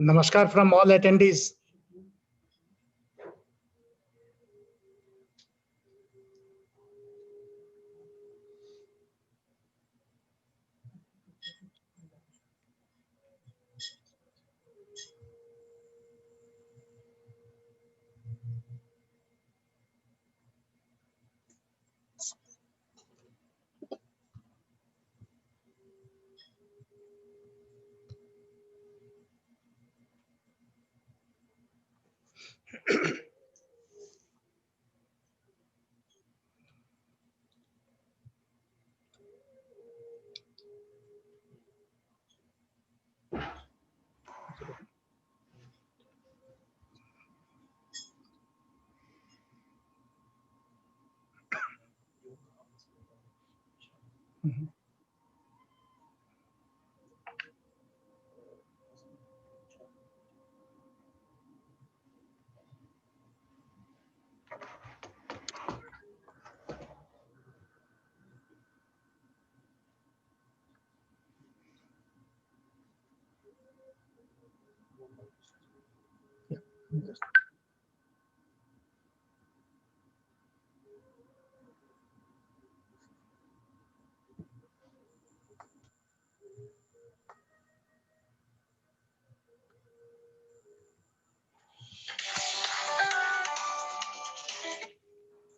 Namaskar from all attendees.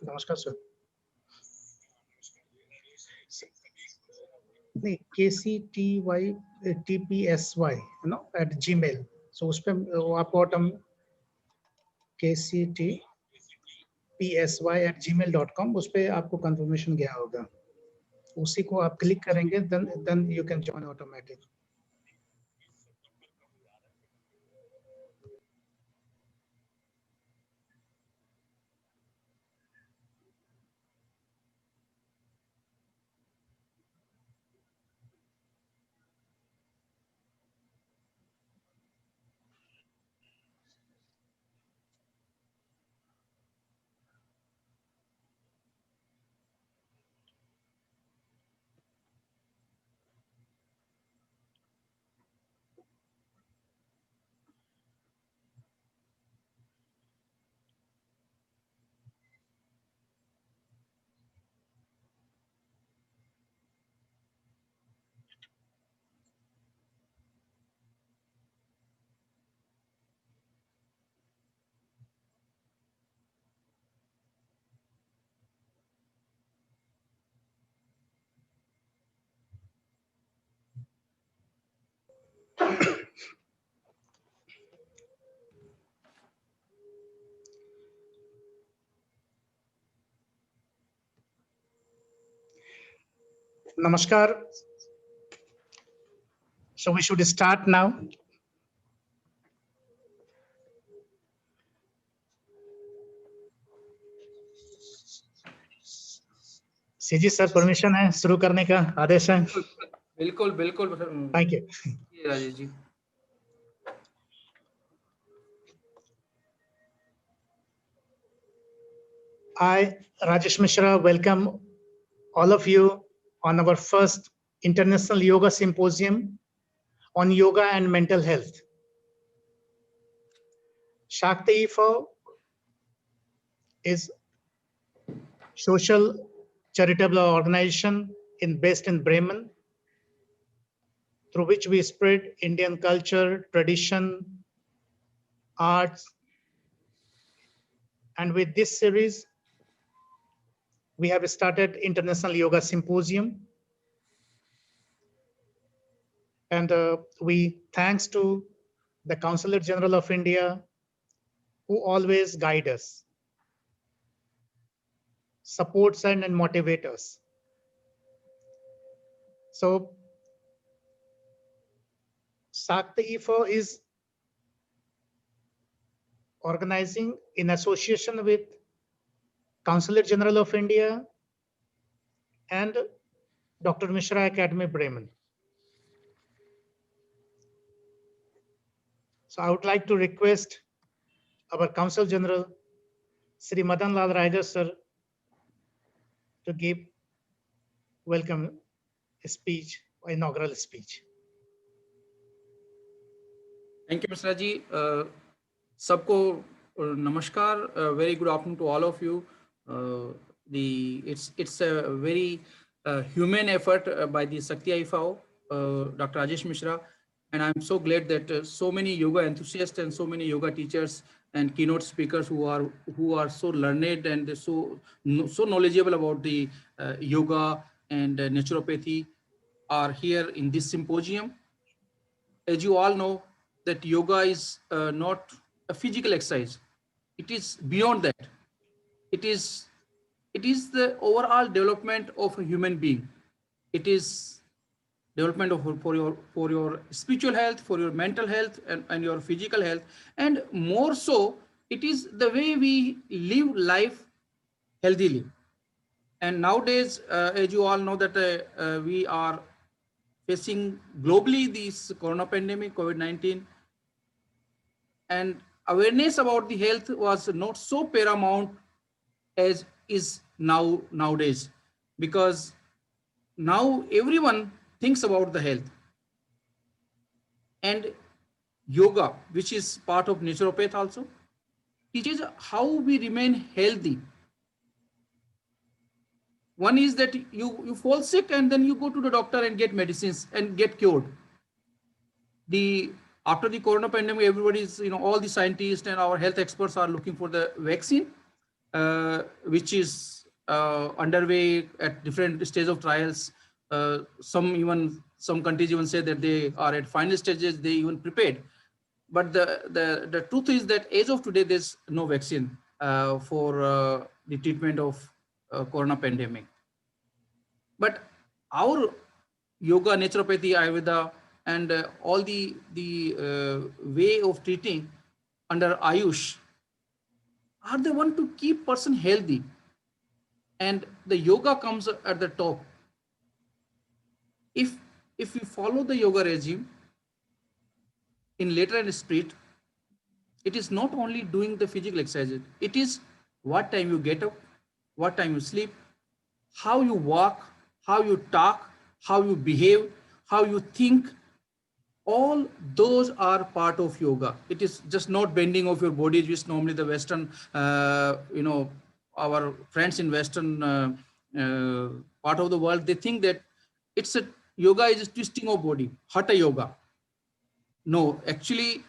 Namaskar, sir. KCTYTPSY, at Gmail. So उस पे आपको autumn KCTPSY@gmail.com उस पे आपको कंफर्मेशन गया होगा. उसी को आप क्लिक करेंगे, then you can join automatically. Namaskar. So we should start now. CG sir, permission है, शुरू करने का आदेश है? बिल्कुल बिल्कुल. Thank you Rajesh ji. I, Rajesh Mishra, welcome all of you on our first International Yoga Symposium on yoga and mental health. Shakti IFO is social charitable organization based in Bremen, through which we spread Indian culture, tradition, arts. And with this series, we have started International Yoga Symposium. And we thanks to the Consulate General of India, who always guide us, supports and motivate us. So Shakti IFO is organizing in association with Consulate General of India and Dr. Mishra Academy, Bremen. So I would like to request our Counsel General, Sri Madan Lal Raider sir, to give welcome speech, inaugural speech. Thank you, Mr. Ji. सबको नमस्कार. Very good afternoon to all of you. It's a very humane effort by the Sakti IFAO, Dr. Rajesh Mishra, and I'm so glad that so many yoga enthusiasts and so many yoga teachers and keynote speakers who are so learned and so knowledgeable about the yoga and naturopathy are here in this symposium. As you all know, that yoga is not a physical exercise. It is beyond that. It is the overall development of a human being. It is development of for your spiritual health, for your mental health, and your physical health, and more so, it is the way we live life healthily. And nowadays, as you all know, that we are facing globally this corona pandemic, COVID-19, and awareness about the health was not so paramount as is nowadays, because now everyone thinks about the health. And yoga, which is part of naturopath also, teaches how we remain healthy. One is that you fall sick and then you go to the doctor and get medicines and get cured. After the corona pandemic, everybody's, all the scientists and our health experts are looking for the vaccine, which is underway at different stages of trials. Some countries even say that they are at final stages, they even prepared. But the truth is that as of today, there's no vaccine for the treatment of corona pandemic. But our yoga, naturopathy, Ayurveda, and all the way of treating under Ayush are the one to keep person healthy. And the yoga comes at the top. If we follow the yoga regime in letter and spirit, it is not only doing the physical exercises, it is what time you get up, what time you sleep, how you walk, how you talk, how you behave, how you think. All those are part of yoga. It is just not bending of your body, which normally the Western, our friends in Western part of the world, they think that yoga is just twisting of body, hatha yoga. No, actually,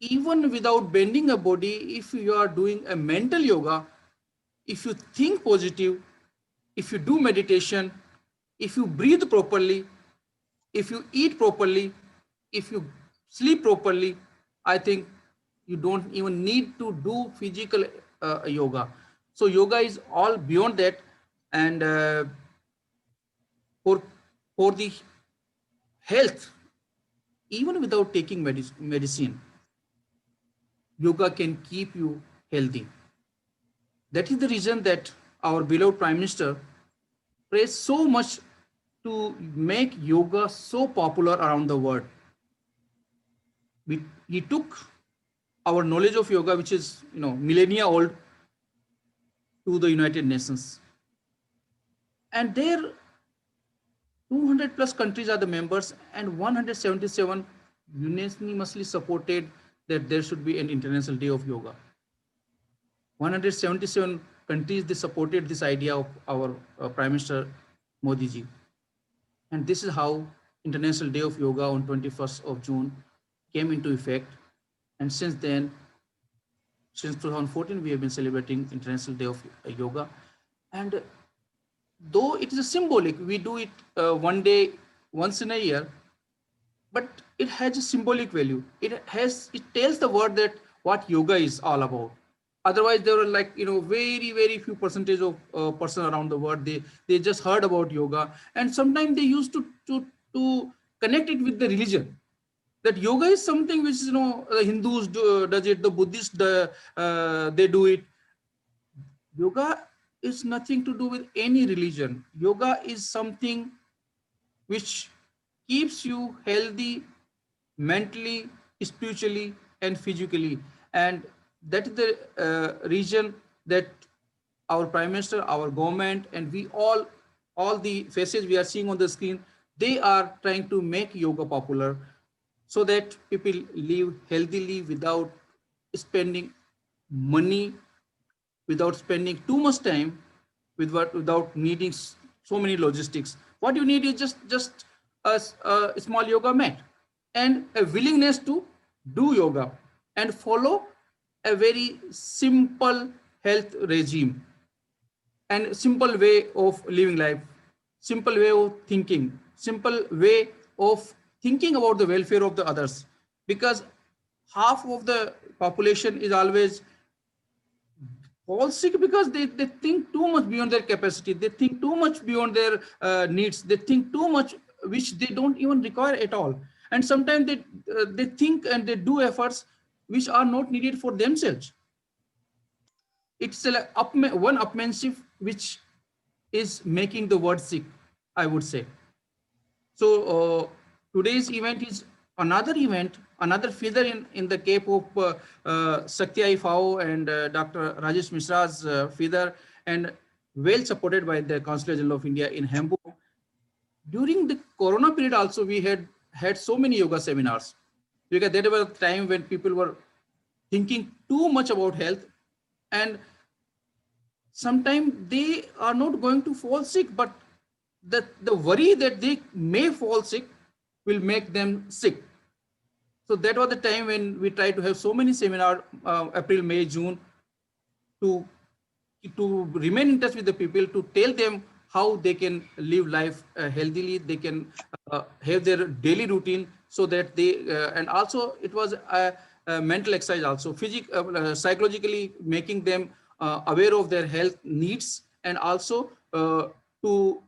even without bending a body, if you are doing a mental yoga, if you think positive, if you do meditation, if you breathe properly, if you eat properly, if you sleep properly, I think you don't even need to do physical yoga. So yoga is all beyond that. And for the health, even without taking medicine, yoga can keep you healthy. That is the reason that our beloved Prime Minister prays so much to make yoga so popular around the world. He took our knowledge of yoga, which is millennia old, to the United Nations, and there 200 plus countries are the members, and 177 unanimously supported that there should be an International Day of Yoga. 177 countries, they supported this idea of our Prime Minister Modi ji. And this is how International Day of Yoga on 21st of June came into effect. And since then, since 2014, we have been celebrating International Day of Yoga. And though it is a symbolic, we do it one day, once in a year, but it has a symbolic value. It tells the world that what yoga is all about. Otherwise, there are very, very few percentage of person around the world. They just heard about yoga, and sometimes they used to connect it with the religion. That yoga is something which the Hindus does it, the Buddhists they do it. Yoga is nothing to do with any religion. Yoga is something which keeps you healthy mentally, spiritually, and physically. And that is the reason that our Prime Minister, our government, and we all the faces we are seeing on the screen, they are trying to make yoga popular so that people live healthily without spending money, without spending too much time, without needing so many logistics. What you need is just a small yoga mat and a willingness to do yoga and follow a very simple health regime and simple way of living life, simple way of thinking, simple way of thinking about the welfare of the others, because half of the population is always fall sick because they think too much beyond their capacity, they think too much beyond their needs, they think too much which they don't even require at all, and sometimes they think and they do efforts which are not needed for themselves. It's a one upmanship which is making the world sick, I would say. So today's event is another event, another feather in the cape of Sakti Fao and Dr. Rajesh Mishra's feather, and well supported by the Consulate General of India in Hamburg. During the Corona period also, we had so many yoga seminars, because there was a time when people were thinking too much about health, and sometimes they are not going to fall sick, but the worry that they may fall sick will make them sick. So that was the time when we tried to have so many seminars, April, May, June, to remain in touch with the people, to tell them how they can live life healthily, they can have their daily routine, so that they and also it was a mental exercise also, psychologically making them aware of their health needs, and also to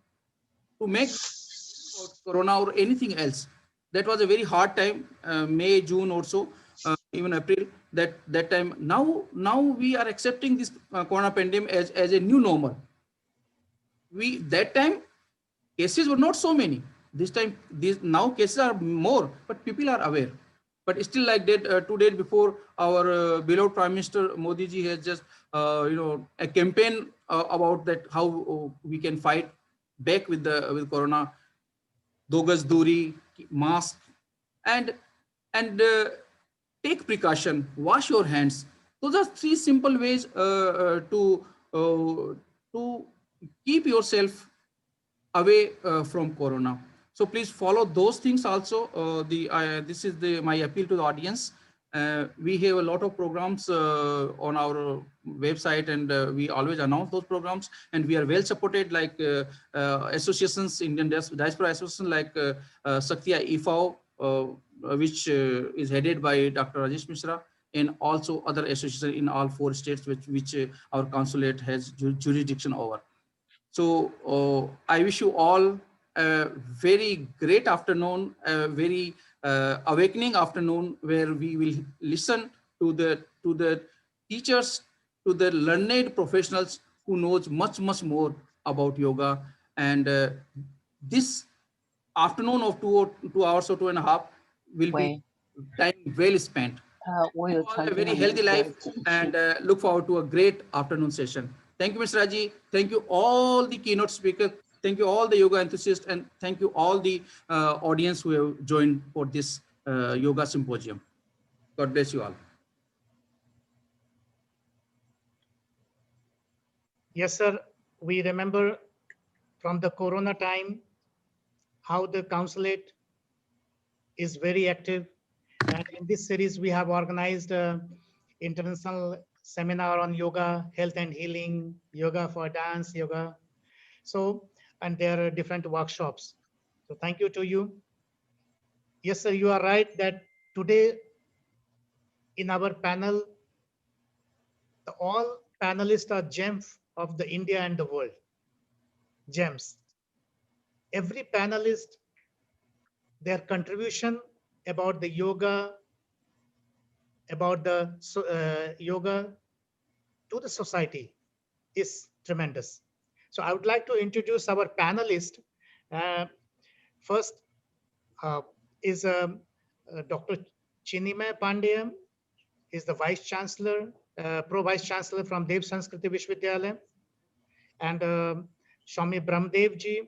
make about corona or anything else. That was a very hard time, May, June also, even April, that time. Now we are accepting this corona pandemic as a new normal. We that time cases were not so many. This time, these now cases are more, but people are aware. But still, like that, 2 days before, our beloved Prime Minister Modi ji has just a campaign about that, how we can fight back with corona. Do gaz duri, mask, and and take precaution, wash your hands. Those are three simple ways to keep yourself away from corona. So please follow those things also. This is my appeal to the audience. We have a lot of programs on our website, and we always announce those programs, and we are well supported, like associations, Indian Diaspora Association, like Sakti IFAO, which is headed by Dr. Rajesh Mishra, and also other associations in all 4 states, which our consulate has jurisdiction over. So I wish you all a very great afternoon, a very awakening afternoon, where we will listen to the teachers, to the learned professionals who knows much more about yoga. And this afternoon of 2 hours or 2.5 will be time well spent. All a very healthy life, and look forward to a great afternoon session. Thank you, Mr. Raji. Thank you all the keynote speakers. Thank you all the yoga enthusiasts, and thank you all the audience who have joined for this yoga symposium. God bless you all. Yes, sir. We remember from the Corona time how the consulate is very active. And in this series, we have organized international seminar on yoga, health and healing, yoga for dance, yoga. So, and there are different workshops. So thank you to you. Yes, sir, you are right that today in our panel, all panelists are gems of the India and the world. Gems. Every panelist, their contribution about the yoga, about the yoga to the society is tremendous. So I would like to introduce our panelist. Uh, first is Dr. Chinmay Pandey is the Vice Chancellor, Pro Vice Chancellor from Dev Sanskriti Vishwavidyalaya. And Swami Brahmdev Ji.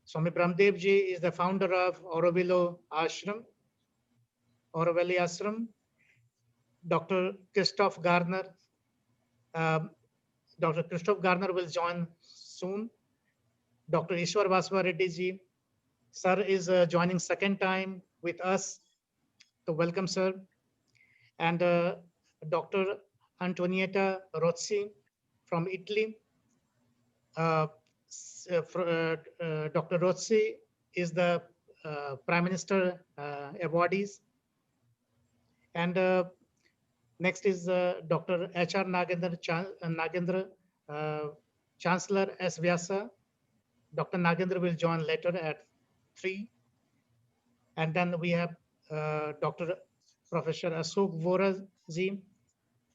Swami Brahmdev Ji is the founder of Aurovillo Ashram, Auroville Ashram. Dr. Christoph Garner. Dr. Christoph Garner will join soon. Dr. Ishwar Vaswa Reddy Ji. Sir is joining second time with us. So welcome, sir. And Dr. Antonietta Rozzi from Italy. Dr. Rozzi is the Prime Minister awardees. And next is Dr. H.R. Nagendra, Chancellor S. Vyasa. Dr. Nagendra will join later at 3. And then we have Dr. Professor Ashok Vora Ji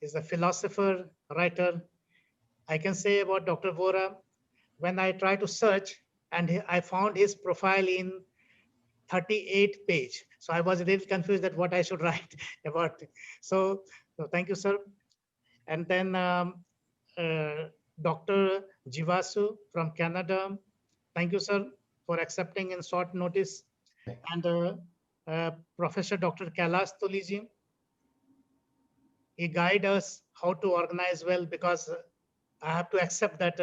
is a philosopher, writer. I can say about Dr. Vora, when I try to search and I found his profile in 38 page. So I was really confused that what I should write about. So thank you, sir. And then Dr. Jivasu from Canada. Thank you, sir, for accepting in short notice. And Professor Dr. Kailash Toliji, he guide us how to organize well, because I have to accept that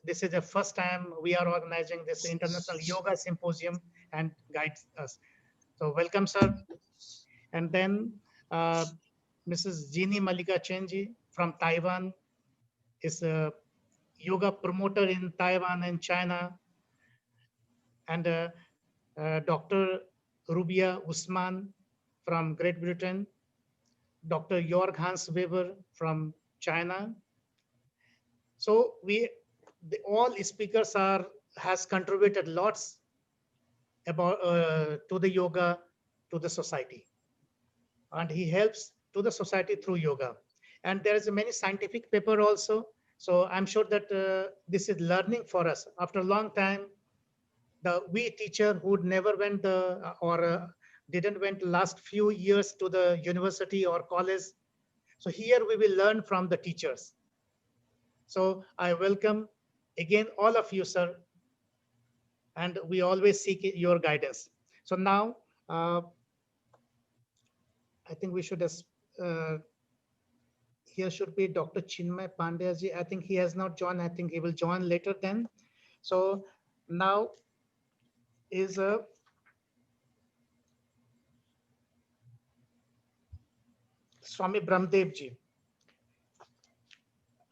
this is the first time we are organizing this International Yoga Symposium and guides us. So welcome, sir. And then Mrs. Jeannie Malika Chenji from Taiwan is a yoga promoter in Taiwan and China. And Dr. Rubia Usman from Great Britain. Dr. Jörg Hans Weber from China. So all speakers has contributed lots about to the yoga, to the society, and he helps to the society through yoga. And there is a many scientific paper also. So I'm sure that this is learning for us. After a long time, we teacher who never went didn't went last few years to the university or college. So here we will learn from the teachers. So I welcome again all of you, sir, and we always seek your guidance. So now I think we should here should be Dr. Chinmay Pandey ji. I think he has not joined. I think he will join later then. So now is Swami Brahmdev ji.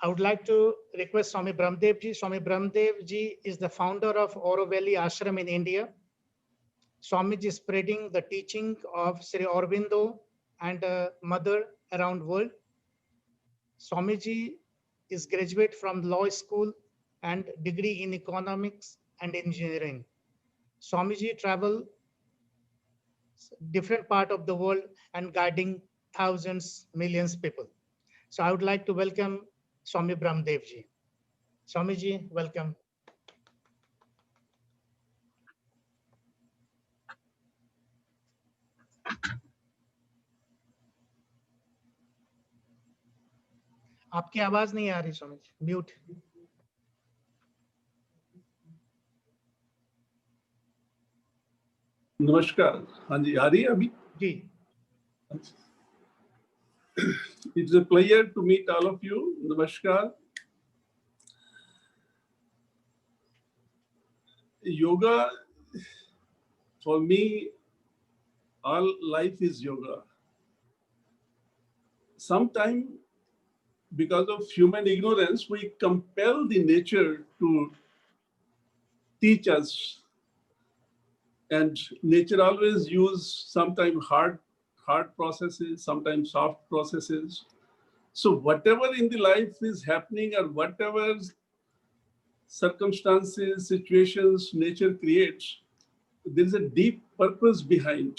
I would like to request Swami Brahmdev ji. Swami Brahmdev ji is the founder of Auroville Ashram in India. Swamiji is spreading the teaching of Sri Aurobindo and Mother around world. Swamiji is graduate from law school and degree in economics and engineering. Swamiji travel different part of the world and guiding thousands, millions people. So I would like to welcome Swami Brahmdev ji. Swamiji, welcome. आपकी आवाज नहीं आ रही Swami ji, mute. नमस्कार। हाँ जी, आ रही है अभी जी। It's a pleasure to meet all of you. Namaskar. Yoga, for me, all life is yoga. Sometimes, because of human ignorance, we compel the nature to teach us. And nature always use sometimes hard processes, sometimes soft processes. So whatever in the life is happening, or whatever circumstances, situations nature creates, there is a deep purpose behind.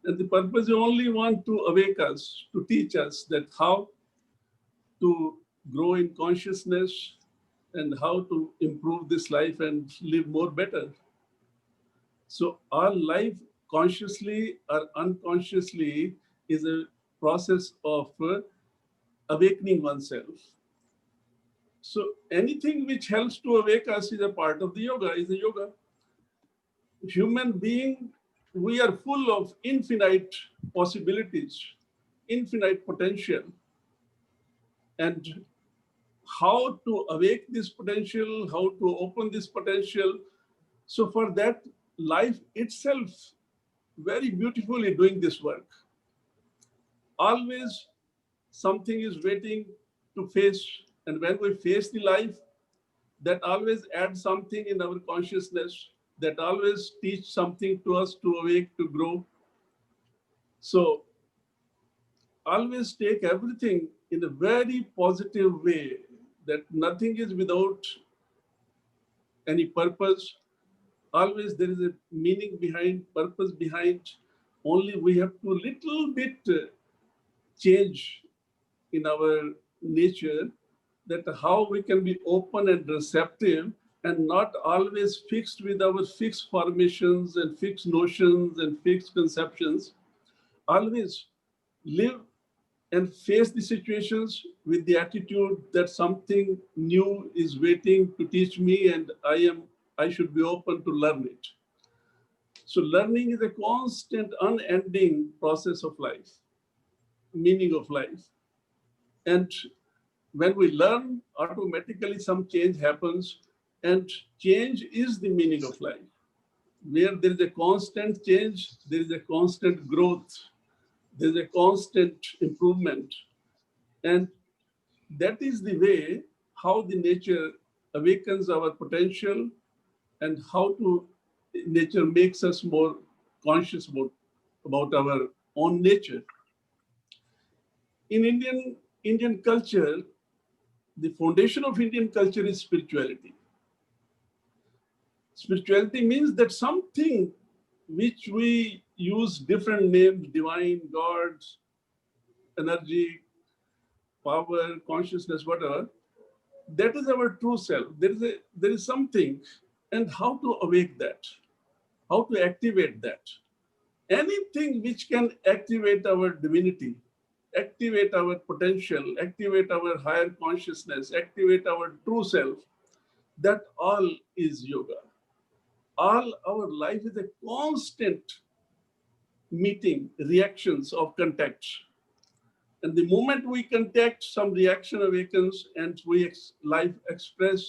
And the purpose only want to awake us, to teach us that how to grow in consciousness and how to improve this life and live more better. So our life consciously or unconsciously, is a process of awakening oneself. So anything which helps to awake us is a part of the yoga, is a yoga. Human being, we are full of infinite possibilities, infinite potential. And how to awake this potential, how to open this potential. So for that, life itself very beautifully doing this work. Always something is waiting to face. And when we face the life, that always adds something in our consciousness, that always teach something to us to awake, to grow. So always take everything in a very positive way, that nothing is without any purpose. Always there is a meaning behind, purpose behind. Only we have to little bit change in our nature, that how we can be open and receptive and not always fixed with our fixed formations and fixed notions and fixed conceptions. Always live and face the situations with the attitude that something new is waiting to teach me, and I should be open to learn it. So learning is a constant, unending process of life, meaning of life. And when we learn, automatically some change happens, and change is the meaning of life. Where there is a constant change, there is a constant growth, there is a constant improvement. And that is the way how the nature awakens our potential, and how to nature makes us more conscious about our own nature. In Indian culture, the foundation of Indian culture is spirituality. Spirituality means that something which we use different names, divine, God, energy, power, consciousness, whatever, that is our true self. There is something, and how to awake that, how to activate that. Anything which can activate our divinity, activate our potential, activate our higher consciousness, activate our true self, that all is yoga. All our life is a constant meeting reactions of contact. And the moment we contact, some reaction awakens, and life express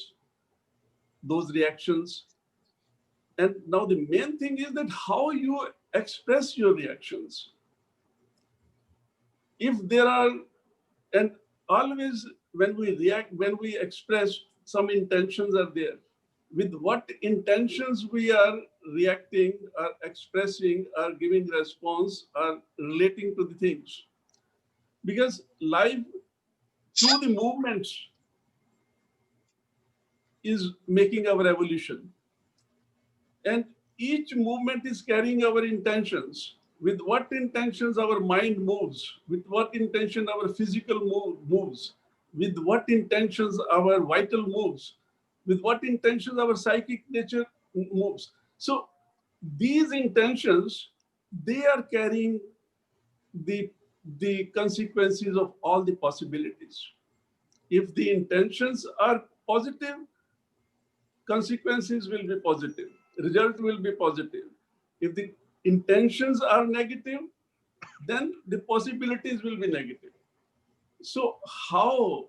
those reactions. And now the main thing is that how you express your reactions. If there are, and always when we react, when we express, some intentions are there. With what intentions we are reacting, are expressing, are giving response, are relating to the things. Because life, through the movements, is making our evolution. And each movement is carrying our intentions. With what intentions our mind moves, with what intention our physical moves, with what intentions our vital moves, with what intentions our psychic nature moves. So these intentions, they are carrying the consequences of all the possibilities. If the intentions are positive, consequences will be positive, result will be positive. If the intentions are negative, then the possibilities will be negative. So how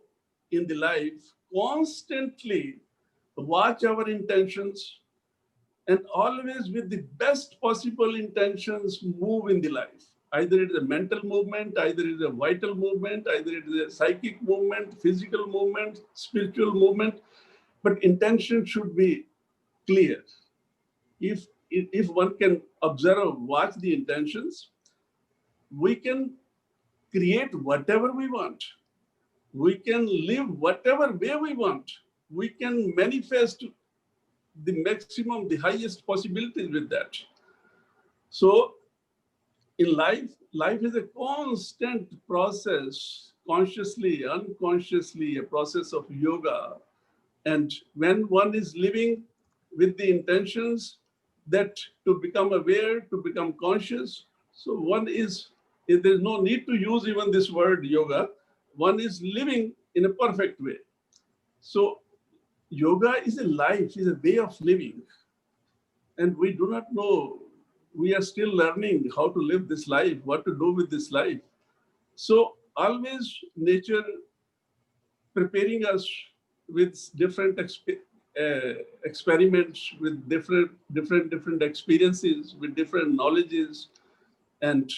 in the life constantly watch our intentions, and always with the best possible intentions move in the life. Either it is a mental movement, either it is a vital movement, either it is a psychic movement, physical movement, spiritual movement, but intention should be clear. If one can observe, watch the intentions, we can create whatever we want. We can live whatever way we want. We can manifest the maximum, the highest possibilities with that. So in life, life is a constant process, consciously, unconsciously, a process of yoga. And when one is living with the intentions, that to become aware, to become conscious. So one is, there's no need to use even this word yoga. One is living in a perfect way. So yoga is a life, is a way of living. And we do not know, we are still learning how to live this life, what to do with this life. So always nature preparing us with different experiments, with different experiences, with different knowledges. And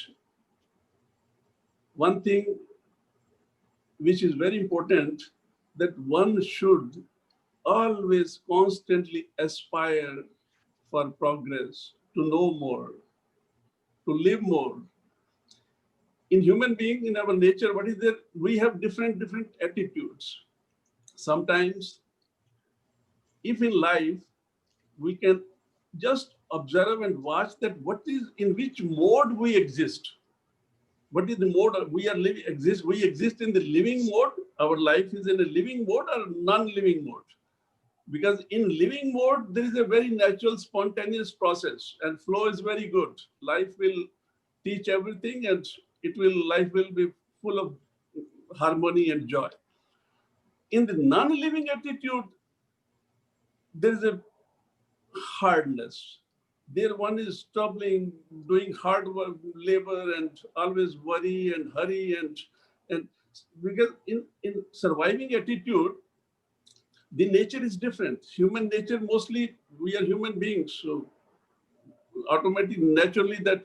one thing which is very important, that one should always constantly aspire for progress, to know more, to live more. In human being, in our nature, what is there? We have different attitudes. Sometimes, if in life we can just observe and watch that what is, in which mode we exist. What is the mode we are living, exist? We exist in the living mode. Our life is in a living mode or non-living mode. Because in living mode, there is a very natural, spontaneous process, and flow is very good. Life will teach everything, and life will be full of harmony and joy. In the non-living attitude, there is a hardness. There one is struggling, doing hard work, labor, and always worry and hurry, and because in surviving attitude, the nature is different. Human nature, mostly we are human beings, so automatically, naturally, that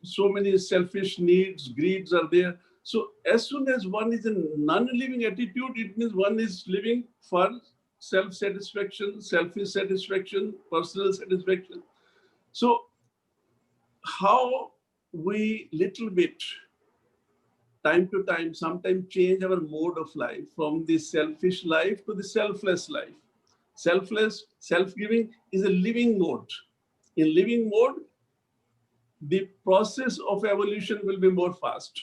so many selfish needs, greeds are there. So as soon as one is in non-living attitude, it means one is living for self-satisfaction, selfish satisfaction, personal satisfaction. So how we little bit, time to time, sometimes change our mode of life from the selfish life to the selfless life. Selfless, self-giving is a living mode. In living mode, the process of evolution will be more fast.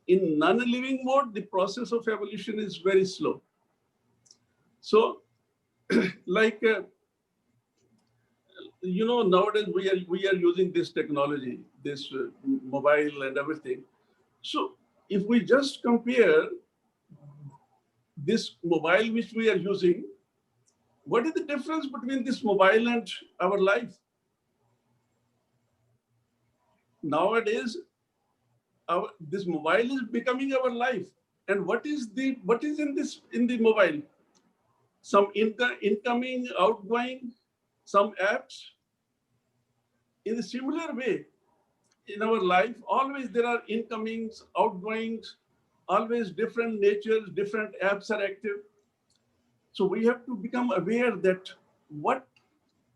In non-living mode, the process of evolution is very slow. So, like, nowadays we are using this technology, this mobile and everything. So, if we just compare this mobile which we are using, what is the difference between this mobile and our life? Nowadays, this mobile is becoming our life. And what is in the mobile? Some incoming, outgoing, some apps. In a similar way, in our life, always there are incomings, outgoings, always different natures, different apps are active. So we have to become aware that what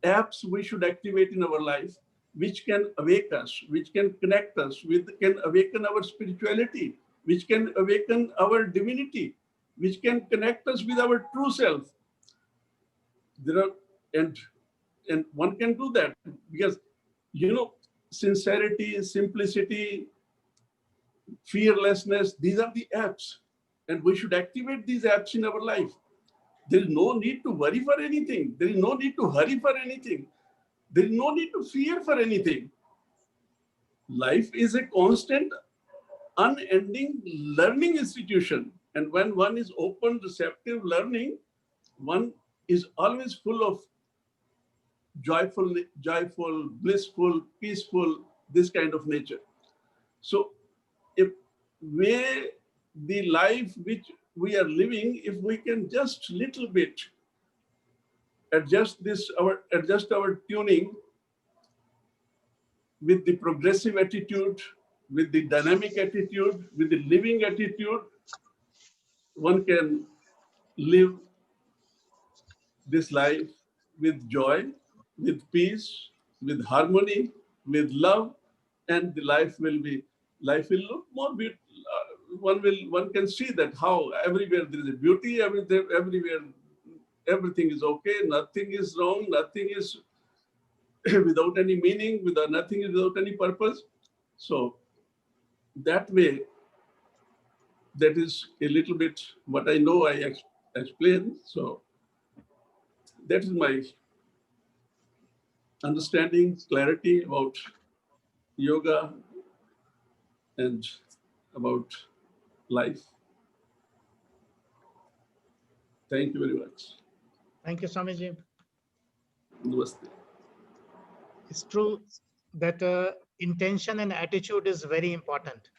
apps we should activate in our life, which can awake us, which can connect us, can awaken our spirituality, which can awaken our divinity, which can connect us with our true self. There are, and one can do that because, sincerity, simplicity, fearlessness, these are the apps, and we should activate these apps in our life. There is no need to worry for anything. There is no need to hurry for anything. There is no need to fear for anything. Life is a constant, unending learning institution. And when one is open, receptive, learning, one is always full of joyful, blissful, peaceful, this kind of nature. So if the life which we are living, if we can just little bit adjust our tuning with the progressive attitude, with the dynamic attitude, with the living attitude, one can live this life with joy, with peace, with harmony, with love, and the life will look more beautiful. One can see that how everywhere there is a beauty, everywhere everything is okay, nothing is wrong, nothing is without any meaning, nothing is without any purpose. So that way, that is a little bit what I know I explained. So that is my understanding, clarity about yoga and about life. Thank you very much. Thank you, Swamiji. Namaste. It's true that intention and attitude is very important,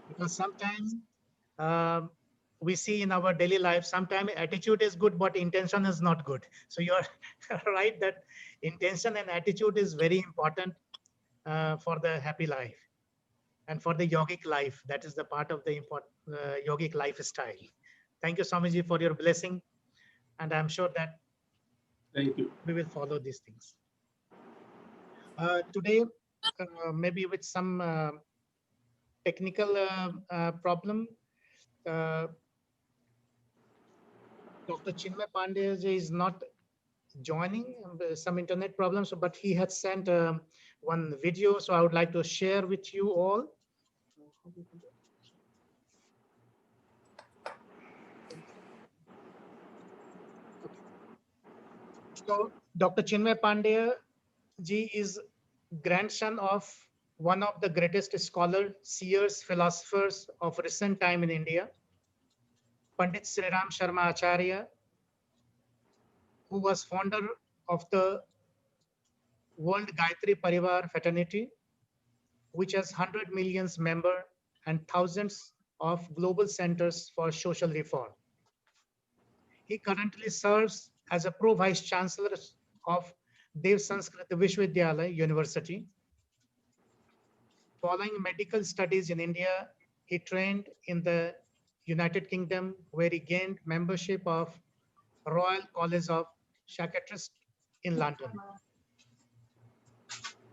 because sometimes we see in our daily life, sometimes attitude is good, but intention is not good. So you're right that intention and attitude is very important for the happy life and for the yogic life. That is the part of the important yogic lifestyle. Thank you, Swamiji, for your blessing. And I'm sure that Thank you. we will follow these things. Today, maybe with some technical problem, Dr. Chinmay Pandey is not joining, some internet problems, but he had sent one video. So I would like to share with you all. Okay. So Dr. Chinmay Pandey ji is grandson of one of the greatest scholars, seers, philosophers of recent time in India, Pandit Sri Ram Sharma Acharya, who was founder of the World Gayatri Parivar fraternity, which has 100 million members and thousands of global centers for social reform. He currently serves as a pro-vice chancellor of Dev Sanskrit Vishwavidyalaya University. Following medical studies in India, he trained in the United Kingdom, where he gained membership of Royal College of Psychiatrists in London.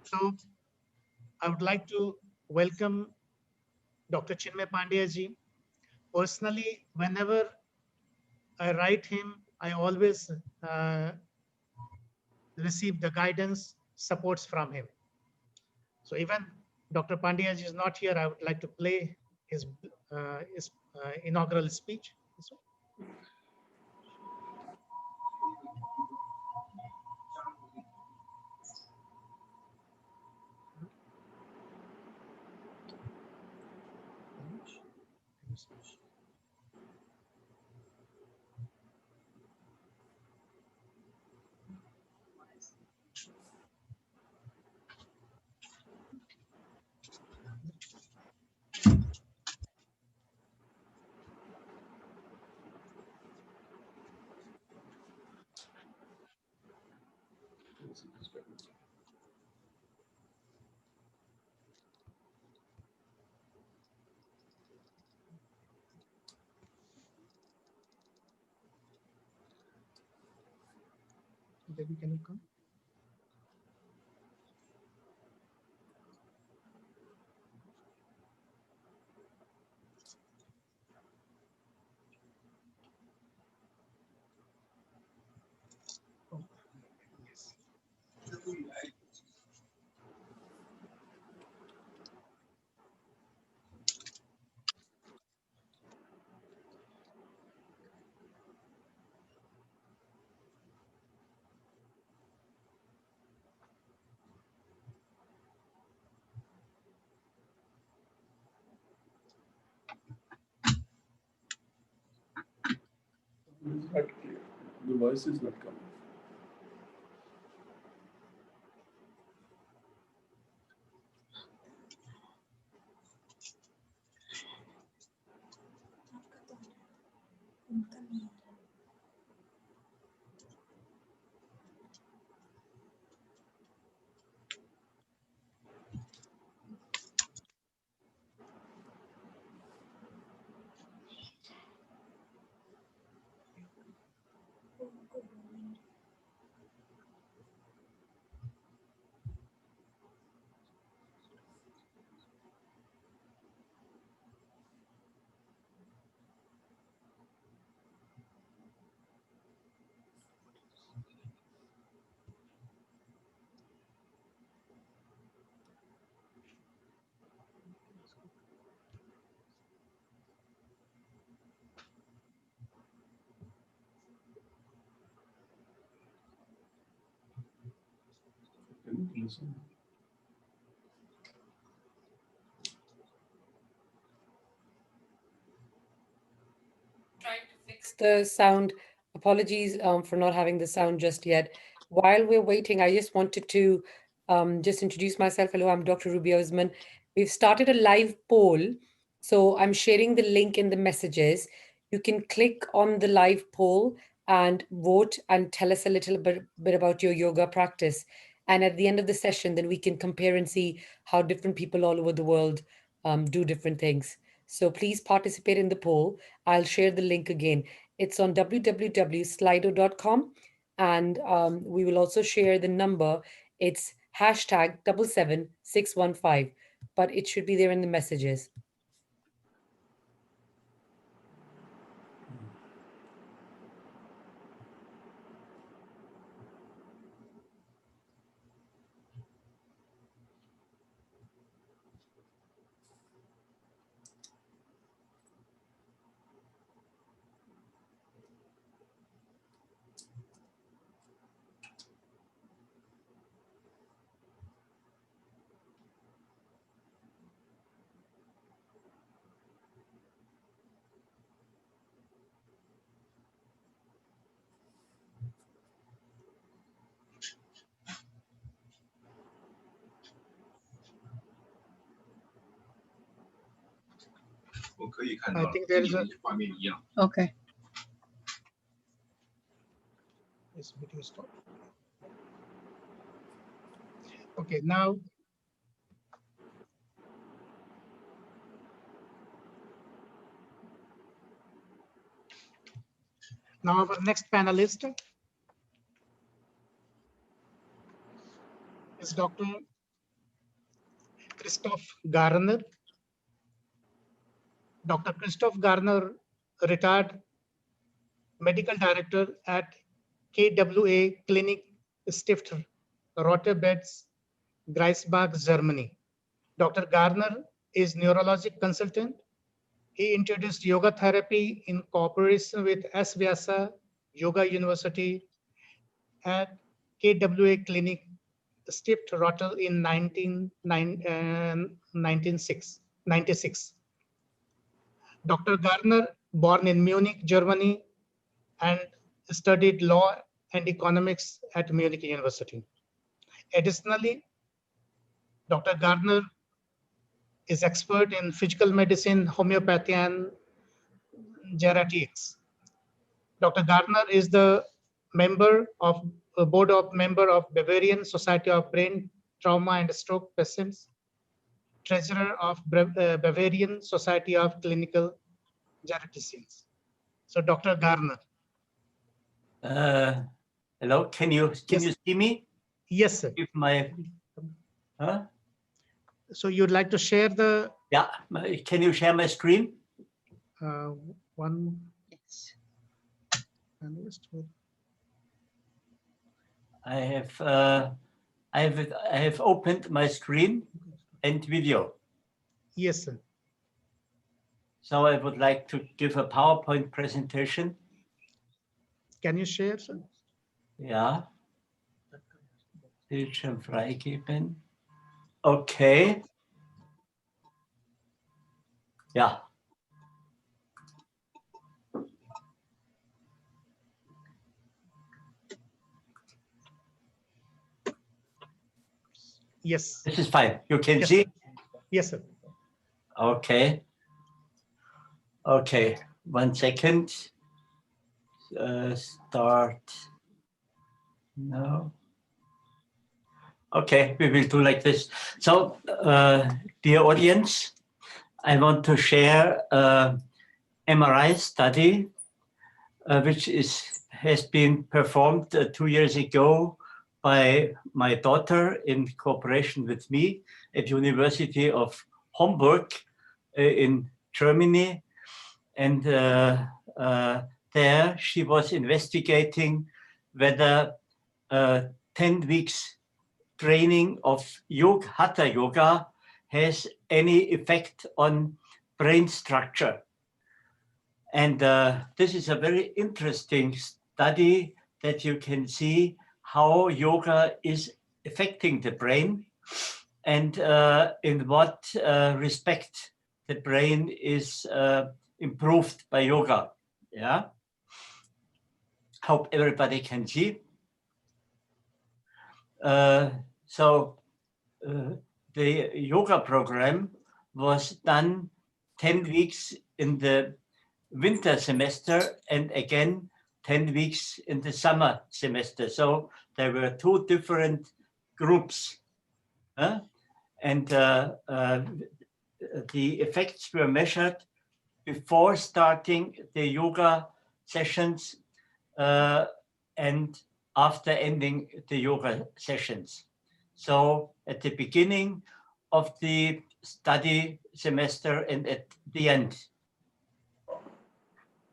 So I would like to welcome Dr. Chinmay Pandey ji. Personally, whenever I write him, I always receive the guidance, supports from him. So even Dr. Pandey is not here, I would like to play his inaugural speech. Baby, can you come? Oh, yes. It is not clear. The voice is not coming. Trying to fix the sound. Apologies for not having the sound just yet. While we're waiting, I just wanted to just introduce myself. Hello, I'm Dr. Ruby Osman. We've started a live poll. So I'm sharing the link in the messages. You can click on the live poll and vote and tell us a little bit about your yoga practice. And at the end of the session, then we can compare and see how different people all over the world do different things. So please participate in the poll. I'll share the link again. It's on www.slido.com. And we will also share the number. It's hashtag 77615, but it should be there in the messages. I think there is a Okay. This video stop. Okay, now our next panelist is Dr. Christoph Garner. Dr. Christoph Garner, retired medical director at KWA Clinic Stift Rotterdam, Greifswald, Germany. Dr. Garner is neurologic consultant. He introduced yoga therapy in cooperation with S. Vyasa Yoga University at KWA Clinic Stift Rotterdam in 1996. Dr. Garner, born in Munich, Germany, and studied law and economics at Munich University. Additionally, Dr. Garner is expert in physical medicine, homeopathy, and geriatrics. Dr. Garner is the board member of Bavarian Society of Brain Trauma and Stroke Patients, treasurer of Bavarian Society of Clinical Geriatricians. So, Dr. Garner. Hello, can you see me? Yes, sir. If my, So you'd like to share the can you share my screen? one? Yes. Panelist. I have opened my screen and video. Yes, sir. So I would like to give a PowerPoint presentation. Can you share, sir? Ja. Bildschirm freigeben. Okay. Ja. Yes. This is fine. You can Yes, see? sir. Yes, sir. Okay. Okay. 1 second. Start. No. Okay, we will do like this. So, dear audience, I want to share an MRI study, which has been performed 2 years ago by my daughter in cooperation with me at University of Hamburg in Germany. And there she was investigating whether 10 weeks training of yoga, hatha yoga, has any effect on brain structure. And this is a very interesting study that you can see how yoga is affecting the brain and in what respect the brain is improved by yoga. Yeah. Hope everybody can see. So the yoga program was done 10 weeks in the winter semester and again 10 weeks in the summer semester. So there were two different groups. And the effects were measured before starting the yoga sessions and after ending the yoga sessions. So at the beginning of the study semester and at the end.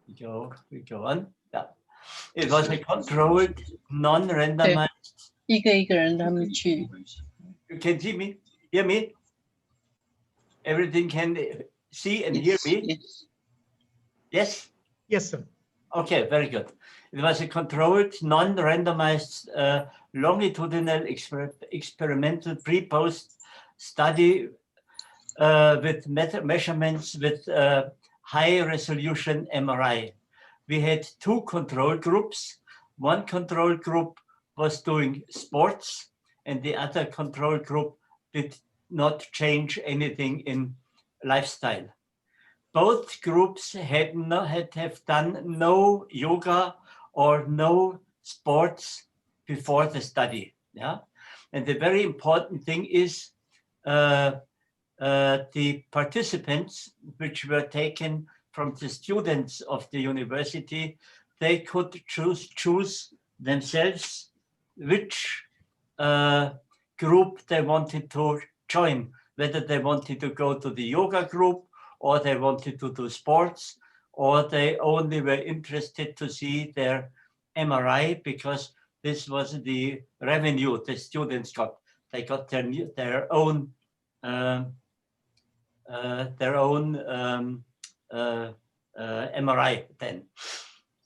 We go on. Yeah. It was a controlled, non-randomized. You can see me? Hear me? Everything can see and hear me? Yes? Yes, sir. Okay, very good. It was a controlled, non-randomized, longitudinal experimental pre-post study with measurements with high resolution MRI. We had two control groups. One control group was doing sports and the other control group did not change anything in lifestyle. Both groups have done no yoga or no sports before the study. Yeah, and the very important thing is the participants, which were taken from the students of the university, they could choose themselves which group they wanted to join, whether they wanted to go to the yoga group or they wanted to do sports, or they only were interested to see their MRI because this was the revenue the students got. They got their own MRI then.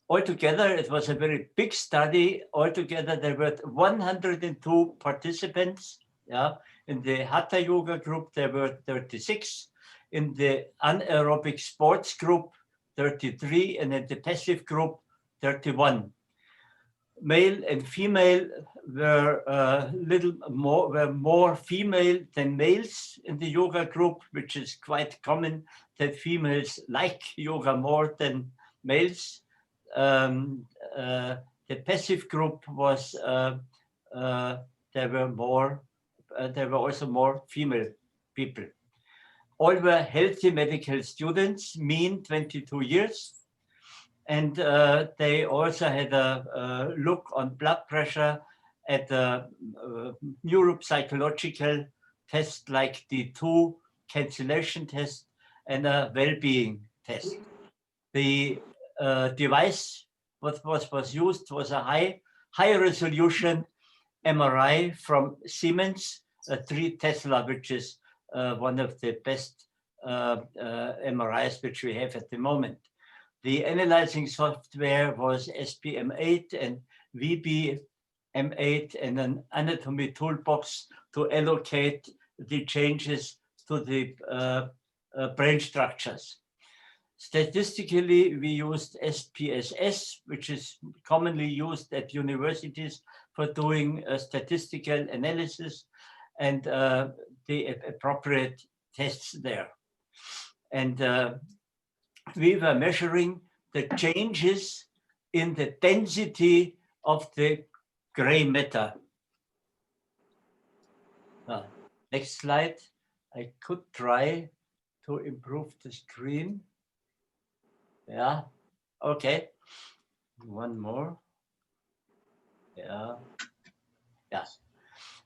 Altogether, it was a very big study. Altogether, there were 102 participants. Yeah, in the Hatha Yoga group, there were 36. In the anaerobic sports group, 33, and in the passive group, 31. Male and female were more female than males in the yoga group, which is quite common that females like yoga more than males. The passive group was there were also more female people. All were healthy medical students, mean 22 years. And they also had a look on blood pressure at a neuropsychological test like the 2 cancellation test and a well-being test. The device what was used was a high resolution MRI from Siemens, 3 Tesla, which is one of the best MRIs which we have at the moment. The analyzing software was SPM8 and VBM8 and an anatomy toolbox to allocate the changes to the brain structures. Statistically, we used SPSS, which is commonly used at universities for doing statistical analysis and the appropriate tests there. And we were measuring the changes in the density of the gray matter. Next slide. I could try to improve the screen. Yeah, okay. One more. Yeah. Yes.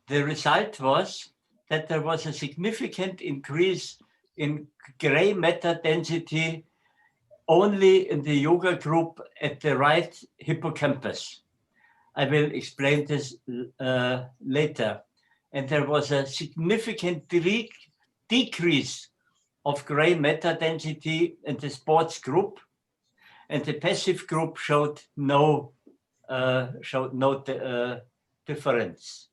The result was that there was a significant increase in gray matter density only in the yoga group at the right hippocampus. I will explain this later. And there was a significant decrease of gray matter density in the sports group, and the passive group showed no difference.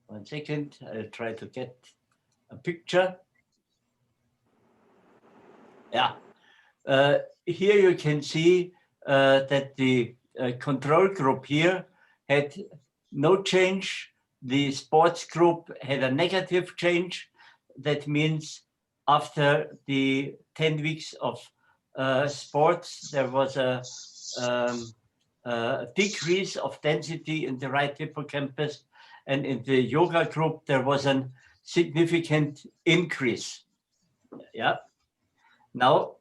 1 second, I'll try to get a picture. Yeah, here you can see that the control group here had no change. The sports group had a negative change. That means after the 10 weeks of sports, there was a decrease of density in the right hippocampus, and in the yoga group, there was a significant increase. Yeah. Now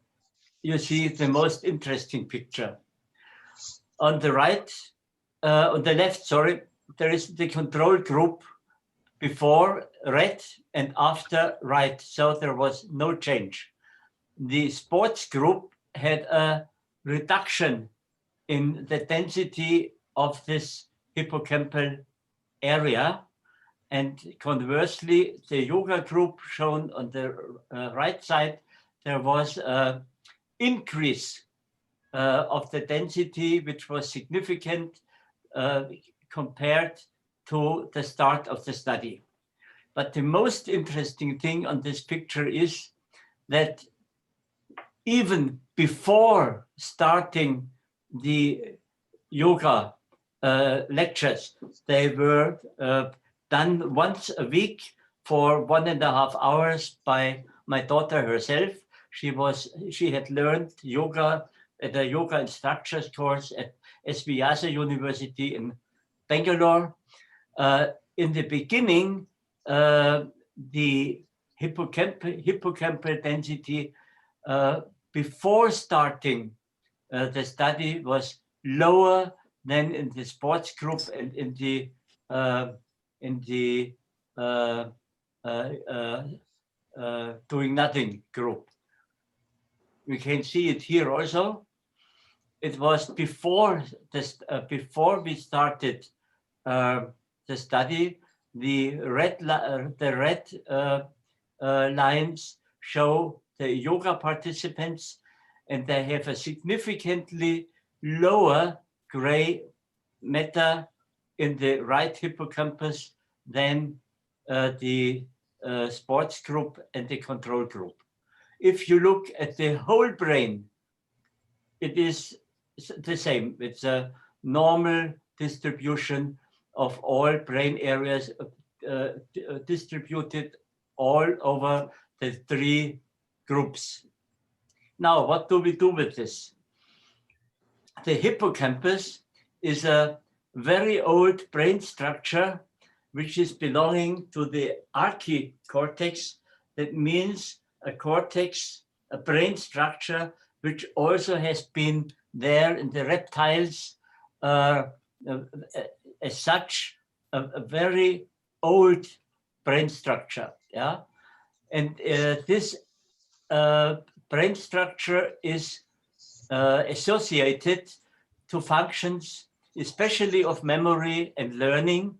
you see the most interesting picture. On the right, on the left, sorry, there is the control group before red and after right. So there was no change. The sports group had a reduction in the density of this hippocampal area. And conversely, the yoga group shown on the right side, there was an increase of the density, which was significant compared to the start of the study. But the most interesting thing on this picture is that even before starting the yoga lectures, they were done once a week for 1.5 hours by my daughter herself. She had learned yoga at a yoga instructors course at SVYASA University in Bangalore. In the beginning, the hippocampal density before starting the study was lower than in the sports group and in the doing nothing group. We can see it here also. It was before this, before we started the study. The red lines show the yoga participants, and they have a significantly lower gray matter in the right hippocampus than the sports group and the control group. If you look at the whole brain, it is the same. It's a normal distribution of all brain areas distributed all over the 3 groups. Now, what do we do with this? The hippocampus is a very old brain structure which is belonging to the archicortex. That means a cortex, a brain structure, which also has been there in the reptiles as such, a very old brain structure. Yeah, and this brain structure is associated to functions, especially of memory and learning,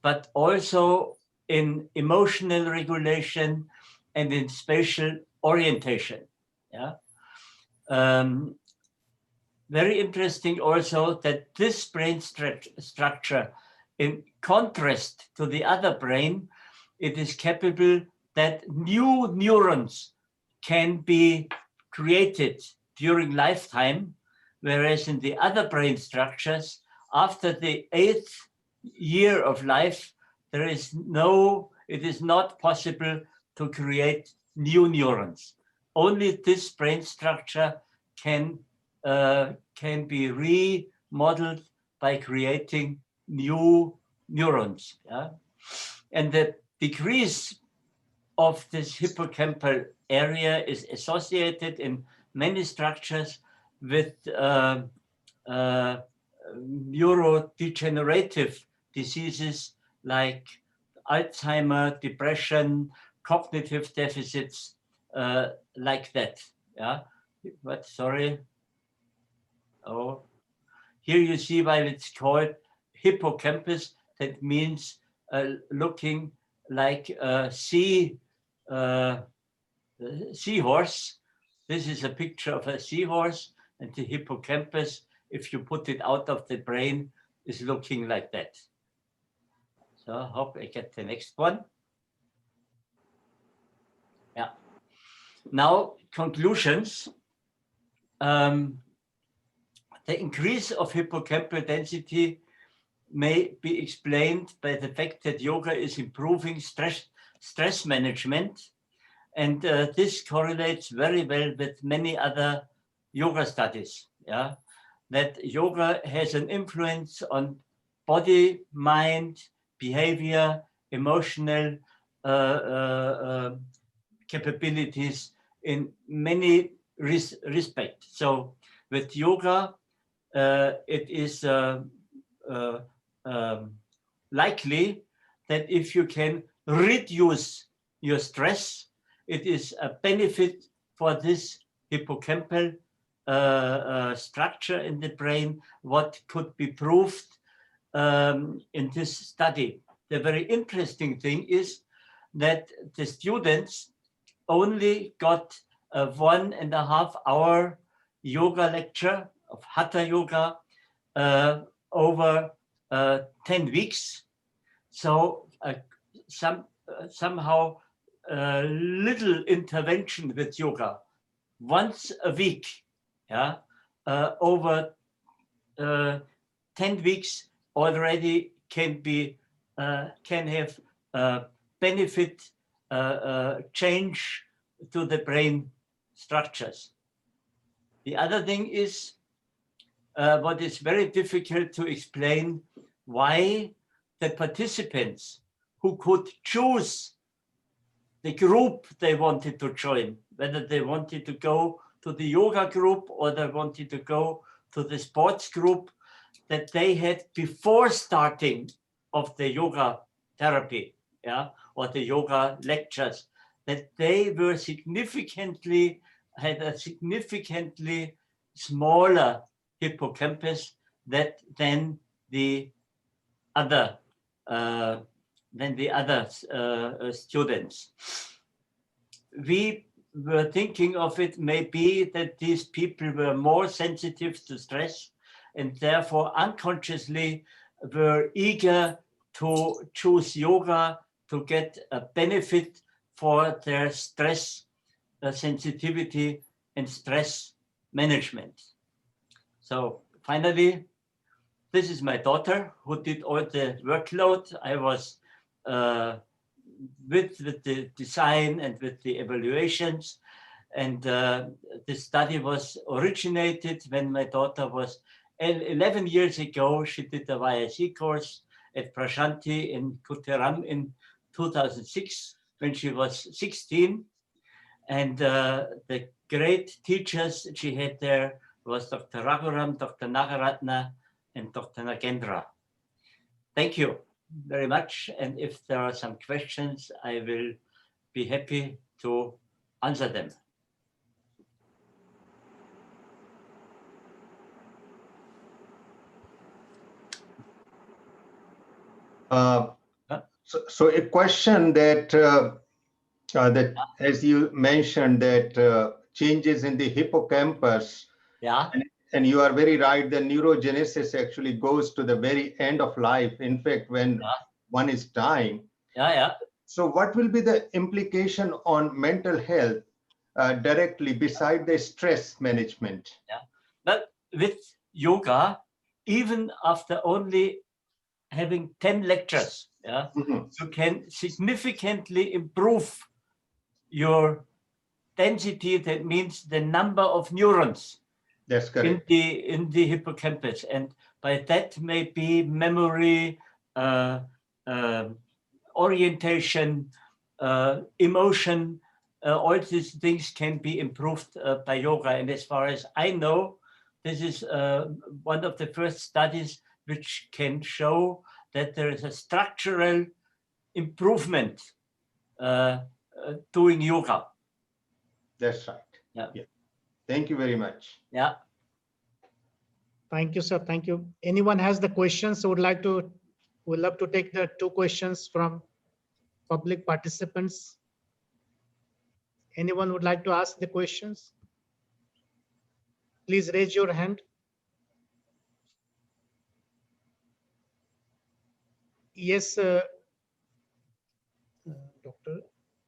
but also in emotional regulation and in spatial orientation. Yeah. Very interesting also that this brain structure, in contrast to the other brain, it is capable that new neurons can be created during lifetime, whereas in the other brain structures, after the 8th year of life, it is not possible to create new neurons. Only this brain structure can be remodeled by creating new neurons. Yeah? And the decrease of this hippocampal area is associated in many structures with neurodegenerative diseases like Alzheimer, depression, cognitive deficits, like that. Yeah, but sorry. Oh, here you see why it's called hippocampus. That means looking like a seahorse. This is a picture of a seahorse, and the hippocampus, if you put it out of the brain, is looking like that. So I hope I get the next one. Yeah. Now, conclusions. The increase of hippocampal density may be explained by the fact that yoga is improving stress management. And this correlates very well with many other yoga studies. Yeah, that yoga has an influence on body, mind, behavior, emotional capabilities in many respects. So with yoga, it is likely that if you can reduce your stress, it is a benefit for this hippocampal structure in the brain, what could be proved in this study. The very interesting thing is that the students only got a 1.5 hour yoga lecture of Hatha Yoga over 10 weeks. So somehow little intervention with yoga once a week, yeah, over 10 weeks already can have benefit change to the brain structures. The other thing is what is very difficult to explain, why the participants who could choose the group they wanted to join, whether they wanted to go to the yoga group or they wanted to go to the sports group, that they had before starting of the yoga therapy, yeah, or the yoga lectures, that they were had a significantly smaller hippocampus than the other students. We were thinking of it maybe that these people were more sensitive to stress and therefore unconsciously were eager to choose yoga to get a benefit for their stress sensitivity and stress management. So finally, this is my daughter who did all the workload. I was with the design and with the evaluations. And this study was originated when my daughter was 11 years ago. She did a YSE course at Prashanti in Kuttaram in 2006 when she was 16. And the great teachers she had there was Dr. Raghuram, Dr. Nagaratna, and Dr. Nagendra. Thank you very much. And if there are some questions, I will be happy to answer them. So a question that as you mentioned, that changes in the hippocampus. Yeah. And you are very right. The neurogenesis actually goes to the very end of life. In fact, when one is dying. Yeah. So what will be the implication on mental health directly beside the stress management? Yeah. But with yoga, even after only having 10 lectures, yeah, you can significantly improve your density. That means the number of neurons. That's correct. In the hippocampus, and by that may be memory, orientation, emotion, all these things can be improved by yoga. And as far as I know, this is one of the first studies which can show that there is a structural improvement doing yoga. That's right. Yeah. Thank you very much. Yeah. Thank you, sir. Thank you. Anyone has the questions? Would love to take the 2 questions from public participants. Anyone would like to ask the questions? Please raise your hand. Yes, Dr.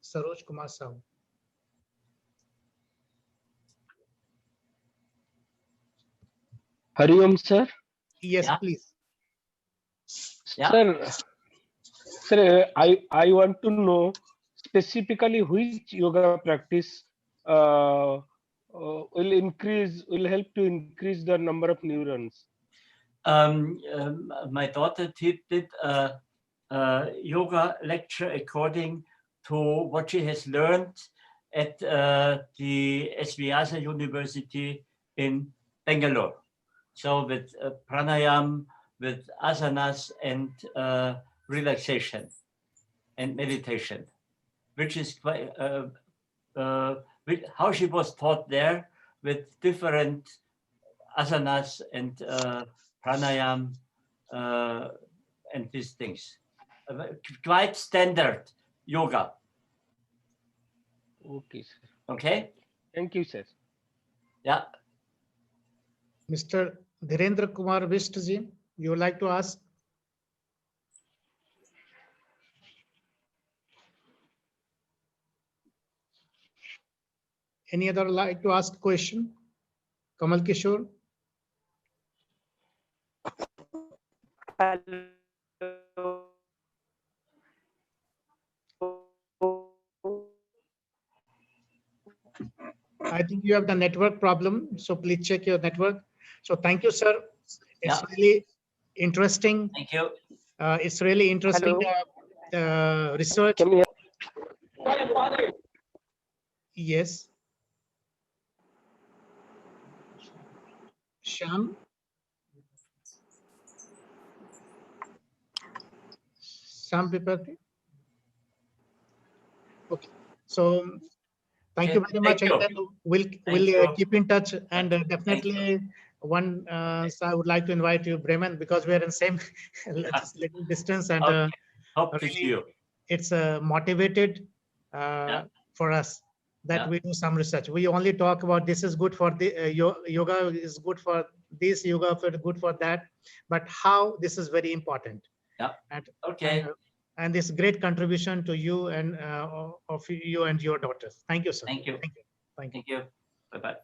Saroj Kumar Sahu. Hari Om, sir. Yes, Yeah. please. Yeah. Sir, I want to know specifically which yoga practice will help to increase the number of neurons. My daughter did a yoga lecture according to what she has learned at the SVASA University in Bangalore. So with pranayam, with asanas and relaxation and meditation, which is quite how she was taught there with different asanas and pranayam and these things. Quite standard yoga. Okay, sir. Okay. Thank you, sir. Yeah. Mr. Dhirendra Kumar Vishtaji, you would like to ask? Any other like to ask question? Kamal Kishore? I think you have the network problem, so please check your network. So thank you, sir. It's really interesting. Thank you. It's really interesting research. Can you Yes. Sham? Sham Piparti? Okay. So thank you very much. Thank you. And then we'll you. keep in touch, and definitely one. So I would like to invite you, Bremen, because we are in same little distance, and Okay. Hope to really see you. it's motivated for us that we do some research. We only talk about this is good for the yoga is good for this, yoga for good for that, but how this is very important. Yeah. And, Okay. and this great contribution to you and of you and your daughters. Thank you, sir. Thank you. Thank you. Thank you. Thank you. Bye-bye.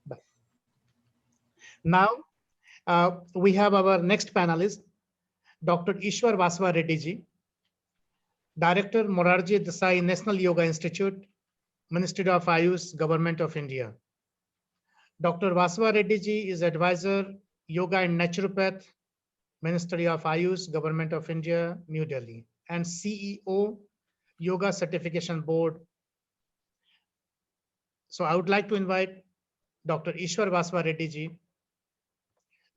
Bye. Now we have our next panelist, Dr. Ishwar Vaswa Reddy ji, Director, Morarji Desai National Yoga Institute, Ministry of Ayush, Government of India. Dr. Vaswa Reddy ji is advisor, Yoga and Naturopath, Ministry of Ayush, Government of India, New Delhi, and CEO, Yoga Certification Board. So I would like to invite Dr. Ishwar Vaswa Reddy ji.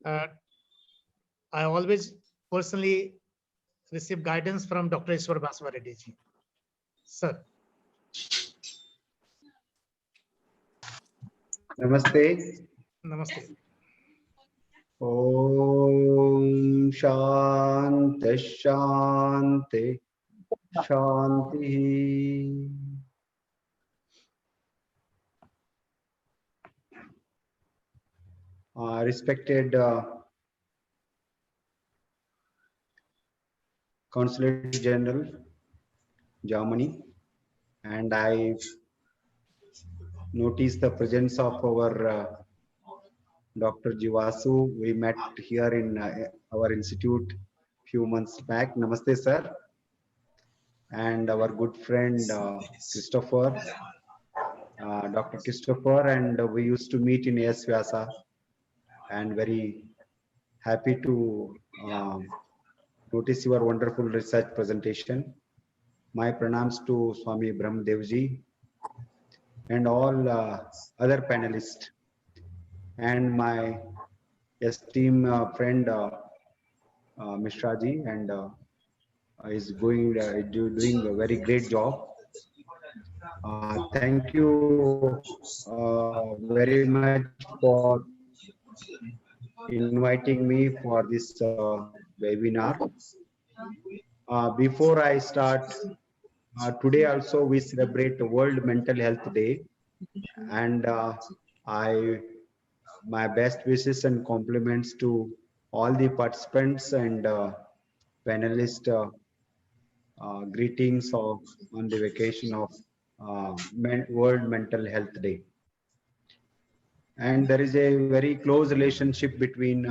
I always personally receive guidance from Dr. Ishwar Vaswa Reddy ji. Sir. Namaste. Namaste. Om Shanti Shanti Shanti. Respected Consulate General, Germany, and I noticed the presence of our Dr. Jivasu. We met here in our institute few months back. Namaste, sir. And our good friend Christopher, Dr. Christopher, and we used to meet in AS Vyasa, and very happy to notice your wonderful research presentation. My pranams to Swami Brahmadevji and all other panelists, and my esteemed friend Mishraji, and is doing a very great job. Thank you very much for inviting me for this webinar. Before I start, today also we celebrate World Mental Health Day, and my best wishes and compliments to all the participants and panelists greetings on the vacation of World Mental Health Day. And there is a very close relationship between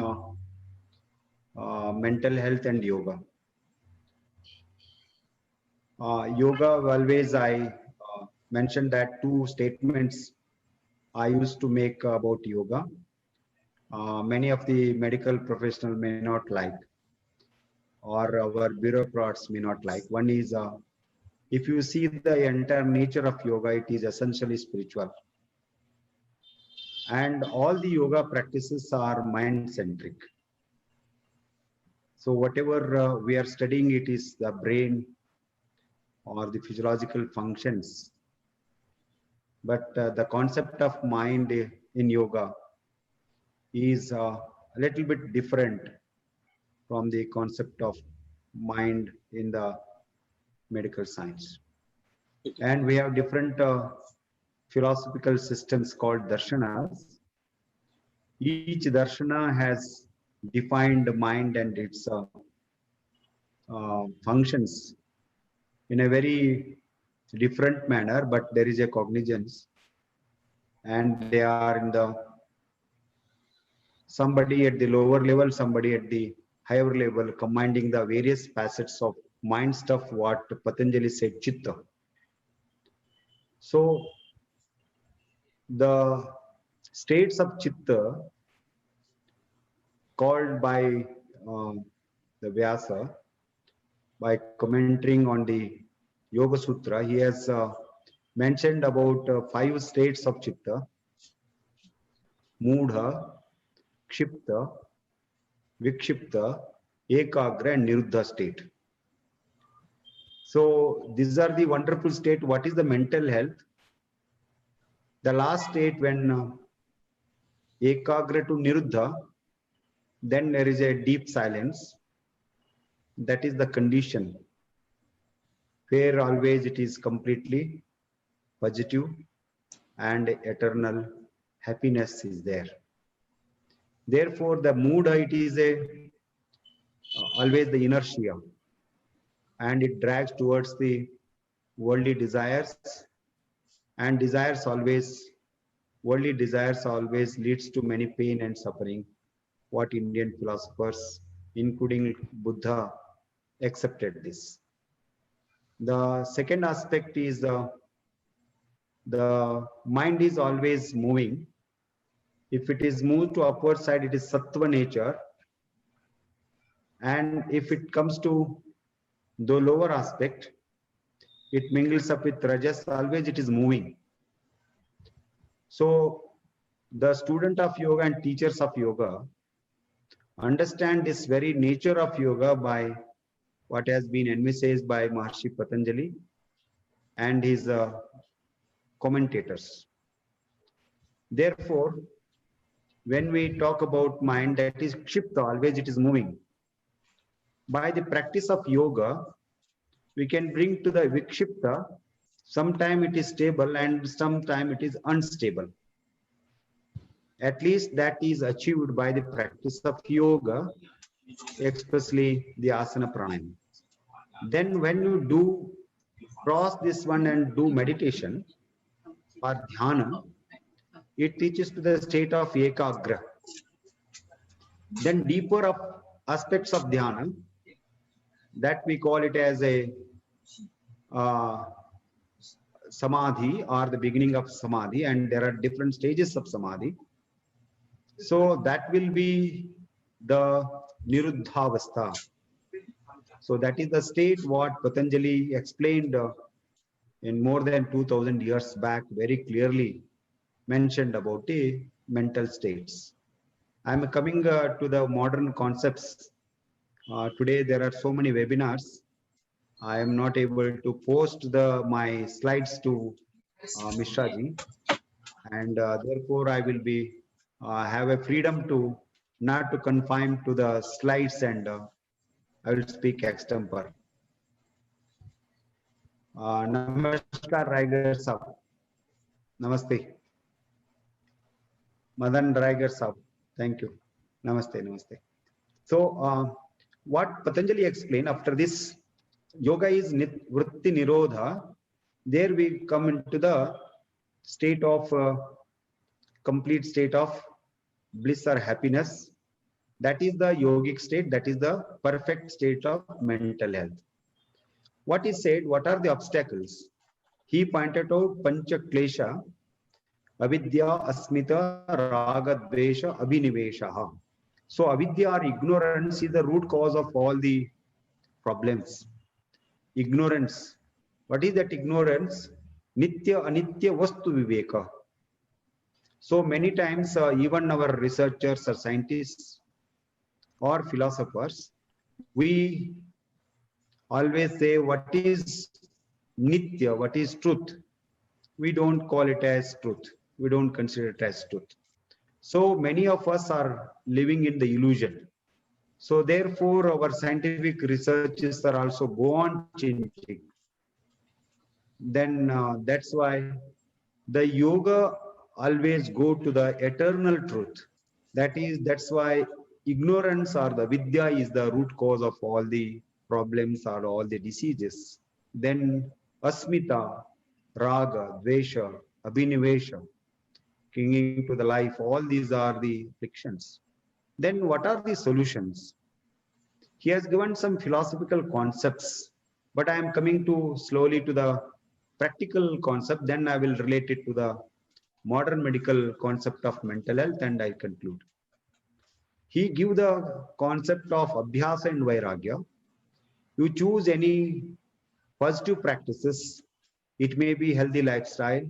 mental health and yoga. Yoga, always I mentioned that two statements I used to make about yoga. Many of the medical professionals may not like, or our bureaucrats may not like. One is, if you see the entire nature of yoga, it is essentially spiritual. And all the yoga practices are mind-centric. So whatever we are studying, it is the brain or the physiological functions. But the concept of mind in yoga is a little bit different from the concept of mind in the medical science. And we have different philosophical systems called darshanas. Each darshana has defined mind and its functions in a very different manner, but there is a cognizance, and they are in the somebody at the lower level, somebody at the higher level, combining the various facets of mind stuff, what Patanjali said, chitta. So the states of chitta called by the Vyasa, by commenting on the Yoga Sutra, he has mentioned about 5 states of chitta: Moodha, Kshipta, Vikshipta, Ekagra, and Niruddha state. So these are the wonderful state. What is the mental health? The last state, when Ekagra to Niruddha, then there is a deep silence. That is the condition where always it is completely positive and eternal happiness is there. Therefore, the Moodha, it is always the inertia, and it drags towards the worldly desires, and worldly desires always leads to many pain and suffering, what Indian philosophers, including Buddha, accepted this. The second aspect is the mind is always moving. If it is moved to upward side, it is sattva nature, and if it comes to the lower aspect, it mingles up with rajas, always it is moving. So the student of yoga and teachers of yoga understand this very nature of yoga by what has been envisaged by Maharshi Patanjali and his commentators. Therefore, when we talk about mind, that is kshipta, always it is moving. By the practice of yoga, we can bring to the vikshipta. Sometime it is stable and sometime it is unstable. At least that is achieved by the practice of yoga, especially the asana pranayama. Then when you do cross this one and do meditation or dhyana, it teaches to the state of ekagra. Then deeper aspects of dhyana, that we call it as a samadhi, or the beginning of samadhi, and there are different stages of samadhi. So that will be the niruddhavastha. So that is the state what Patanjali explained in more than 2000 years back, very clearly mentioned about the mental states. I am coming to the modern concepts. Today there are so many webinars. I am not able to post my slides to Mishra ji, and therefore I will be have a freedom to not to confine to the slides, and I will speak extempore. Namaskar, Raigar Sahab. Namaste. Madan Raigar Sahab. Thank you. Namaste, namaste. So, what Patanjali explained after this yoga is vritti nirodha. There we come into the state of complete state of bliss or happiness. That is the yogic state. That is the perfect state of mental health. What is said? What are the obstacles? He pointed out pancha klesha, avidya, asmita, raga, dvesha, abhinivesha. So avidya or ignorance is the root cause of all the problems. Ignorance. What is that ignorance? Nitya anitya vastu viveka. So many times even our researchers or scientists or philosophers, we always say what is nitya, what is truth. We don't call it as truth. We don't consider it as truth. So many of us are living in the illusion. So therefore our scientific researches are also go on changing. Then that's why the yoga always go to the eternal truth. That's why ignorance or the vidya is the root cause of all the problems or all the diseases. Then asmita, raga, dvesha, abhinivesha, clinging to the life, all these are the afflictions. Then what are the solutions? He has given some philosophical concepts, but I am coming to slowly to the practical concept. Then I will relate it to the modern medical concept of mental health and I conclude. He give the concept of abhyasa and vairagya. You choose any positive practices. It may be healthy lifestyle.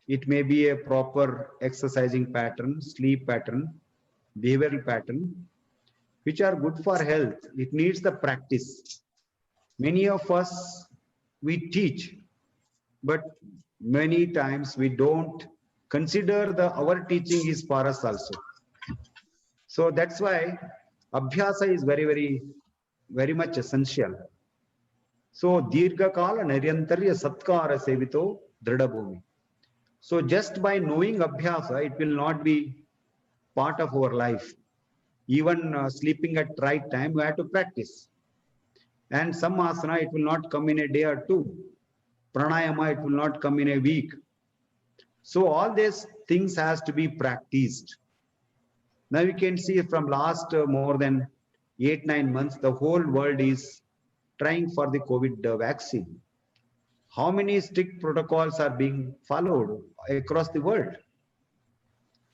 It may be a proper exercising pattern, sleep pattern, behavioral pattern, which are good for health. It needs the practice. Many of us, we teach, but many times we don't consider our teaching is for us also. So that's why abhyasa is very much essential. So dirgha kala niryantarya satkara sevito dridabhumi. So just by knowing abhyasa, it will not be part of our life. Even sleeping at right time, we have to practice. And some asana, it will not come in a day or two. Pranayama, it will not come in a week. So all these things has to be practiced. Now you can see from last more than 8-9 months, the whole world is trying for the COVID vaccine. How many strict protocols are being followed across the world?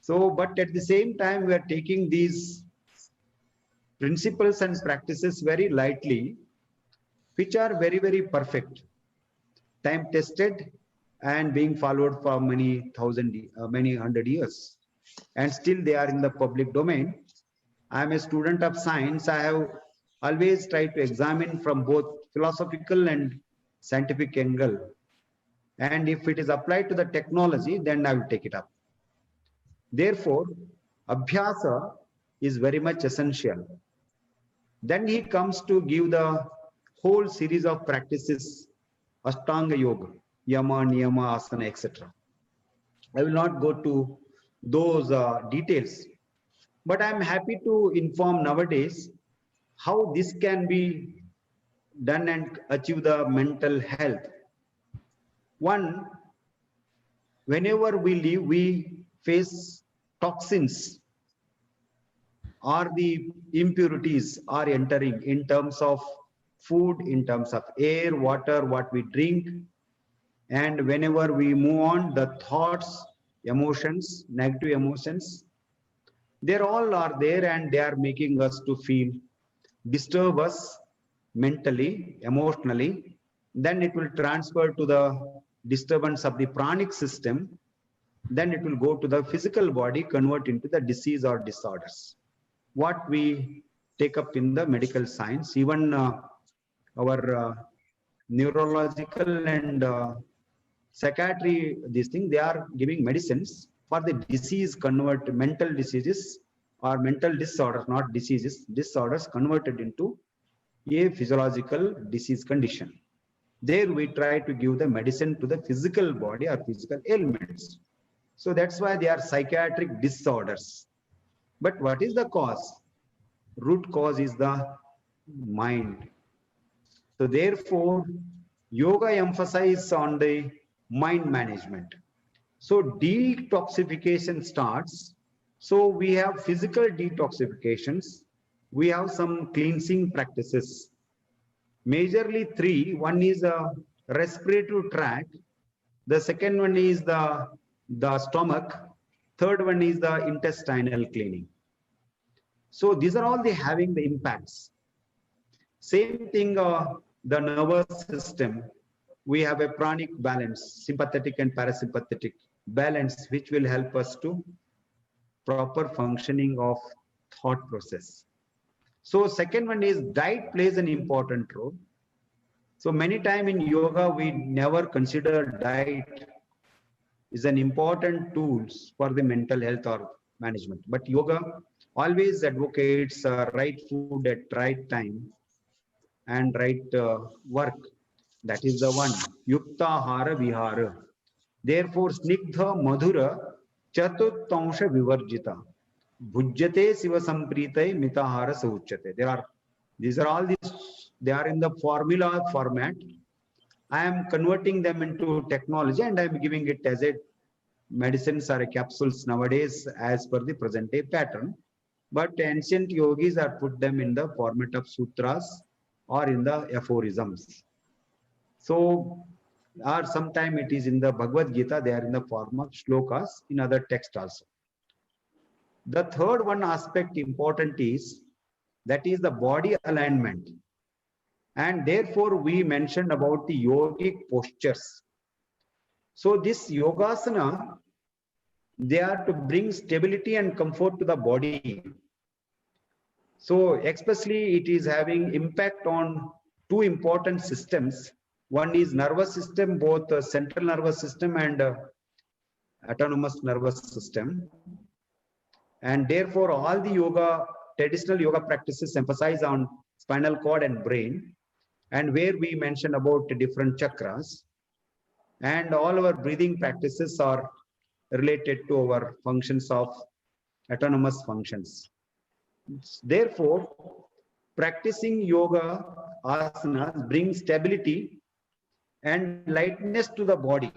So, but at the same time, we are taking these principles and practices very lightly, which are very perfect, time tested and being followed for many hundred years. And still they are in the public domain. I am a student of science. I have always tried to examine from both philosophical and scientific angle. And if it is applied to the technology, then I will take it up. Therefore, abhyasa is very much essential. Then he comes to give the whole series of practices, Ashtanga Yoga, Yama, Niyama, Asana, etc. I will not go to those details, but I am happy to inform nowadays how this can be done and achieve the mental health. One, whenever we live, we face toxins or the impurities are entering in terms of food, in terms of air, water, what we drink. And whenever we move on, the thoughts, emotions, negative emotions, they all are there and they are making us to feel, disturb us mentally, emotionally. Then it will transfer to the disturbance of the pranic system. Then it will go to the physical body, convert into the disease or disorders. What we take up in the medical science, even our neurological and psychiatry, these things, they are giving medicines for the disease convert mental diseases or mental disorders, not diseases, disorders converted into a physiological disease condition. There we try to give the medicine to the physical body or physical ailments. So that's why they are psychiatric disorders. But what is the cause? Root cause is the mind. So therefore, yoga emphasizes on the mind management. So detoxification starts. So we have physical detoxifications. We have some cleansing practices. Majorly three. One is a respiratory tract. The second one is the stomach. Third one is the intestinal cleaning. So these are all having the impacts. Same thing, the nervous system. We have a pranic balance, sympathetic and parasympathetic balance, which will help us to proper functioning of thought process. So second one is diet plays an important role. So many times in yoga, we never consider diet is an important tools for the mental health or management. But yoga always advocates right food at right time and right work. That is the one. Yukta hara vihara. Therefore, snigdha madhura chatuttangsha vivarjita. Bhujyate siva samprite mitahara sauchate. These are all these, they are in the formula format. I am converting them into technology and I am giving it as a medicines or capsules nowadays as per the present day pattern. But ancient yogis are put them in the format of sutras or in the aphorisms. So, or sometime it is in the Bhagavad Gita, they are in the form of shlokas in other texts also. The third one aspect important is, that is the body alignment. And therefore we mentioned about the yogic postures. So this yogasana, they are to bring stability and comfort to the body. So especially it is having impact on two important systems. One is nervous system, both central nervous system and autonomous nervous system. And therefore all the yoga, traditional yoga practices emphasize on spinal cord and brain, and where we mention about the different chakras. And all our breathing practices are related to our functions of autonomous functions. Therefore, practicing yoga asanas brings stability and lightness to the body.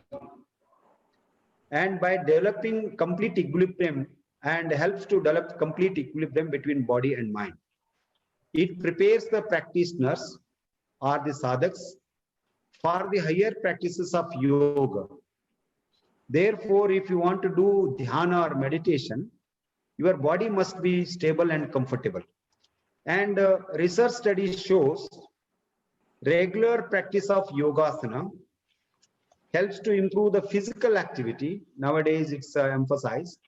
And by developing complete equilibrium, and helps to develop complete equilibrium between body and mind. It prepares the practitioners or the sadhaks for the higher practices of yoga. Therefore, if you want to do dhyana or meditation, your body must be stable and comfortable. And research study shows regular practice of yogasana helps to improve the physical activity. Nowadays, it's emphasized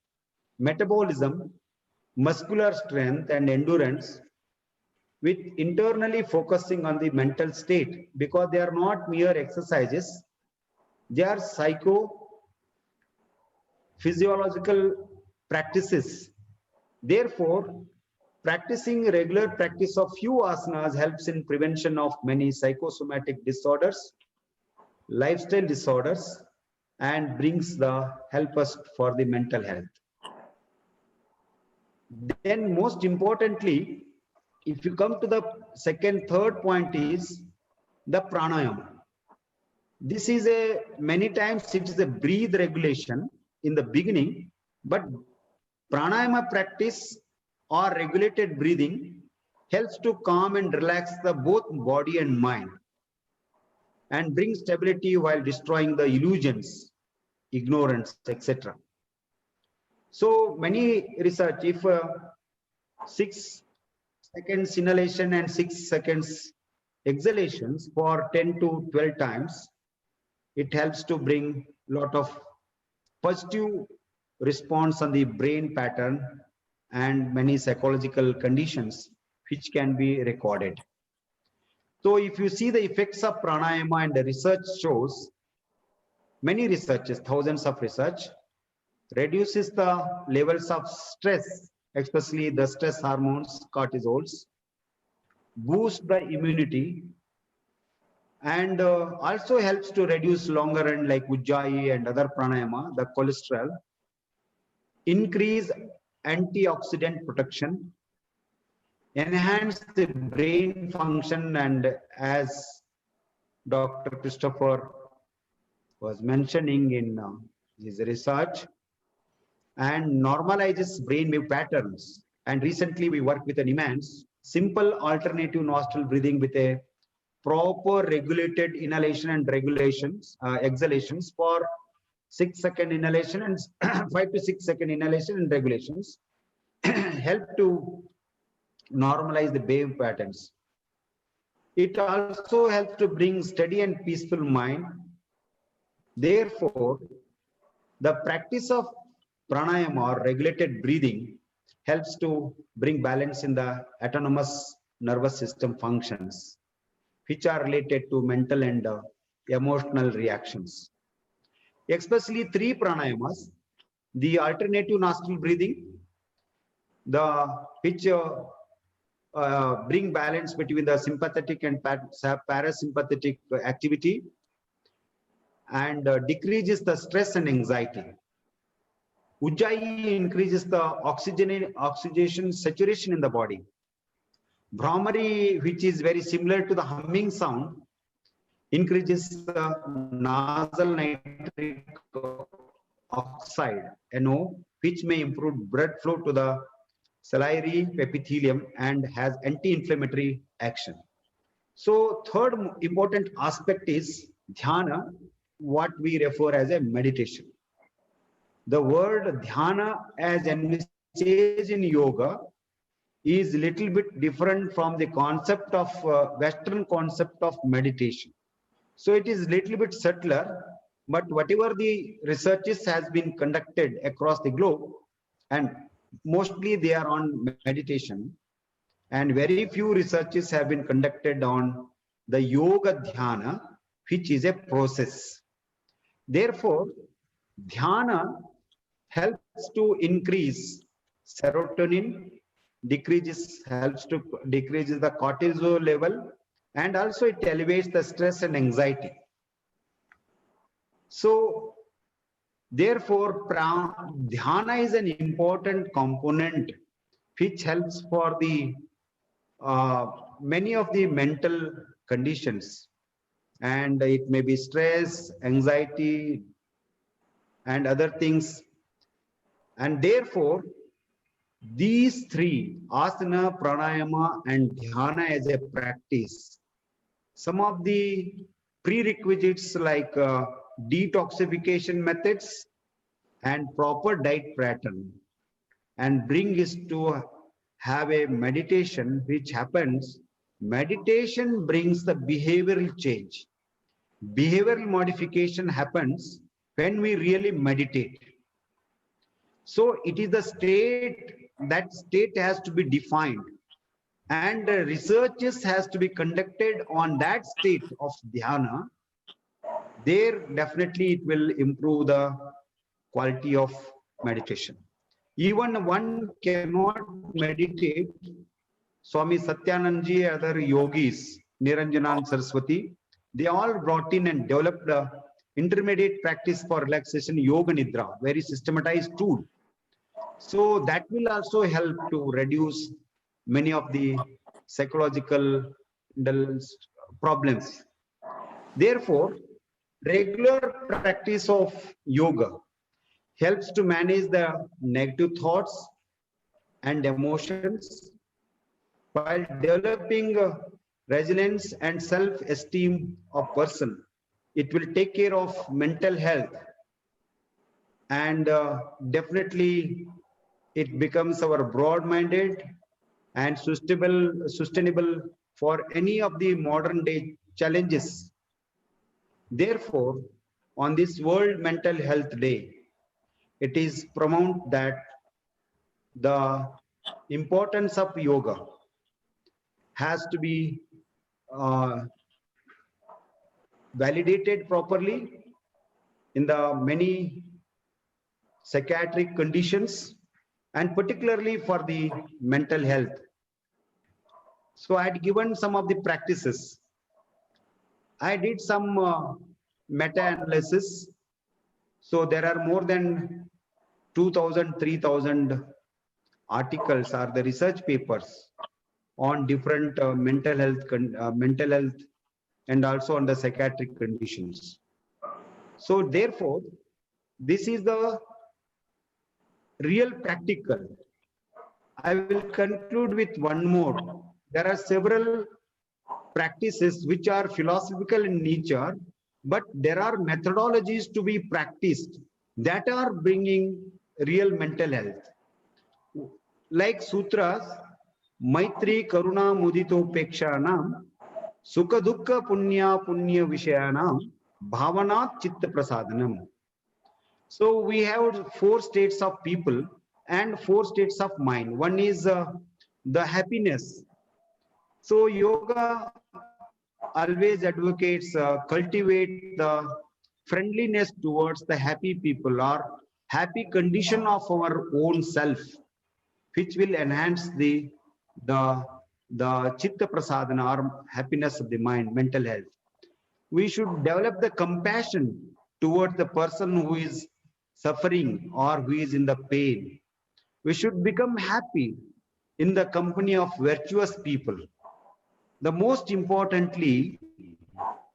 metabolism, muscular strength, and endurance, with internally focusing on the mental state, because they are not mere exercises, they are psycho-physiological practices. Therefore, practicing regular practice of few asanas helps in prevention of many psychosomatic disorders, lifestyle disorders, and brings the help us for the mental health. Then most importantly, if you come to the third point is the pranayama. This is many times it is a breathe regulation in the beginning, but pranayama practice or regulated breathing helps to calm and relax the both body and mind and bring stability while destroying the illusions, ignorance, etc. So many research, if 6 seconds inhalation and 6 seconds exhalations for 10 to 12 times, it helps to bring a lot of positive response on the brain pattern and many psychological conditions which can be recorded. So if you see the effects of pranayama, and the research shows, many researches, thousands of research, reduces the levels of stress, especially the stress hormones, cortisols, boost the immunity, and also helps to reduce longer run like Ujjayi and other pranayama, the cholesterol, increase antioxidant protection, enhance the brain function, and as Dr. Christopher was mentioning in his research, and normalizes brainwave patterns. And recently we worked with an immense simple alternative nostril breathing with a proper regulated inhalation and exhalations for 6-second inhalation and 5 to 6 second inhalation and regulations help to normalize the wave patterns. It also helps to bring steady and peaceful mind. Therefore, the practice of pranayama or regulated breathing helps to bring balance in the autonomous nervous system functions, which are related to mental and emotional reactions. Especially 3 pranayamas, the alternative nostril breathing, which bring balance between the sympathetic and parasympathetic activity, and decreases the stress and anxiety. Ujjayi increases the oxygenation saturation in the body. Brahmari, which is very similar to the humming sound, increases the nasal nitric oxide, NO, which may improve blood flow to the ciliary epithelium and has anti-inflammatory action. So third important aspect is dhyana, what we refer as a meditation. The word dhyana as envisaged in yoga is little bit different from the concept of Western concept of meditation. So it is little bit subtler, but whatever the researches has been conducted across the globe, and mostly they are on meditation, and very few researches have been conducted on the yoga dhyana, which is a process. Therefore, dhyana helps to increase serotonin, helps to decrease the cortisol level, and also it elevates the stress and anxiety. So therefore, dhyana is an important component which helps for the many of the mental conditions, and it may be stress, anxiety, and other things. And therefore, these 3, asana, pranayama, and dhyana as a practice, some of the prerequisites like detoxification methods and proper diet pattern, and bring us to have a meditation which happens. Meditation brings the behavioral change. Behavioral modification happens when we really meditate. So it is the state, that state has to be defined, and researches has to be conducted on that state of dhyana. There definitely it will improve the quality of meditation. Even one cannot meditate. Swami Satyanandji, other yogis, Niranjana and Saraswati, they all brought in and developed a intermediate practice for relaxation, yoga nidra, very systematized tool. So that will also help to reduce many of the psychological problems. Therefore, regular practice of yoga helps to manage the negative thoughts and emotions while developing resilience and self-esteem of person. It will take care of mental health, and definitely it becomes our broad-minded and sustainable for any of the modern day challenges. Therefore, on this World Mental Health Day, it is promoted that the importance of yoga has to be validated properly in the many psychiatric conditions, and particularly for the mental health. So I had given some of the practices. I did some meta-analysis. So there are more than 2,000, 3,000 articles or the research papers on different mental health and also on the psychiatric conditions. So therefore, this is the real practical. I will conclude with one more. There are several practices which are philosophical in nature, but there are methodologies to be practiced that are bringing real mental health. Like sutras, Maitri Karuna Mudito Pekshanam, Sukha Dukkha Punya Punya Vishayanam, Bhavanat Chitta Prasadanam. So we have 4 states of people and 4 states of mind. One is the happiness. So yoga always advocates cultivate the friendliness towards the happy people or happy condition of our own self, which will enhance the chitta prasadana or happiness of the mind, mental health. We should develop the compassion towards the person who is suffering or who is in the pain. We should become happy in the company of virtuous people. The most importantly,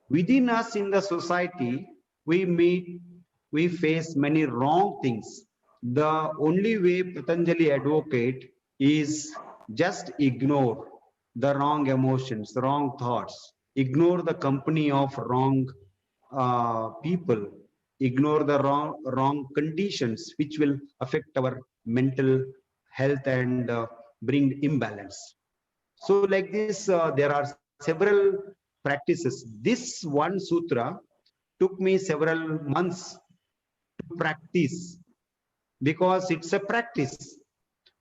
within us in the society, we face many wrong things. The only way Patanjali advocate is just ignore the wrong emotions, wrong thoughts, ignore the company of wrong people, ignore the wrong conditions which will affect our mental health and bring imbalance. So like this, there are several practices. This one sutra took me several months to practice because it's a practice.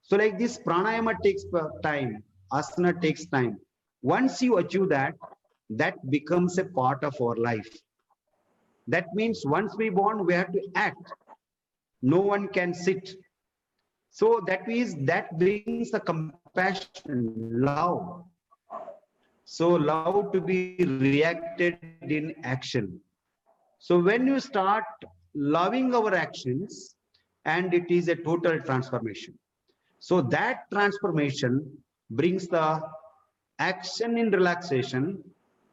So like this, pranayama takes time, asana takes time. Once you achieve that, that becomes a part of our life. That means once we born, we have to act. No one can sit. So that means that brings the compassion, love. So love to be reacted in action. So when you start loving our actions, and it is a total transformation. So that transformation brings the action in relaxation,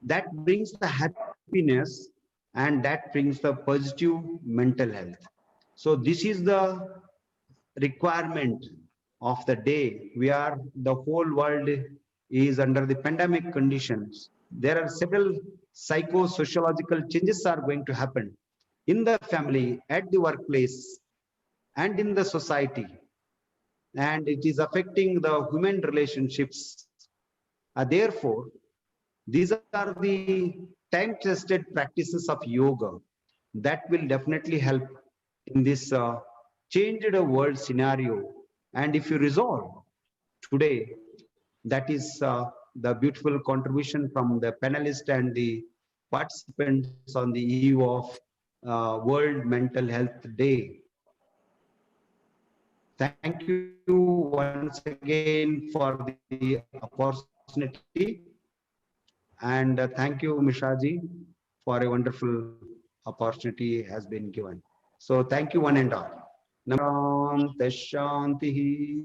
that brings the happiness, and that brings the positive mental health. So this is the requirement of the day. The whole world is under the pandemic conditions. There are several psychosociological changes are going to happen in the family, at the workplace, and in the society. And it is affecting the human relationships. Therefore, these are the time-tested practices of yoga that will definitely help in this changed world scenario. And if you resolve today, that is the beautiful contribution from the panelists and the participants on the eve of World Mental Health Day. Thank you once again for the opportunity. And thank you, Mishaji, for a wonderful opportunity has been given. So thank you one and all. Namaste Shanti.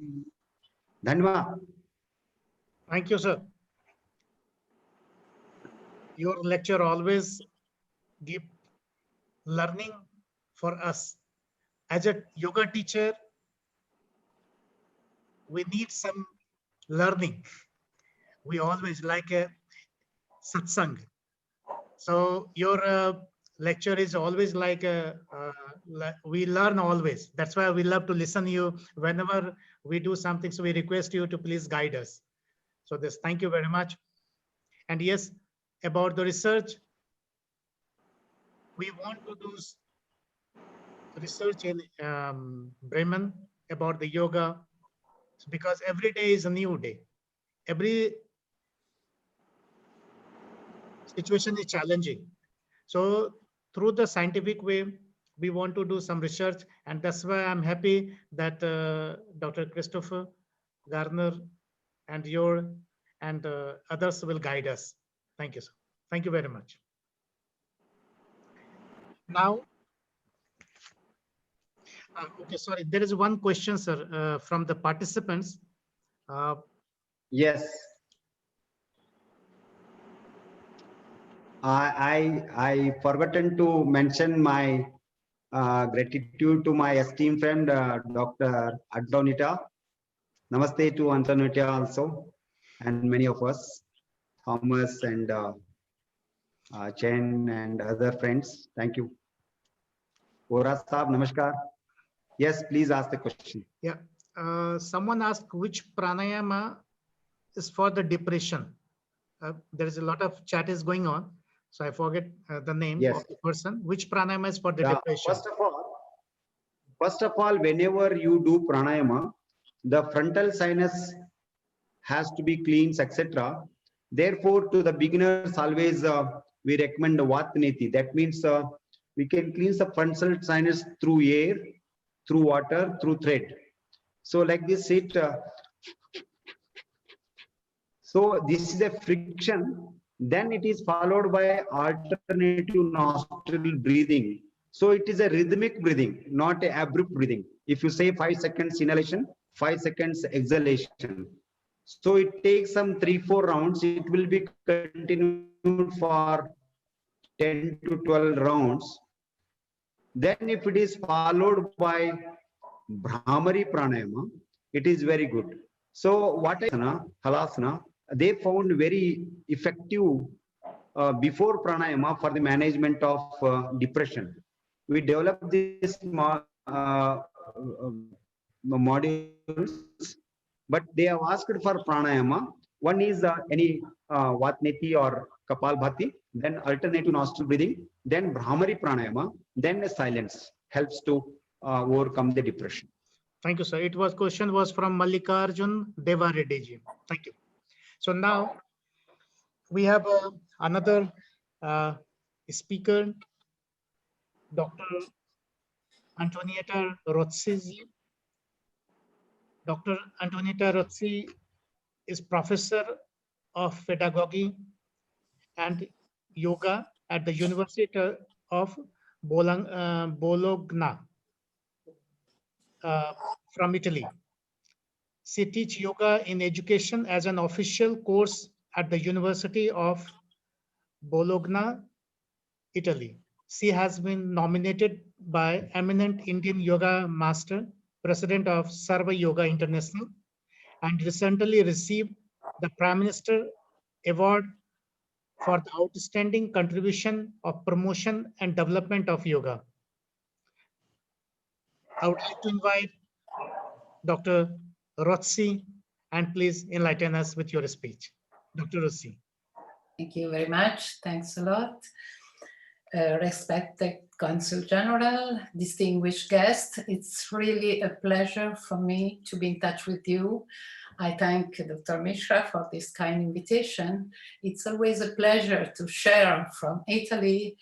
Dhanwad. Thank you, sir. Your lecture always give learning for us. As a yoga teacher, we need some learning. We always like a satsang. So your lecture is always like we learn always. That's why we love to listen to you whenever we do something. So we request you to please guide us. So thank you very much. And yes, about the research, we want to do research in Bremen about the yoga, because every day is a new day. Every situation is challenging. So through the scientific way, we want to do some research, and that's why I'm happy that Dr. Christopher Garner and others will guide us. Thank you, sir. Thank you very much. Now, okay, sorry, there is one question, sir, from the participants. Yes. I forgotten to mention my gratitude to my esteemed friend Dr. Antonita. Namaste to Antonita also, and many of us, Thomas and Chen and other friends. Thank you. Ora Saab, namaskar. Yes, please ask the question. Yeah. Someone asked which pranayama is for the depression. There is a lot of chat is going on, so I forget the name Yes. of the person. Which pranayama is for the Yeah, depression? first of all, whenever you do pranayama, the frontal sinus has to be cleansed, etc. Therefore, to the beginners, always we recommend the Vatneti. That means we can cleanse the frontal sinus through air, through water, through thread. So like this, so this is a friction. Then it is followed by alternative nostril breathing. So it is a rhythmic breathing, not a abrupt breathing. If you say 5 seconds inhalation, 5 seconds exhalation. So it takes some 3-4 rounds. It will be continued for 10 to 12 rounds. Then if it is followed by Brahmari pranayama, it is very good. So what I halasana, they found very effective before pranayama for the management of depression. We developed this modules, but they have asked for pranayama. One is any Vatneti or Kapalbhati, then alternative nostril breathing, then Brahmari pranayama, then silence helps to overcome the depression. Thank you, sir. Question was from Mallikarjun Deva Reddy ji. Thank you. So now we have another speaker, Dr. Antonietta Rozzi. Dr. Antonietta Rozzi is professor of pedagogy and yoga at the University of Bologna from Italy. She teaches yoga in education as an official course at the University of Bologna, Italy. She has been nominated by eminent Indian yoga master, president of Sarva Yoga International, and recently received the Prime Minister Award for the outstanding contribution of promotion and development of yoga. I would like to invite Dr. Rozzi, and please enlighten us with your speech. Dr. Rozzi. Thank you very much. Thanks a lot. Respected Consul General, distinguished guests, it's really a pleasure for me to be in touch with you. I thank Dr. Mishra for this kind invitation. It's always a pleasure to share from Italy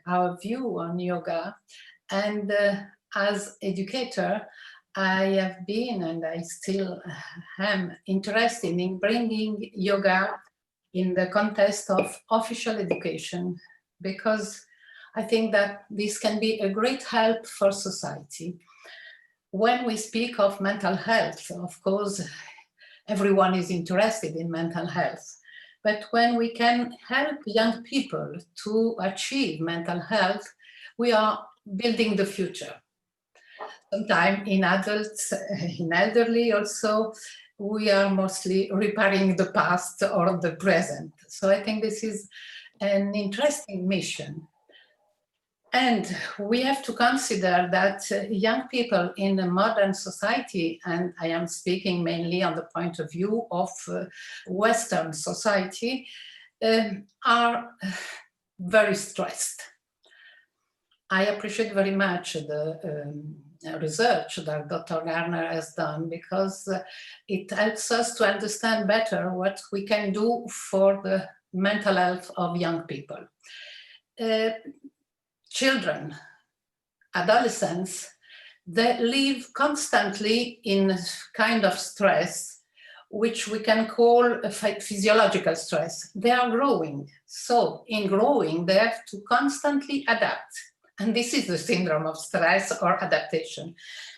our view on yoga. And as educator, I have been and I still am interested in bringing yoga in the context of official education, because I think that this can be a great help for society. When we speak of mental health, of course, everyone is interested in mental health. But when we can help young people to achieve mental health, we are building the future. Sometimes in adults, in elderly also, we are mostly repairing the past or the present. So I think this is an interesting mission. And we have to consider that young people in a modern society, and I am speaking mainly on the point of view of Western society, are very stressed. I appreciate very much the research that Dr. Garner has done, because it helps us to understand better what we can do for the mental health of young people. Children, adolescents, they live constantly in a kind of stress, which we can call a physiological stress. They are growing. So in growing, they have to constantly adapt. And this is the syndrome of stress or adaptation.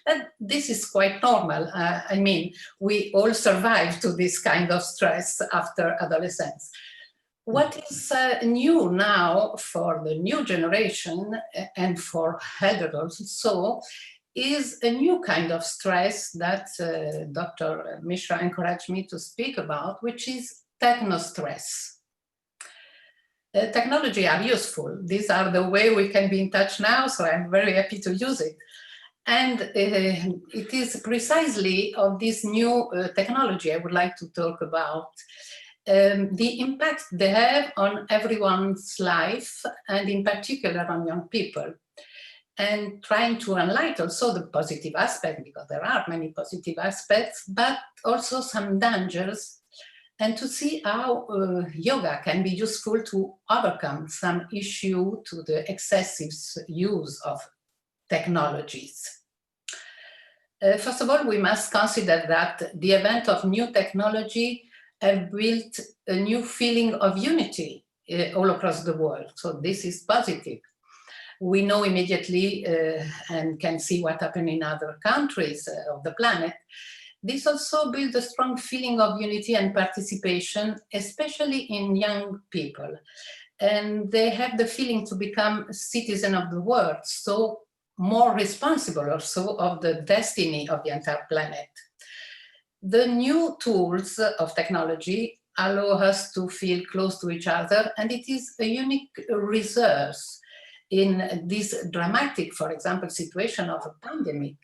And this is quite normal. I mean, we all survive to this kind of stress after adolescence. What is new now for the new generation and for adults also is a new kind of stress that Dr. Mishra encouraged me to speak about, which is techno-stress. Technology are useful. These are the way we can be in touch now, so I'm very happy to use it. And it is precisely of this new technology I would like to talk about. The impact they have on everyone's life, and in particular on young people. And trying to highlight also the positive aspect, because there are many positive aspects, but also some dangers, and to see how yoga can be useful to overcome some issue to the excessive use of technologies. First of all, we must consider that the advent of new technology have built a new feeling of unity all across the world. So this is positive. We know immediately and can see what happened in other countries of the planet. This also builds a strong feeling of unity and participation, especially in young people. And they have the feeling to become citizens of the world, so more responsible also of the destiny of the entire planet. The new tools of technology allow us to feel close to each other, and it is a unique resource in this dramatic, for example, situation of a pandemic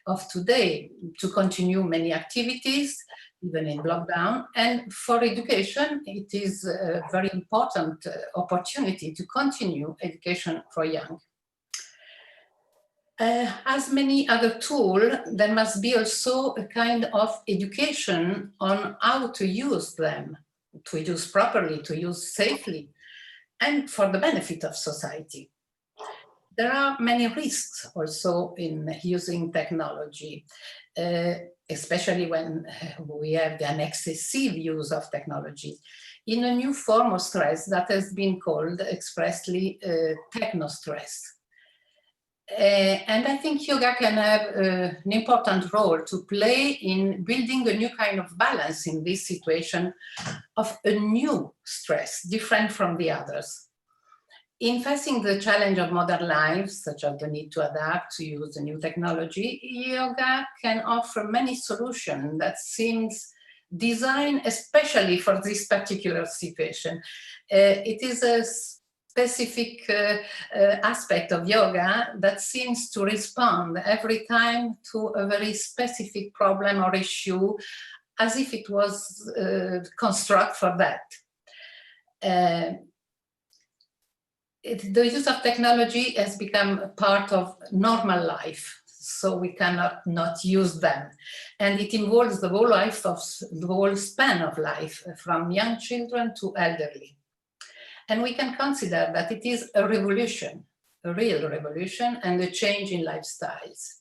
of today, to continue many activities, even in lockdown. And for education, it is a very important opportunity to continue education for young. As many other tools, there must be also a kind of education on how to use them, to use properly, to use safely, and for the benefit of society. There are many risks also in using technology, especially when we have an excessive use of technology in a new form of stress that has been called expressly techno-stress. And I think yoga can have an important role to play in building a new kind of balance in this situation of a new stress, different from the others. In facing the challenge of modern life, such as the need to adapt, to use the new technology, yoga can offer many solutions that seems designed especially for this particular situation. It is a specific aspect of yoga that seems to respond every time to a very specific problem or issue, as if it was constructed for that. The use of technology has become a part of normal life, so we cannot not use them. And it involves the whole life of the whole span of life, from young children to elderly. And we can consider that it is a revolution, a real revolution, and a change in lifestyles.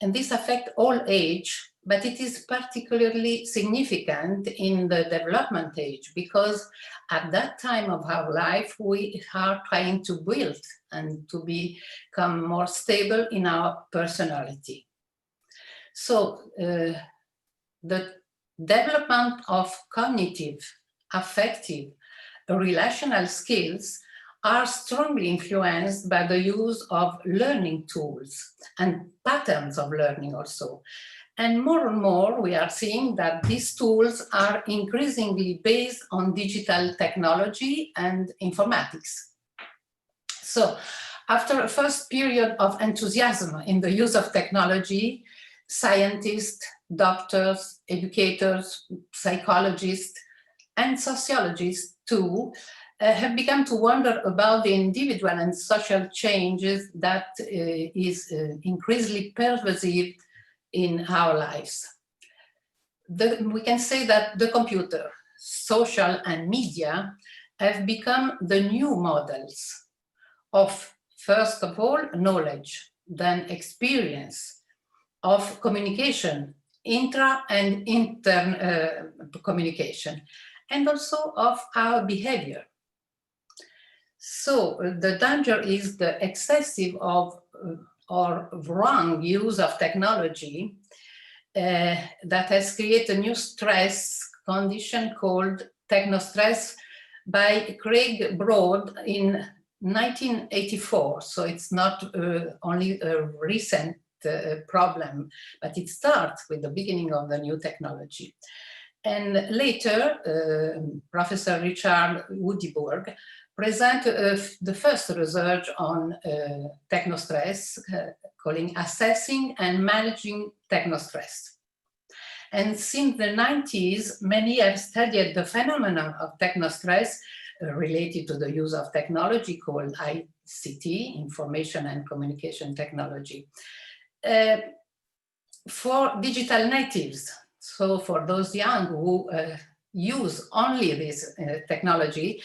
And this affects all age, but it is particularly significant in the development age, because at that time of our life, we are trying to build and to become more stable in our personality. So the development of cognitive, affective, relational skills are strongly influenced by the use of learning tools and patterns of learning also. And more, we are seeing that these tools are increasingly based on digital technology and informatics. So after a first period of enthusiasm in the use of technology, scientists, doctors, educators, psychologists, and sociologists too have begun to wonder about the individual and social changes that is increasingly pervasive in our lives. We can say that the computer, social, and media have become the new models of, first of all, knowledge, then experience, of communication, intra and intern communication, and also of our behavior. So the danger is the excessive of or wrong use of technology that has created a new stress condition called techno-stress, by Craig Broad in 1984. So it's not only a recent problem, but it starts with the beginning of the new technology. And later, Professor Richard Woodiburg presented the first research on technostress, calling Assessing and Managing Technostress. And since the 90s, many have studied the phenomenon of technostress related to the use of technology called ICT, Information and Communication Technology, for digital natives. So for those young who use only this technology,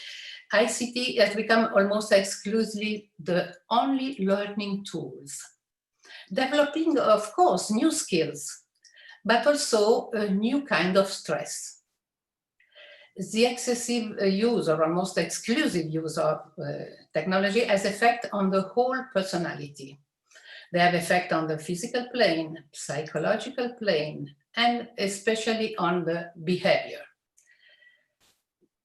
ICT has become almost exclusively the only learning tools. Developing, of course, new skills, but also a new kind of stress. The excessive use or almost exclusive use of technology has effect on the whole personality. They have effect on the physical plane, psychological plane, and especially on the behavior.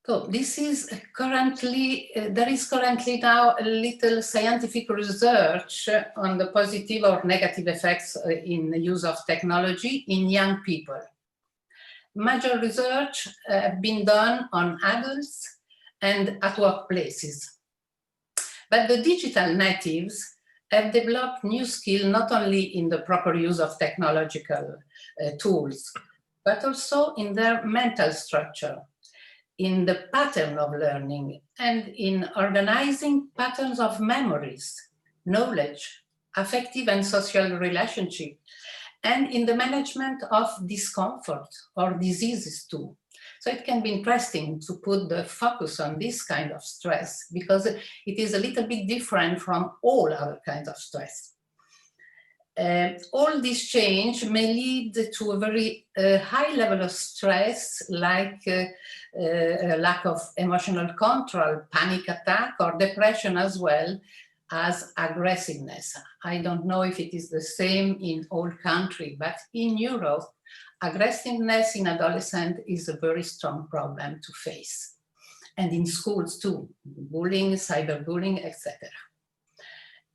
So this is currently, there is currently now a little scientific research on the positive or negative effects in the use of technology in young people. Major research have been done on adults and at workplaces. But the digital natives have developed new skills not only in the proper use of technological tools, but also in their mental structure, in the pattern of learning, and in organizing patterns of memories, knowledge, affective and social relationship, and in the management of discomfort or diseases too. So it can be interesting to put the focus on this kind of stress because it is a little bit different from all other kinds of stress. All this change may lead to a very high level of stress, like lack of emotional control, panic attack, or depression, as well as aggressiveness. I don't know if it is the same in all countries, but in Europe, aggressiveness in adolescents is a very strong problem to face. And in schools too, bullying, cyberbullying, etc.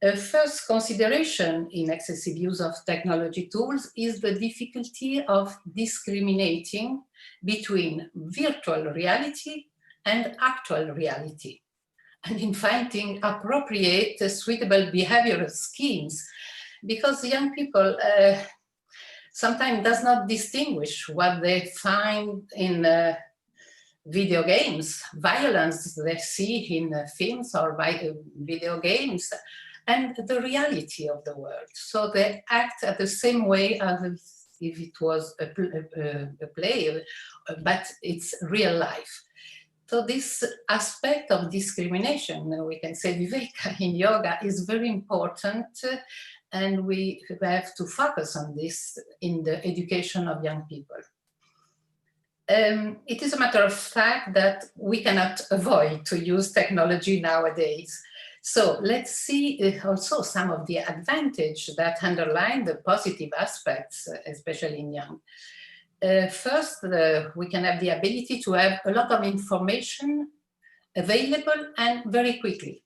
A first consideration in excessive use of technology tools is the difficulty of discriminating between virtual reality and actual reality, and in finding appropriate, suitable behavioral schemes, because young people sometimes does not distinguish what they find in video games, violence they see in films or video games, and the reality of the world. So they act at the same way as if it was a play, but it's real life. So this aspect of discrimination, we can say viveka in yoga, is very important, and we have to focus on this in the education of young people. It is a matter of fact that we cannot avoid to use technology nowadays. So let's see also some of the advantages that underline the positive aspects, especially in young. First, we can have the ability to have a lot of information available and very quickly.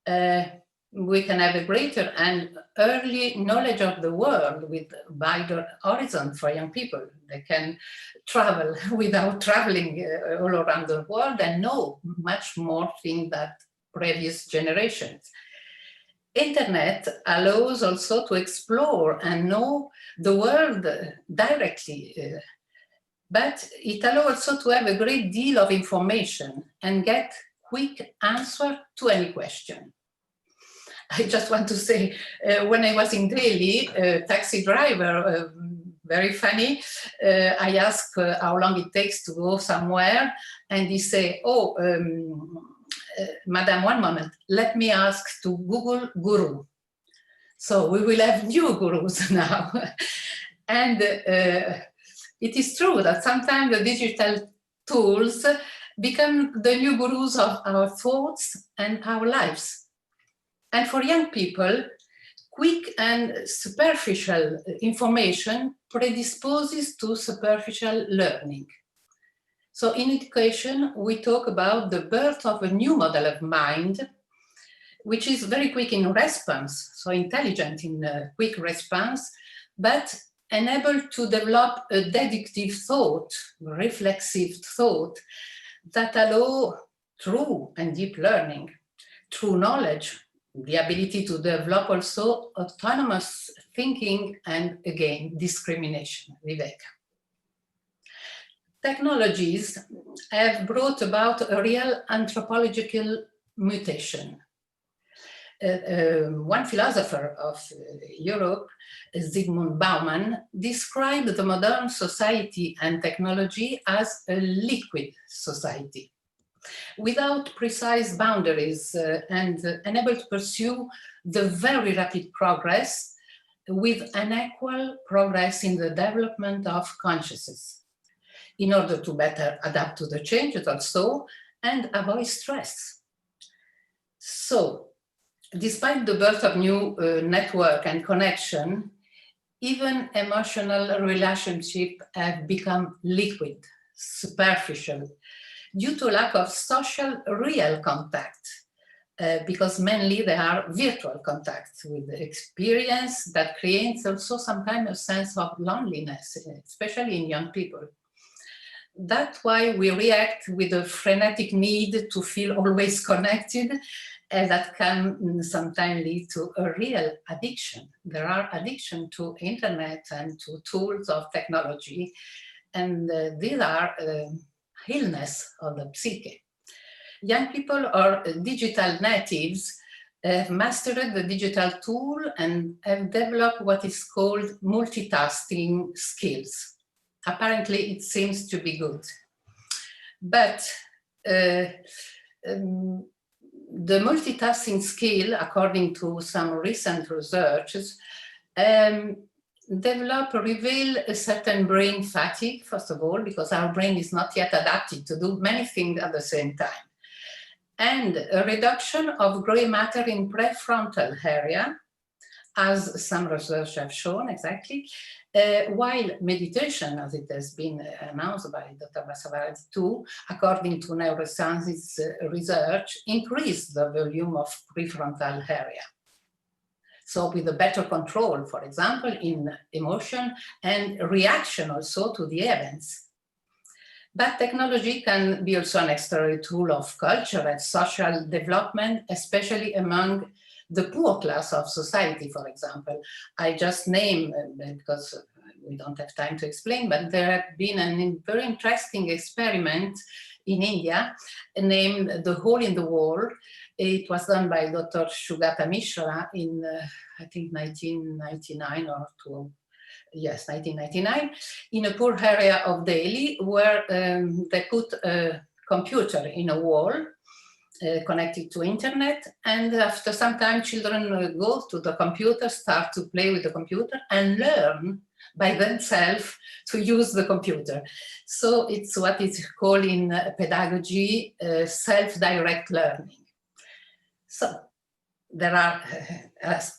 We can have a greater and early knowledge of the world with wider horizon for young people. They can travel without traveling all around the world and know much more things than previous generations. Internet allows also to explore and know the world directly, but it allows also to have a great deal of information and get quick answer to any question. I just want to say, when I was in Delhi, a taxi driver, very funny, I asked how long it takes to go somewhere, and he said, oh, Madam, one moment, let me ask to Google Guru. So we will have new gurus now. And it is true that sometimes the digital tools become the new gurus of our thoughts and our lives. And for young people, quick and superficial information predisposes to superficial learning. So in education, we talk about the birth of a new model of mind, which is very quick in response, so intelligent in quick response, but unable to develop a deductive thought, reflexive thought, that allow true and deep learning, true knowledge, the ability to develop also autonomous thinking, and again, discrimination, viveka. Technologies have brought about a real anthropological mutation. One philosopher of Europe, Zygmunt Bauman, described the modern society and technology as a liquid society, without precise boundaries and unable to pursue the very rapid progress with unequal progress in the development of consciousness, in order to better adapt to the changes also and avoid stress. So, despite the birth of new network and connection, even emotional relationships have become liquid, superficial, due to lack of social real contact, because mainly they are virtual contacts with the experience that creates also sometimes a sense of loneliness, especially in young people. That's why we react with a frenetic need to feel always connected, and that can sometimes lead to a real addiction. There are addiction to internet and to tools of technology, and these are illness of the psyche. Young people are digital natives, have mastered the digital tool and have developed what is called multitasking skills. Apparently, it seems to be good. But the multitasking skill, according to some recent researches, reveal a certain brain fatigue, first of all, because our brain is not yet adapted to do many things at the same time. And a reduction of gray matter in prefrontal area, as some research have shown exactly, while meditation, as it has been announced by Dr. Basavaradi too, according to neurosciences research, increased the volume of prefrontal area. So with a better control, for example, in emotion and reaction also to the events. But technology can be also an extraordinary tool of culture and social development, especially among the poor class of society, for example. I just name, because we don't have time to explain, but there have been a very interesting experiment in India named The Hole in the Wall. It was done by Dr. Shugata Mishra in, I think, 1999 or 1999, in a poor area of Delhi, where they put a computer in a wall connected to internet, and after some time children go to the computer, start to play with the computer and learn by themselves to use the computer. So it's what is called in pedagogy self-direct learning. So there are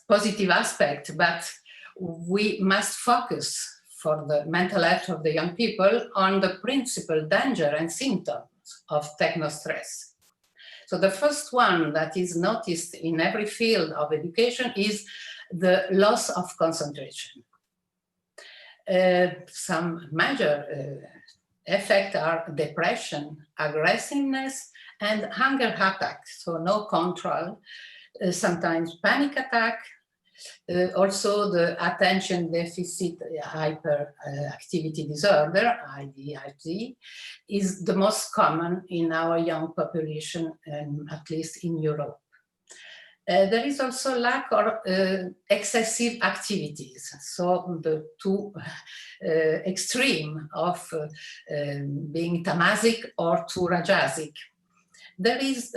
positive aspects, but we must focus for the mental health of the young people on the principal danger and symptoms of technostress. So the first one that is noticed in every field of education is the loss of concentration. Some major effects are depression, aggressiveness, and hunger attack, so no control, sometimes panic attack, also the attention deficit hyperactivity disorder, ADHD, is the most common in our young population, at least in Europe. There is also lack of excessive activities, so the two extreme of being tamasic or too rajasic. There is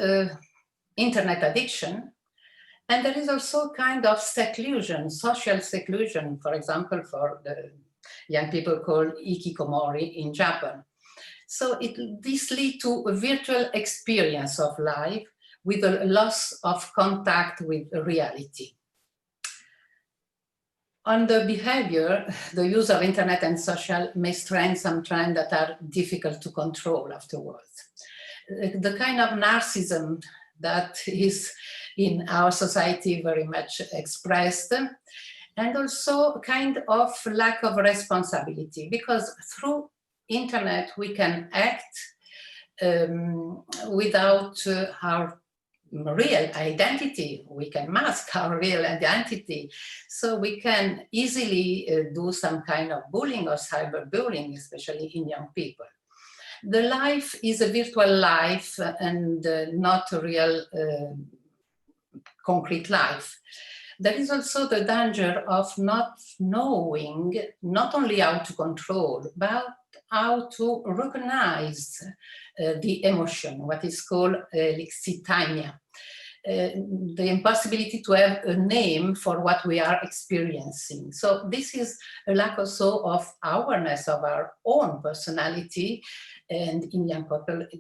internet addiction, and there is also kind of seclusion, social seclusion, for example, for the young people called ikikomori in Japan. So this leads to a virtual experience of life with a loss of contact with reality. On the behavior, the use of internet and social may strengthen some trends that are difficult to control afterwards. The kind of narcissism that is in our society very much expressed, and also kind of lack of responsibility, because through internet we can act without our real identity. We can mask our real identity. So we can easily do some kind of bullying or cyberbullying, especially in young people. The life is a virtual life and not a real concrete life. There is also the danger of not knowing not only how to control, but how to recognize the emotion, what is called lexithymia. The impossibility to have a name for what we are experiencing. So this is a lack also of awareness of our own personality. And in young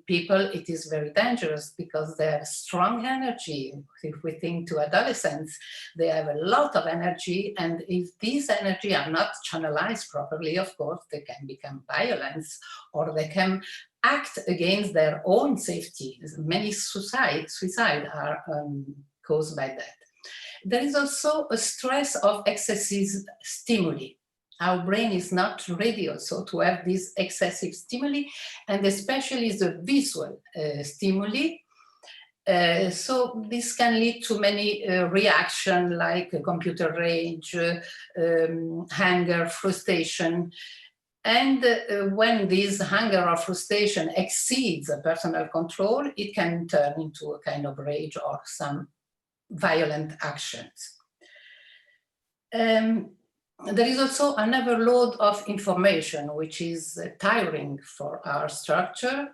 people, it is very dangerous because they have strong energy. If we think to adolescents, they have a lot of energy. And if these energy are not channelized properly, of course, they can become violence, or they can act against their own safety. Many suicide are caused by that. There is also a stress of excessive stimuli. Our brain is not ready also to have this excessive stimuli, and especially the visual stimuli. So this can lead to many reactions like computer rage, anger, frustration. And when this anger or frustration exceeds personal control, it can turn into a kind of rage or some violent actions. There is also an overload of information, which is tiring for our structure.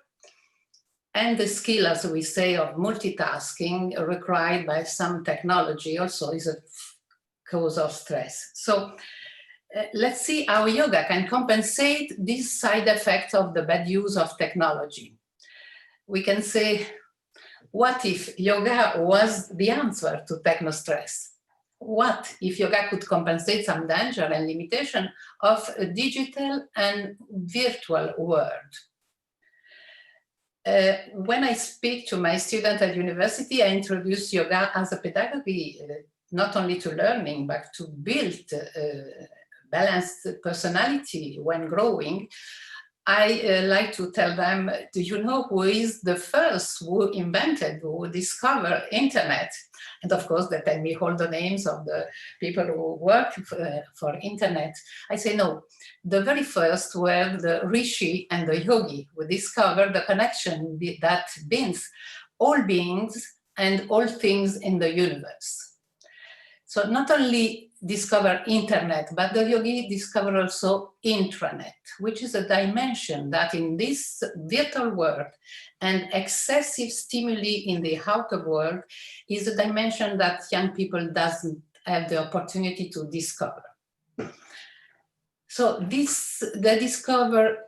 And the skill, as we say, of multitasking required by some technology also is a cause of stress. So let's see how yoga can compensate these side effects of the bad use of technology. We can say, what if yoga was the answer to techno-stress? What if yoga could compensate some danger and limitation of a digital and virtual world? When I speak to my students at university, I introduce yoga as a pedagogy, not only to learning, but to build balanced personality when growing. I like to tell them, do you know who is the first who discovered internet? And of course, they tell me all the names of the people who work for internet. I say, no, the very first were the Rishi and the Yogi who discovered the connection that binds all beings and all things in the universe. So not only discover internet, but the yogi discovered also intranet, which is a dimension that in this virtual world and excessive stimuli in the outer world is a dimension that young people doesn't have the opportunity to discover. So they discover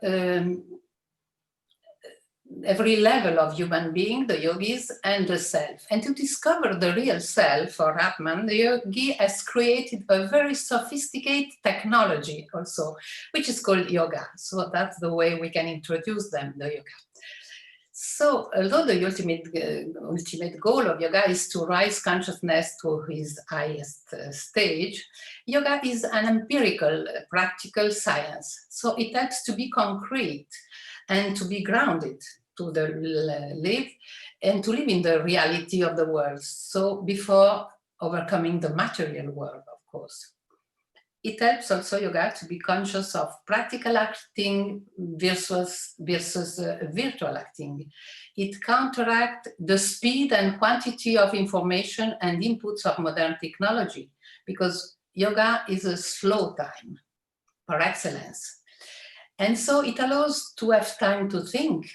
every level of human being, the yogis, and the self. And to discover the real self, or Atman, the yogi has created a very sophisticated technology also, which is called yoga. So that's the way we can introduce them, the yoga. So although the ultimate goal of yoga is to raise consciousness to its highest stage, yoga is an empirical, practical science. So it helps to be concrete and to be grounded, to live and to live in the reality of the world. So before overcoming the material world, of course. It helps also yoga to be conscious of practical acting versus virtual acting. It counteracts the speed and quantity of information and inputs of modern technology, because yoga is a slow time par excellence. And so it allows to have time to think,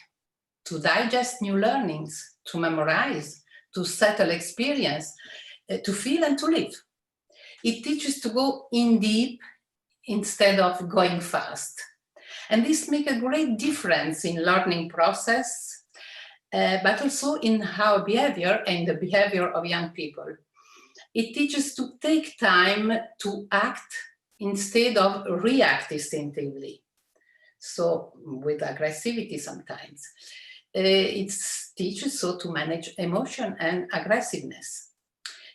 to digest new learnings, to memorize, to settle experience, to feel and to live. It teaches to go in deep instead of going fast. And this makes a great difference in learning process, but also in our behavior and the behavior of young people. It teaches to take time to act instead of react instinctively. So with aggressivity sometimes. It teaches so to manage emotion and aggressiveness.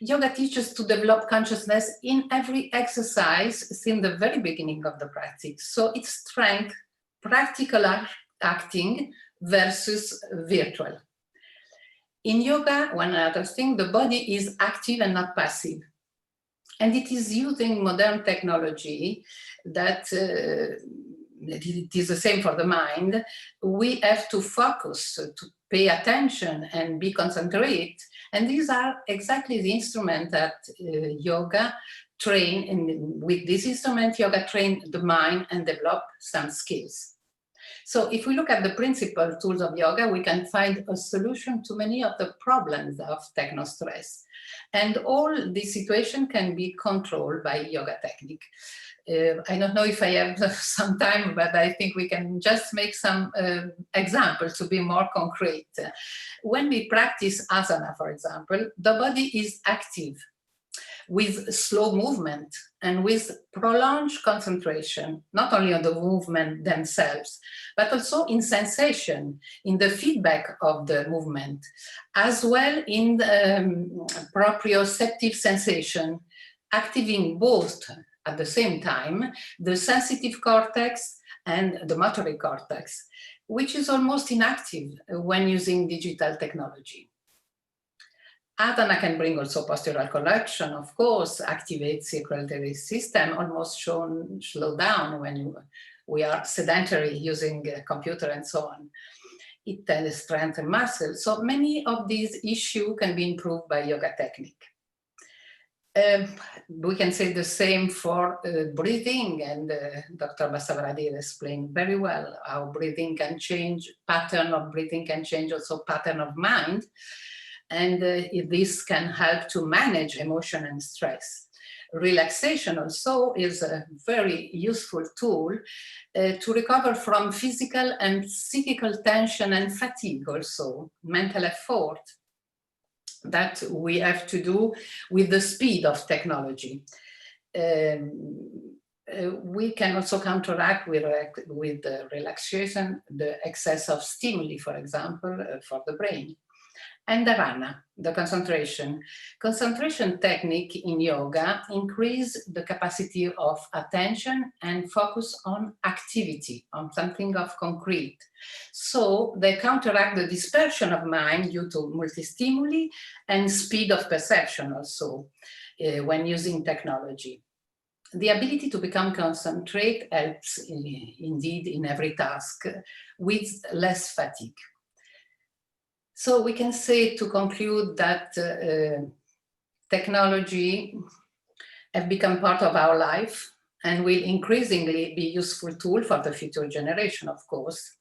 Yoga teaches to develop consciousness in every exercise since the very beginning of the practice. So it's strength, practical acting versus virtual. In yoga, one other thing, the body is active and not passive. And it is using modern technology that it is the same for the mind. We have to focus, to pay attention and be concentrate. And these are exactly the instruments that yoga train. And with this instrument, yoga train the mind and develop some skills. So if we look at the principal tools of yoga, we can find a solution to many of the problems of technostress. And all this situation can be controlled by yoga technique. I don't know if I have some time, but I think we can just make some examples to be more concrete. When we practice asana, for example, the body is active with slow movement and with prolonged concentration, not only on the movement themselves, but also in sensation, in the feedback of the movement, as well in the proprioceptive sensation, activating both at the same time the sensitive cortex and the motoric cortex, which is almost inactive when using digital technology. Asana can bring also postural correction, of course, activate circulatory system, almost slow down when we are sedentary using a computer and so on. It tends to strengthen muscles. So many of these issues can be improved by yoga technique. We can say the same for breathing, and Dr. Basavaradi explained very well how breathing can change, pattern of breathing can change also pattern of mind. And this can help to manage emotion and stress. Relaxation also is a very useful tool to recover from physical and psychical tension and fatigue also, mental effort that we have to do with the speed of technology. We can also counteract with the relaxation, the excess of stimuli, for example, for the brain. And dharana, the concentration. Concentration technique in yoga increase the capacity of attention and focus on activity, on something of concrete. So they counteract the dispersion of mind due to multi-stimuli and speed of perception also when using technology. The ability to become concentrate helps indeed in every task with less fatigue. So we can say, to conclude, that technology have become part of our life and will increasingly be useful tool for the future generation, of course.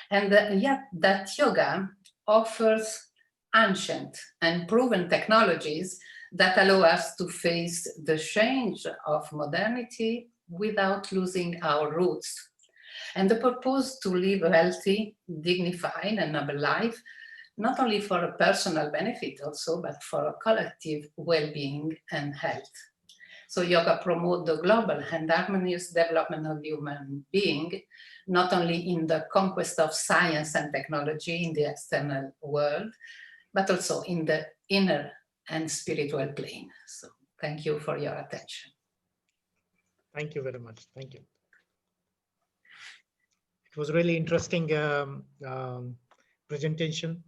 And yet that yoga offers ancient and proven technologies that allow us to face the change of modernity without losing our roots. And the purpose to live a healthy, dignified, and noble life, not only for a personal benefit also, but for a collective well-being and health. So yoga promotes the global and harmonious development of human being, not only in the conquest of science and technology in the external world, but also in the inner and spiritual plane. So thank you for your attention. Thank you very much. Thank you. It was really interesting presentation.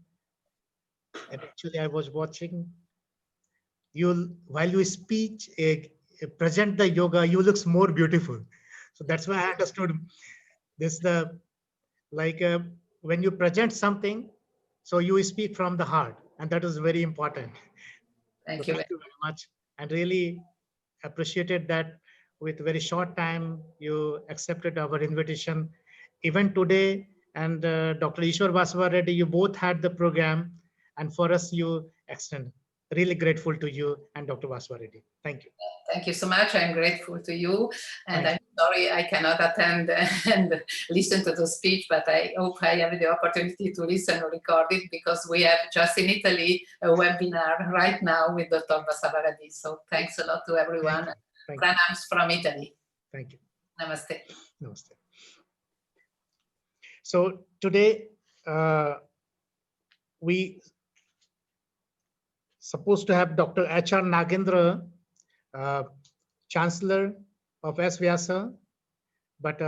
And actually, I was watching you while you speak, present the yoga. You looks more beautiful. So that's why I understood this. When you present something, so you speak from the heart, and that is very important. Thank you very much, and really appreciated that. With very short time, you accepted our invitation. Even today, and Dr. Ishwar Basava Reddy, you both had the program. And for us, you extend. Really grateful to you and Dr. Basava Reddy. Thank you. Thank you so much. I'm grateful to you. And I'm sorry I cannot attend and listen to the speech, but I hope I have the opportunity to listen or record it, because we have just in Italy a webinar right now with Dr. Basava Reddy. So thanks a lot to everyone. Pranams from Italy. Thank you. Namaste. Namaste. So today we supposed to have Dr. H.R. Nagendra, Chancellor of S. Vyasa, but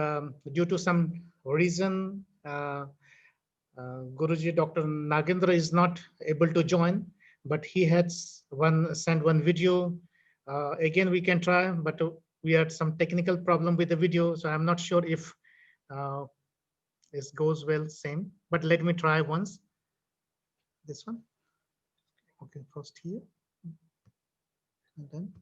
due to some reason, Guruji, Dr. Nagendra is not able to join, but he had sent one video. Again, we can try, but we had some technical problem with the video, so I'm not sure if this goes well, same, but let me try once. This one. Okay, first here, and then.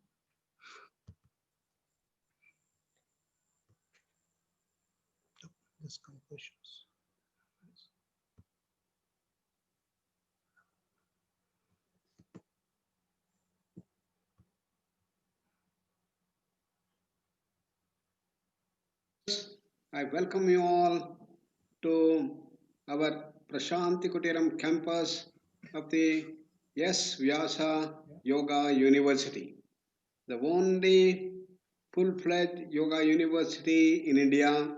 This conclusions. I welcome you all to our Prashanti Kutiram campus of the S. Vyasa Yoga University, the only full-fledged yoga university in India,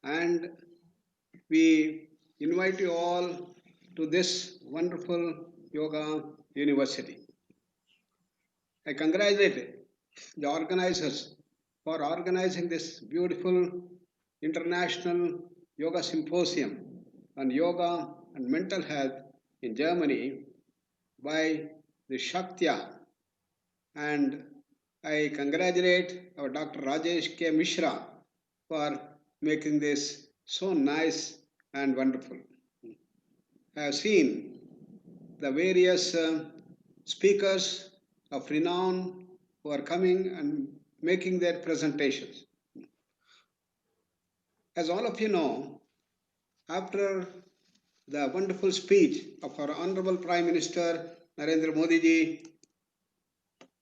and we invite you all to this wonderful yoga university. I congratulate the organizers for organizing this beautiful international yoga symposium on yoga and mental health in Germany by the Shaktya. And I congratulate our Dr. Rajesh K. Mishra for making this so nice and wonderful. I have seen the various speakers of renown who are coming and making their presentations. As all of you know, after the wonderful speech of our Honorable Prime Minister Narendra Modi ji,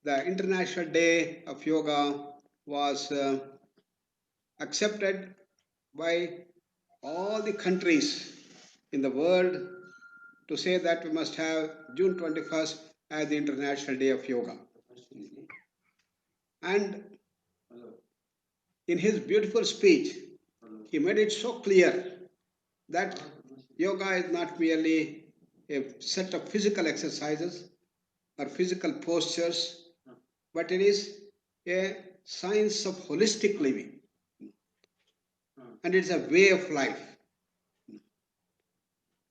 the International Day of Yoga was accepted by all the countries in the world to say that we must have June 21st as the International Day of Yoga. And in his beautiful speech, he made it so clear that yoga is not merely a set of physical exercises or physical postures, but it is a science of holistic living. And it's a way of life.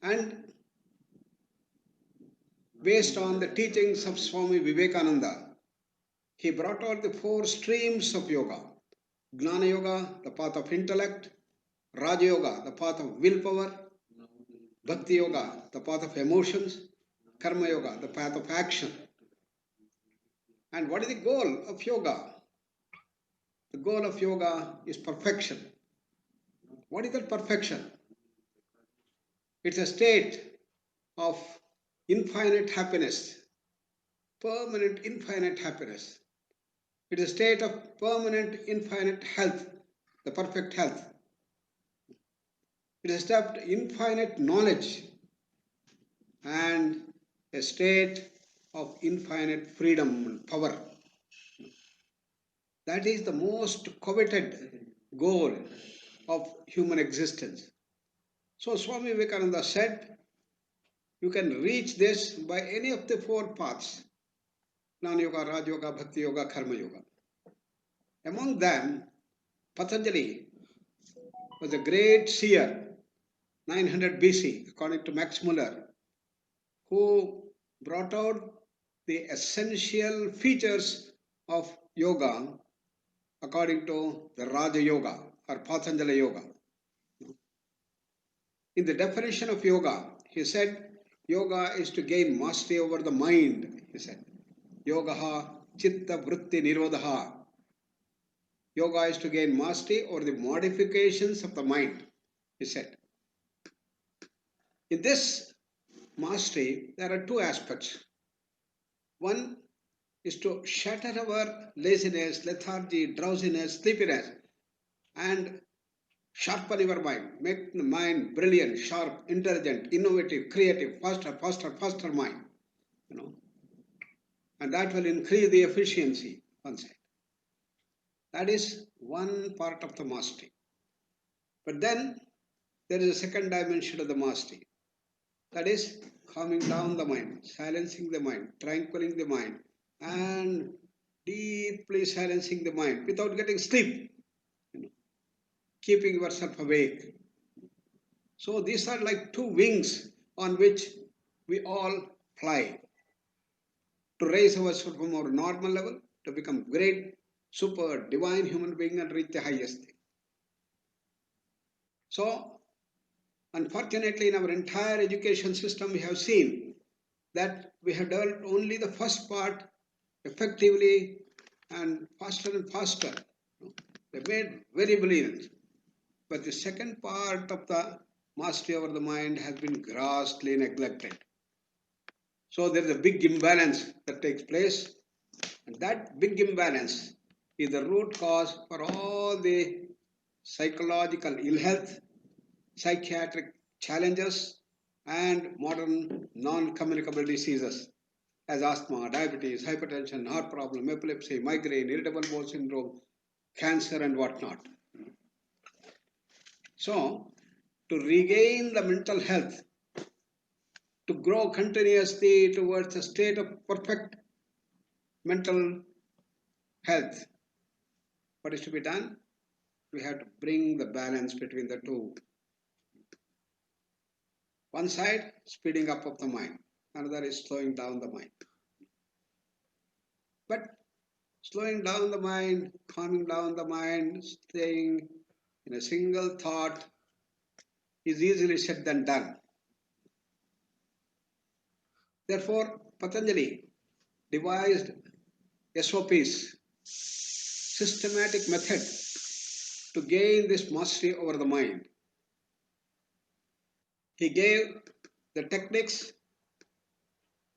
And based on the teachings of Swami Vivekananda, he brought out the 4 streams of yoga. Gnana Yoga, the path of intellect; Raja Yoga, the path of willpower; Bhakti Yoga, the path of emotions; Karma Yoga, the path of action. And what is the goal of yoga? The goal of yoga is perfection. What is that perfection? It's a state of infinite happiness, permanent infinite happiness. It is a state of permanent infinite health, the perfect health. It is a state of infinite knowledge and a state of infinite freedom and power. That is the most coveted goal of human existence. So Swami Vivekananda said, you can reach this by any of the 4 paths: Gnana Yoga, Raja Yoga, Bhakti Yoga, Karma Yoga. Among them, Patanjali was a great seer, 900 BC, according to Max Muller, who brought out the essential features of yoga according to the Raja Yoga or Patanjali Yoga. In the definition of yoga, he said, yoga is to gain mastery over the mind, he said. Yogaha chitta vritti nirodha. Yoga is to gain mastery over the modifications of the mind, he said. In this mastery, there are 2 aspects. One is to shatter our laziness, lethargy, drowsiness, sleepiness, and sharpen your mind. Make the mind brilliant, sharp, intelligent, innovative, creative, faster mind. And that will increase the efficiency, one side. That is one part of the mastery. But then there is a second dimension of the mastery. That is calming down the mind, silencing the mind, tranquilizing the mind, and deeply silencing the mind without getting sleep, keeping yourself awake. So these are like two wings on which we all fly to raise ourselves from our normal level to become great, super, divine human being and reach the highest thing. So, unfortunately, in our entire education system, we have seen that we have developed only the first part effectively and faster. They made very brilliant. But the second part of the mastery over the mind has been grossly neglected. So there is a big imbalance that takes place, and that big imbalance is the root cause for all the psychological ill health, psychiatric challenges, and modern non-communicable diseases as asthma, diabetes, hypertension, heart problem, epilepsy, migraine, irritable bowel syndrome, cancer, and whatnot. So, to regain the mental health, to grow continuously towards a state of perfect mental health, what is to be done? We have to bring the balance between the two. One side, speeding up of the mind. Another is slowing down the mind. But slowing down the mind, calming down the mind, staying in a single thought is easily said than done. Therefore, Patanjali devised SOPs, systematic method to gain this mastery over the mind. He gave the techniques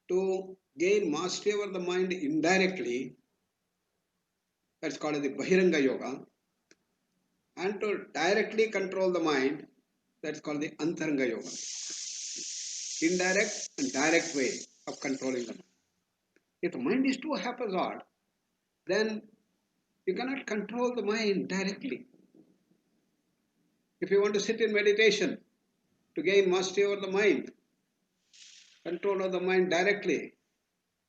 to gain mastery over the mind indirectly. That's called the Bahiranga Yoga. And to directly control the mind, that's called the Antaranga Yoga. Indirect and direct way of controlling the mind. If the mind is too haphazard, then you cannot control the mind directly. If you want to sit in meditation to gain mastery over the mind, control of the mind directly,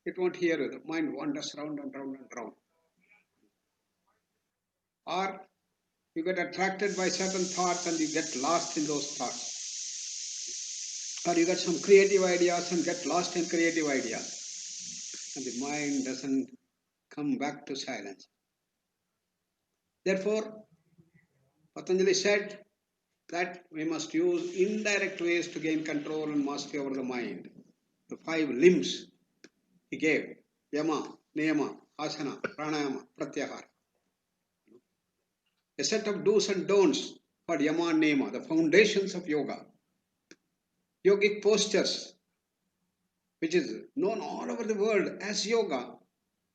it won't hear you. The mind wanders round and round and round. Or you get attracted by certain thoughts and you get lost in those thoughts. Or you get some creative ideas and get lost in creative ideas. And the mind doesn't come back to silence. Therefore, Patanjali said that we must use indirect ways to gain control and mastery over the mind. The 5 limbs he gave: Yama, Niyama, Asana, Pranayama, Pratyahara. A set of do's and don'ts for Yama and Niyama, the foundations of yoga. Yogic postures, which is known all over the world as yoga.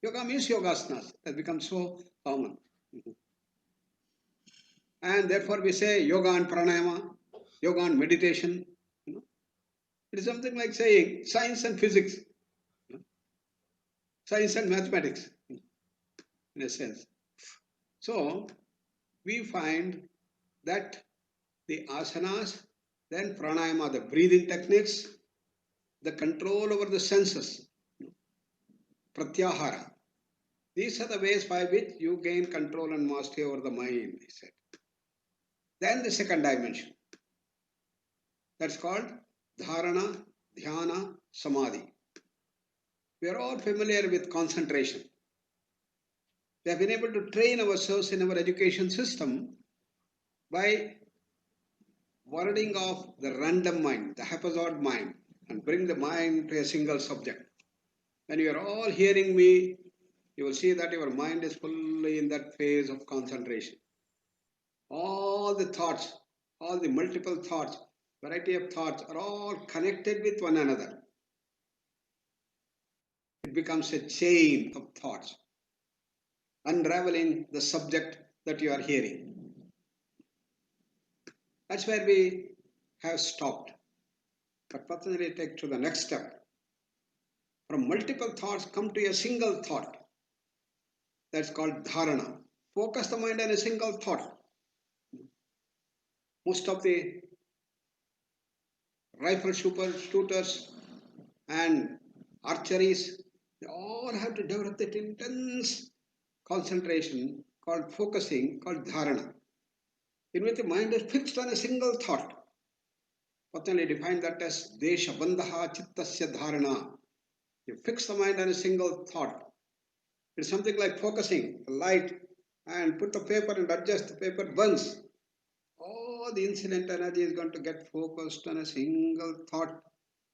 Yoga means yogasanas. That becomes so common. And therefore we say yoga and pranayama, yoga and meditation. It is something like saying science and physics, science and mathematics, in a sense. So we find that the asanas, then pranayama, the breathing techniques, the control over the senses, pratyahara. These are the ways by which you gain control and mastery over the mind, he said. Then the second dimension, that's called dharana, dhyana, samadhi. We are all familiar with concentration. We have been able to train ourselves in our education system by warding off the random mind, the haphazard mind, and bring the mind to a single subject. When you are all hearing me, you will see that your mind is fully in that phase of concentration. All the thoughts, all the multiple thoughts, variety of thoughts are all connected with one another. It becomes a chain of thoughts, unraveling the subject that you are hearing. That's where we have stopped. But Patanjali takes to the next step. From multiple thoughts come to a single thought. That's called dharana. Focus the mind on a single thought. Most of the rifle shooters and archeries, they all have to develop that intense concentration called focusing, called dharana, in which the mind is fixed on a single thought. Patanjali defined that as desha bandha chittasya dharana. You fix the mind on a single thought. It's something like focusing the light and put the paper and adjust the paper burns. All the incident energy is going to get focused on a single thought.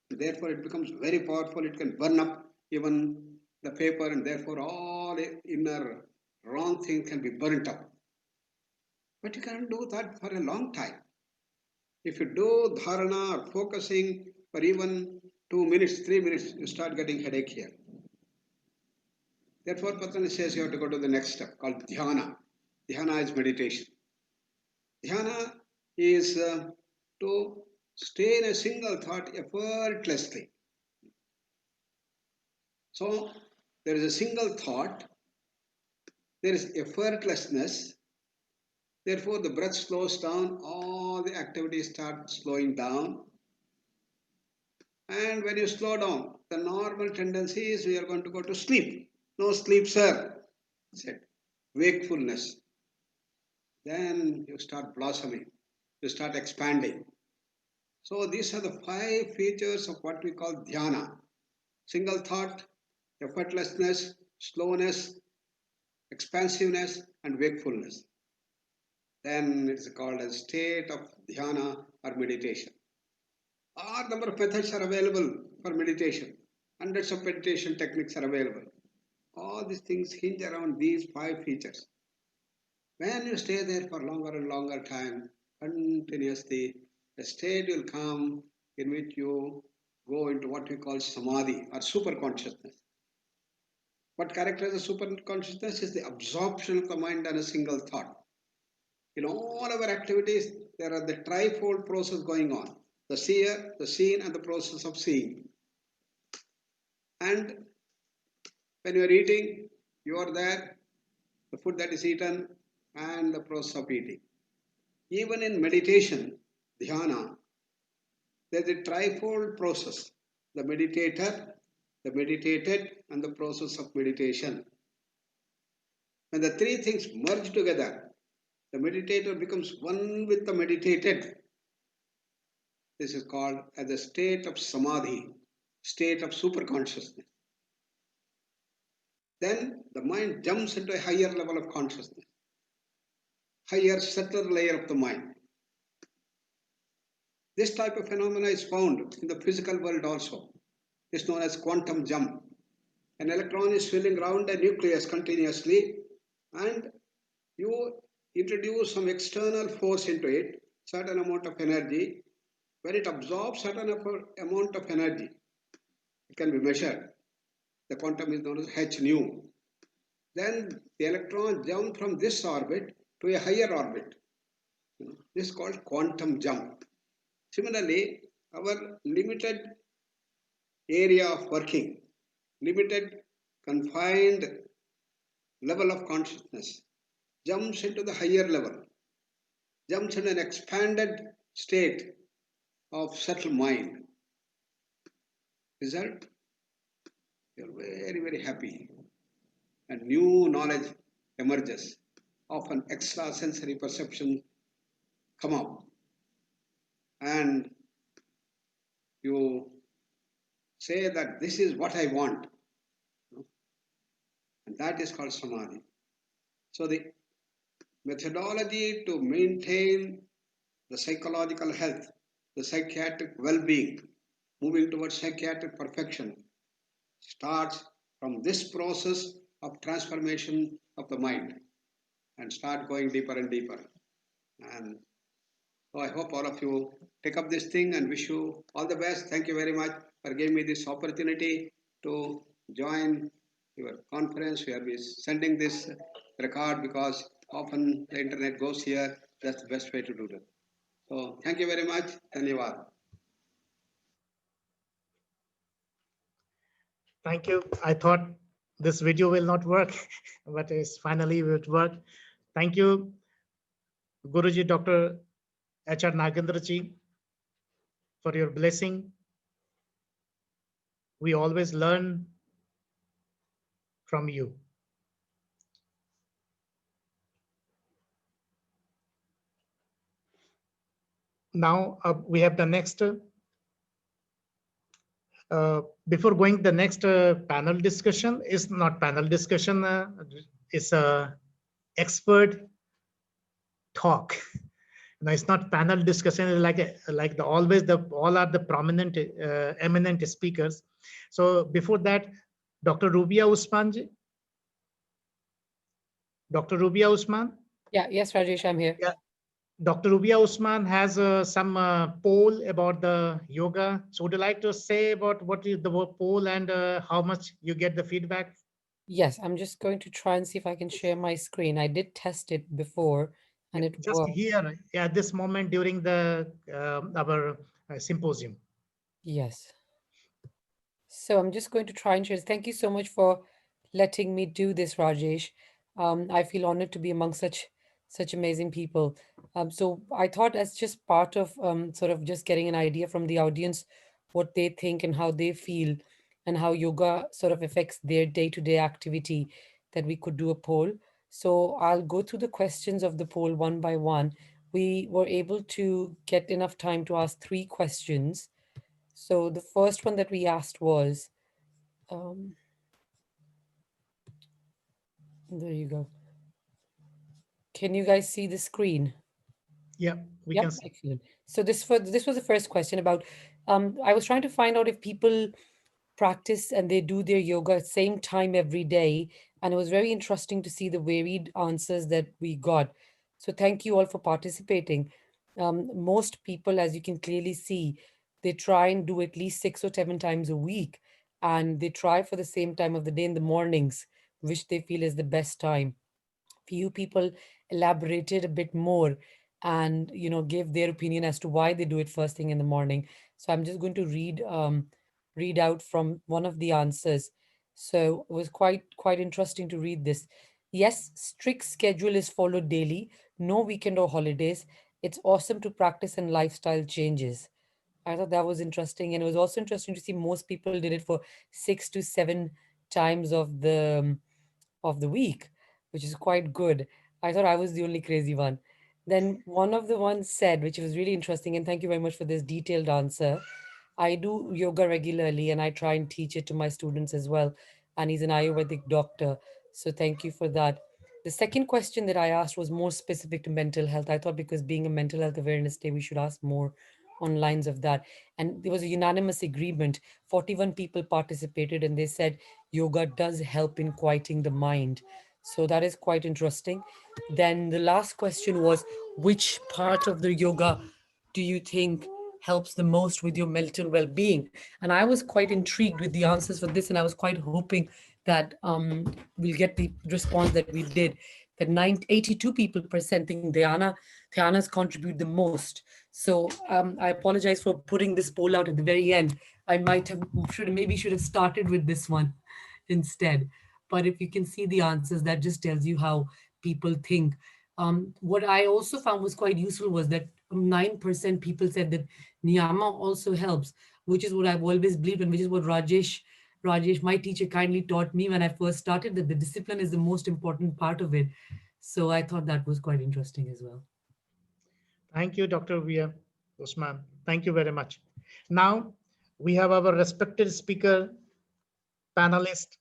Therefore, it becomes very powerful. It can burn up even the paper, and therefore all inner wrong things can be burnt up. But you can't do that for a long time. If you do dharana or focusing for even 2 minutes, 3 minutes, you start getting headache here. Therefore, Patanjali says you have to go to the next step called dhyana. Dhyana is meditation. Dhyana is to stay in a single thought effortlessly. So, there is a single thought, there is effortlessness, therefore the breath slows down, all the activities start slowing down. And when you slow down, the normal tendency is we are going to go to sleep. No sleep, sir, said. Wakefulness. Then you start blossoming, you start expanding. So these are the 5 features of what we call dhyana. Single thought, effortlessness, slowness, expansiveness, and wakefulness. Then it is called a state of dhyana or meditation. A number of methods are available for meditation. Hundreds of meditation techniques are available. All these things hinge around these 5 features. When you stay there for longer and longer time, continuously, a state will come in which you go into what we call samadhi or super consciousness. What characterizes super consciousness is the absorption of the mind on a single thought. In all our activities, there are the trifold process going on. The seer, the seen, and the process of seeing. And when you are eating, you are there, the food that is eaten, and the process of eating. Even in meditation, dhyana, there is a trifold process. The meditator, the meditated, and the process of meditation. When the 3 things merge together, the meditator becomes one with the meditated. This is called as a state of samadhi, state of super consciousness. Then the mind jumps into a higher level of consciousness, higher, subtler layer of the mind. This type of phenomena is found in the physical world also. It's known as quantum jump. An electron is swirling around a nucleus continuously, and you introduce some external force into it, certain amount of energy. When it absorbs certain amount of energy, it can be measured. The quantum is known as h nu. Then the electron jumps from this orbit to a higher orbit. This is called quantum jump. Similarly, our limited area of working, limited confined level of consciousness jumps into the higher level, jumps into an expanded state of subtle mind. Result, you're very, very happy. And new knowledge emerges. Often extrasensory perception come up. And you say that this is what I want. And that is called samadhi. So the methodology to maintain the psychological health, the psychiatric well-being, moving towards psychiatric perfection, starts from this process of transformation of the mind and start going deeper and deeper. And so I hope all of you take up this thing and wish you all the best. Thank you very much for giving me this opportunity to join your conference. We are sending this record because often the internet goes here. That's the best way to do that. So thank you very much. Dhanyavad. Thank you. I thought this video will not work, but it's finally it worked. Thank you, Guruji, Dr. H.R. Nagendraji, for your blessing. We always learn from you. Now we have the next. Before going the next panel discussion, is not panel discussion, it's a expert talk. No, it's not panel discussion. It's like the always the all are the prominent eminent speakers. So before that, Dr. Rubia Usman ji. Dr. Rubia Usman. Yeah, yes, Rajesh, I'm here. Yeah. Dr. Rubia Usman has some poll about the yoga. So would you like to say about what is the poll and how much you get the feedback? Yes, I'm just going to try and see if I can share my screen. I did test it before and it Just worked. here at this moment during the our symposium. Yes. So I'm just going to try and share. Thank you so much for letting me do this, Rajesh. I feel honored to be among such amazing people. So I thought as just part of sort of just getting an idea from the audience what they think and how they feel and how yoga sort of affects their day-to-day activity, that we could do a poll. So I'll go through the questions of the poll one by one. We were able to get enough time to ask 3 questions. So the first one that we asked was, there you go. Can you guys see the screen? Yeah, we Yeah, can see. excellent. So this was the first question about, I was trying to find out if people practice and they do their yoga at same time every day. And it was very interesting to see the varied answers that we got. So thank you all for participating. Most people, as you can clearly see, they try and do at least 6 or 7 times a week. And they try for the same time of the day in the mornings, which they feel is the best time. Few people elaborated a bit more and gave their opinion as to why they do it first thing in the morning. So I'm just going to read out from one of the answers. So it was quite interesting to read this. Yes, strict schedule is followed daily, no weekend or holidays. It's awesome to practice and lifestyle changes. I thought that was interesting, and it was also interesting to see most people did it for 6 to 7 times of the week, which is quite good. I thought I was the only crazy one. Then one of the ones said, which was really interesting, and thank you very much for this detailed answer. I do yoga regularly and I try and teach it to my students as well. And he's an Ayurvedic doctor. So thank you for that. The second question that I asked was more specific to mental health. I thought because being a mental health awareness day, we should ask more on lines of that. And there was a unanimous agreement. 41 people participated and they said yoga does help in quieting the mind. So that is quite interesting. Then the last question was, which part of the yoga do you think helps the most with your mental well-being? And I was quite intrigued with the answers for this, and I was quite hoping that we'll get the response that we did. That 82 people percent think Dhyanas contribute the most. So I apologize for putting this poll out at the very end. I maybe should have started with this one instead. But if you can see the answers, that just tells you how people think. What I also found was quite useful was that 9% people said that niyama also helps, which is what I've always believed, and which is what Rajesh, my teacher, kindly taught me when I first started, that the discipline is the most important part of it. So I thought that was quite interesting as well. Thank you, Dr. Via Usman. Thank you very much. Now we have our respected speaker, panelist,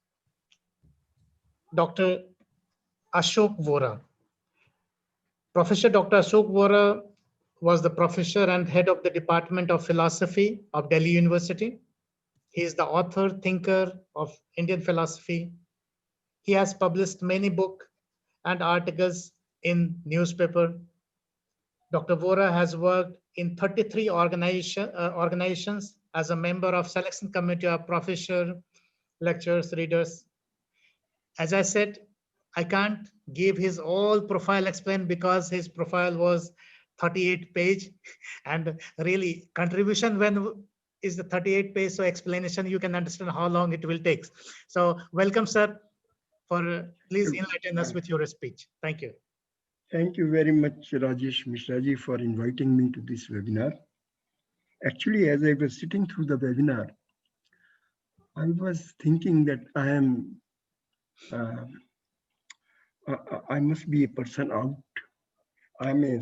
Dr. Ashok Vora. Professor Dr. Ashok Vora was the professor and head of the Department of Philosophy of Delhi University. He is the author, thinker of Indian philosophy. He has published many books and articles in newspaper. Dr. Vora has worked in 33 organizations as a member of selection committee of professor, lecturers, readers. As I said, I can't give his all profile explain because his profile was 38 page and really contribution when is the 38 page. So explanation, you can understand how long it will take. So welcome, sir, for please enlighten us with your speech. Thank you. Thank you very much, Rajesh Mishraji, for inviting me to this webinar. Actually, as I was sitting through the webinar, I was thinking that I must be a person out. I'm a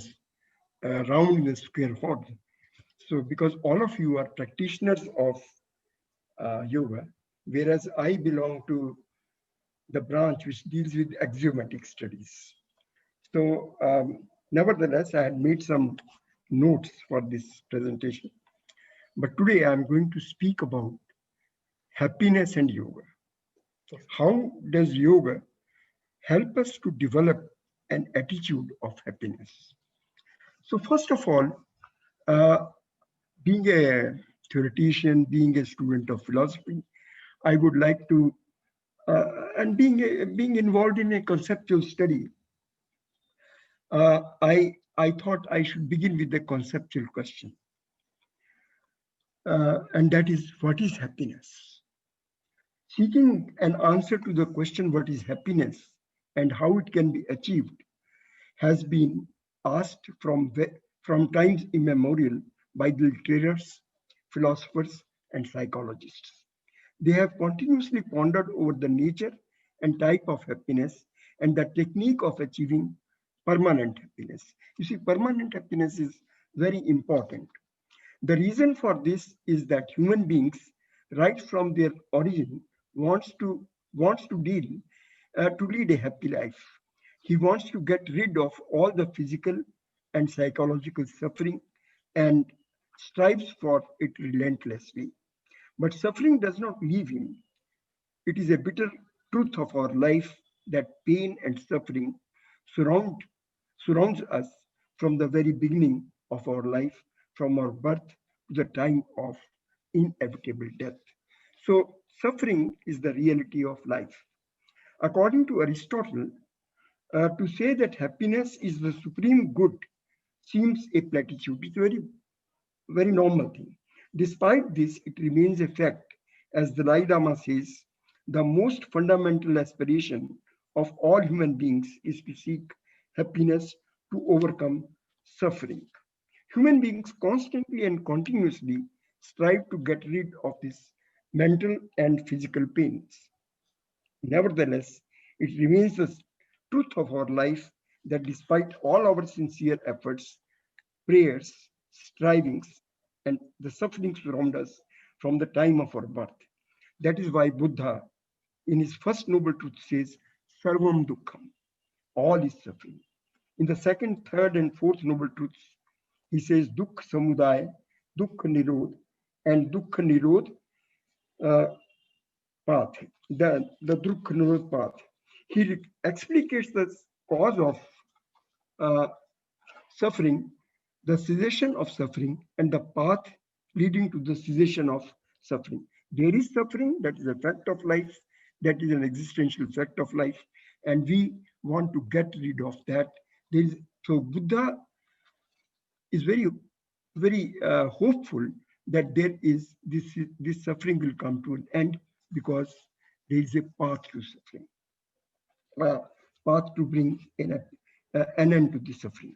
round in the square hole. So, because all of you are practitioners of yoga, whereas I belong to the branch which deals with axiomatic studies. So, nevertheless, I had made some notes for this presentation. But today I'm going to speak about happiness and yoga. How does yoga help us to develop an attitude of happiness? So first of all, being a theoretician, being a student of philosophy, I would like to, and being involved in a conceptual study, I thought I should begin with the conceptual question. And that is, what is happiness? Seeking an answer to the question, what is happiness and how it can be achieved, has been asked from times immemorial by the literators, philosophers, and psychologists. They have continuously pondered over the nature and type of happiness and the technique of achieving permanent happiness. You see, permanent happiness is very important. The reason for this is that human beings, right from their origin, wants to lead a happy life. He wants to get rid of all the physical and psychological suffering and strives for it relentlessly. But suffering does not leave him. It is a bitter truth of our life that pain and suffering surrounds us from the very beginning of our life, from our birth to the time of inevitable death. So suffering is the reality of life. According to Aristotle, to say that happiness is the supreme good seems a platitude. It's a very normal thing. Despite this, it remains a fact. As the Dalai Lama says, the most fundamental aspiration of all human beings is to seek happiness, to overcome suffering. Human beings constantly and continuously strive to get rid of this mental and physical pains. Nevertheless, it remains the truth of our life that despite all our sincere efforts, prayers, strivings, and the sufferings around us from the time of our birth. That is why Buddha, in his first noble truth, says, Sarvam Dukkham, all is suffering. In the second, third, and fourth noble truths, he says Dukh Samudaya, Dukh Nirod, and Dukh Nirod path, the Dukh Nirod path. He explicates the cause of suffering, the cessation of suffering, and the path leading to the cessation of suffering. There is suffering, that is a fact of life, that is an existential fact of life, and we want to get rid of that. So Buddha is very hopeful that there is this suffering will come to an end because there is a path to suffering, path to bring an end to the suffering.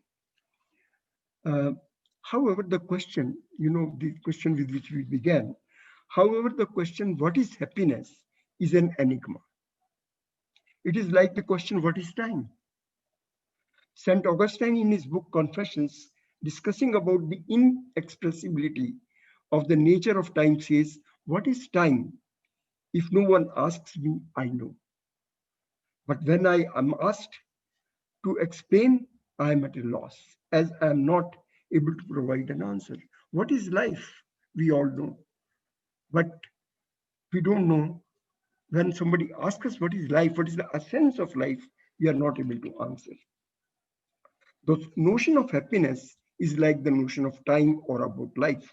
However, the question, the question with which we began, however, the question, what is happiness, is an enigma. It is like the question, what is time? St. Augustine, in his book Confessions, discussing about the inexpressibility of the nature of time, says, what is time? If no one asks me, I know. But when I am asked to explain, I am at a loss, as I am not able to provide an answer. What is life? We all know. But we don't know. When somebody asks us what is life, what is the essence of life, we are not able to answer. The notion of happiness is like the notion of time or about life.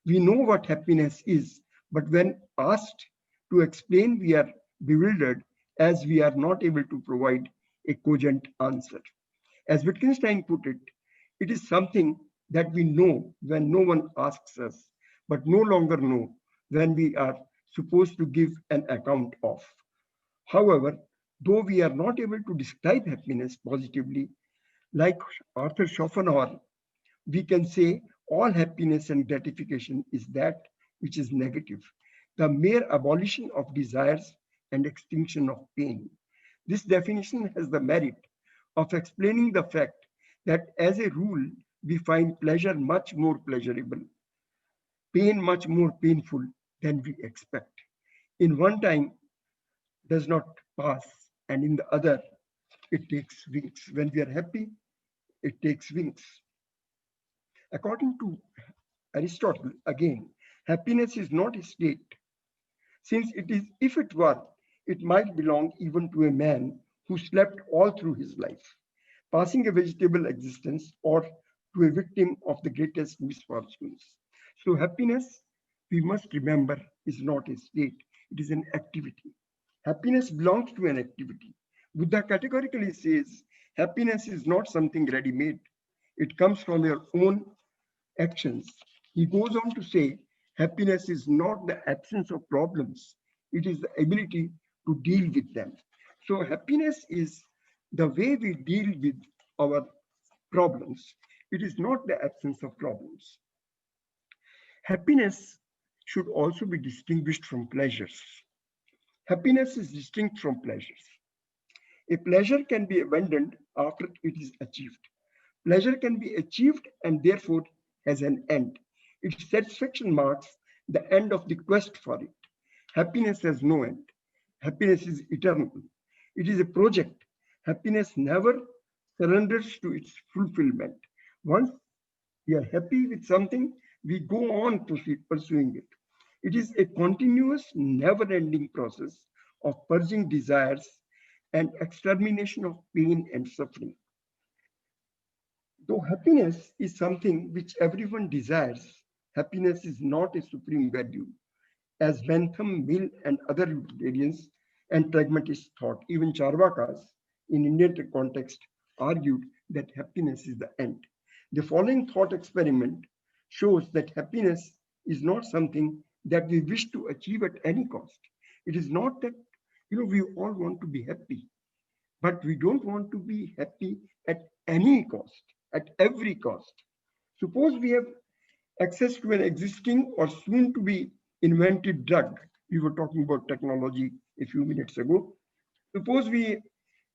We know what happiness is, but when asked to explain, we are bewildered as we are not able to provide a cogent answer. As Wittgenstein put it, it is something that we know when no one asks us, but no longer know when we are supposed to give an account of. However, though we are not able to describe happiness positively, Like Arthur Schopenhauer, we can say all happiness and gratification is that which is negative, the mere abolition of desires and extinction of pain. This definition has the merit of explaining the fact that as a rule, we find pleasure much more pleasurable, pain much more painful than we expect. In one time does not pass, and in the other, it takes wings. When we are happy, it takes wings. According to Aristotle, again, happiness is not a state, since it is, if it were, it might belong even to a man who slept all through his life, passing a vegetable existence, or to a victim of the greatest misfortunes. So happiness, we must remember, is not a state, it is an activity. Happiness belongs to an activity. Buddha categorically says, happiness is not something ready-made. It comes from your own actions. He goes on to say, happiness is not the absence of problems. It is the ability to deal with them. So happiness is the way we deal with our problems. It is not the absence of problems. Happiness should also be distinguished from pleasures. Happiness is distinct from pleasures. A pleasure can be abandoned after it is achieved. Pleasure can be achieved and therefore has an end. Its satisfaction marks the end of the quest for it. Happiness has no end. Happiness is eternal. It is a project. Happiness never surrenders to its fulfillment. Once we are happy with something, we go on pursuing it. It is a continuous, never-ending process of purging desires and extermination of pain and suffering. Though happiness is something which everyone desires, happiness is not a supreme value, as Bentham, Mill, and other utilitarians and pragmatists thought. Even Charvakas, in Indian context, argued that happiness is the end. The following thought experiment shows that happiness is not something that we wish to achieve at any cost. It is not that, we all want to be happy, but we don't want to be happy at any cost, at every cost. Suppose we have access to an existing or soon to be invented drug. We were talking about technology a few minutes ago. Suppose we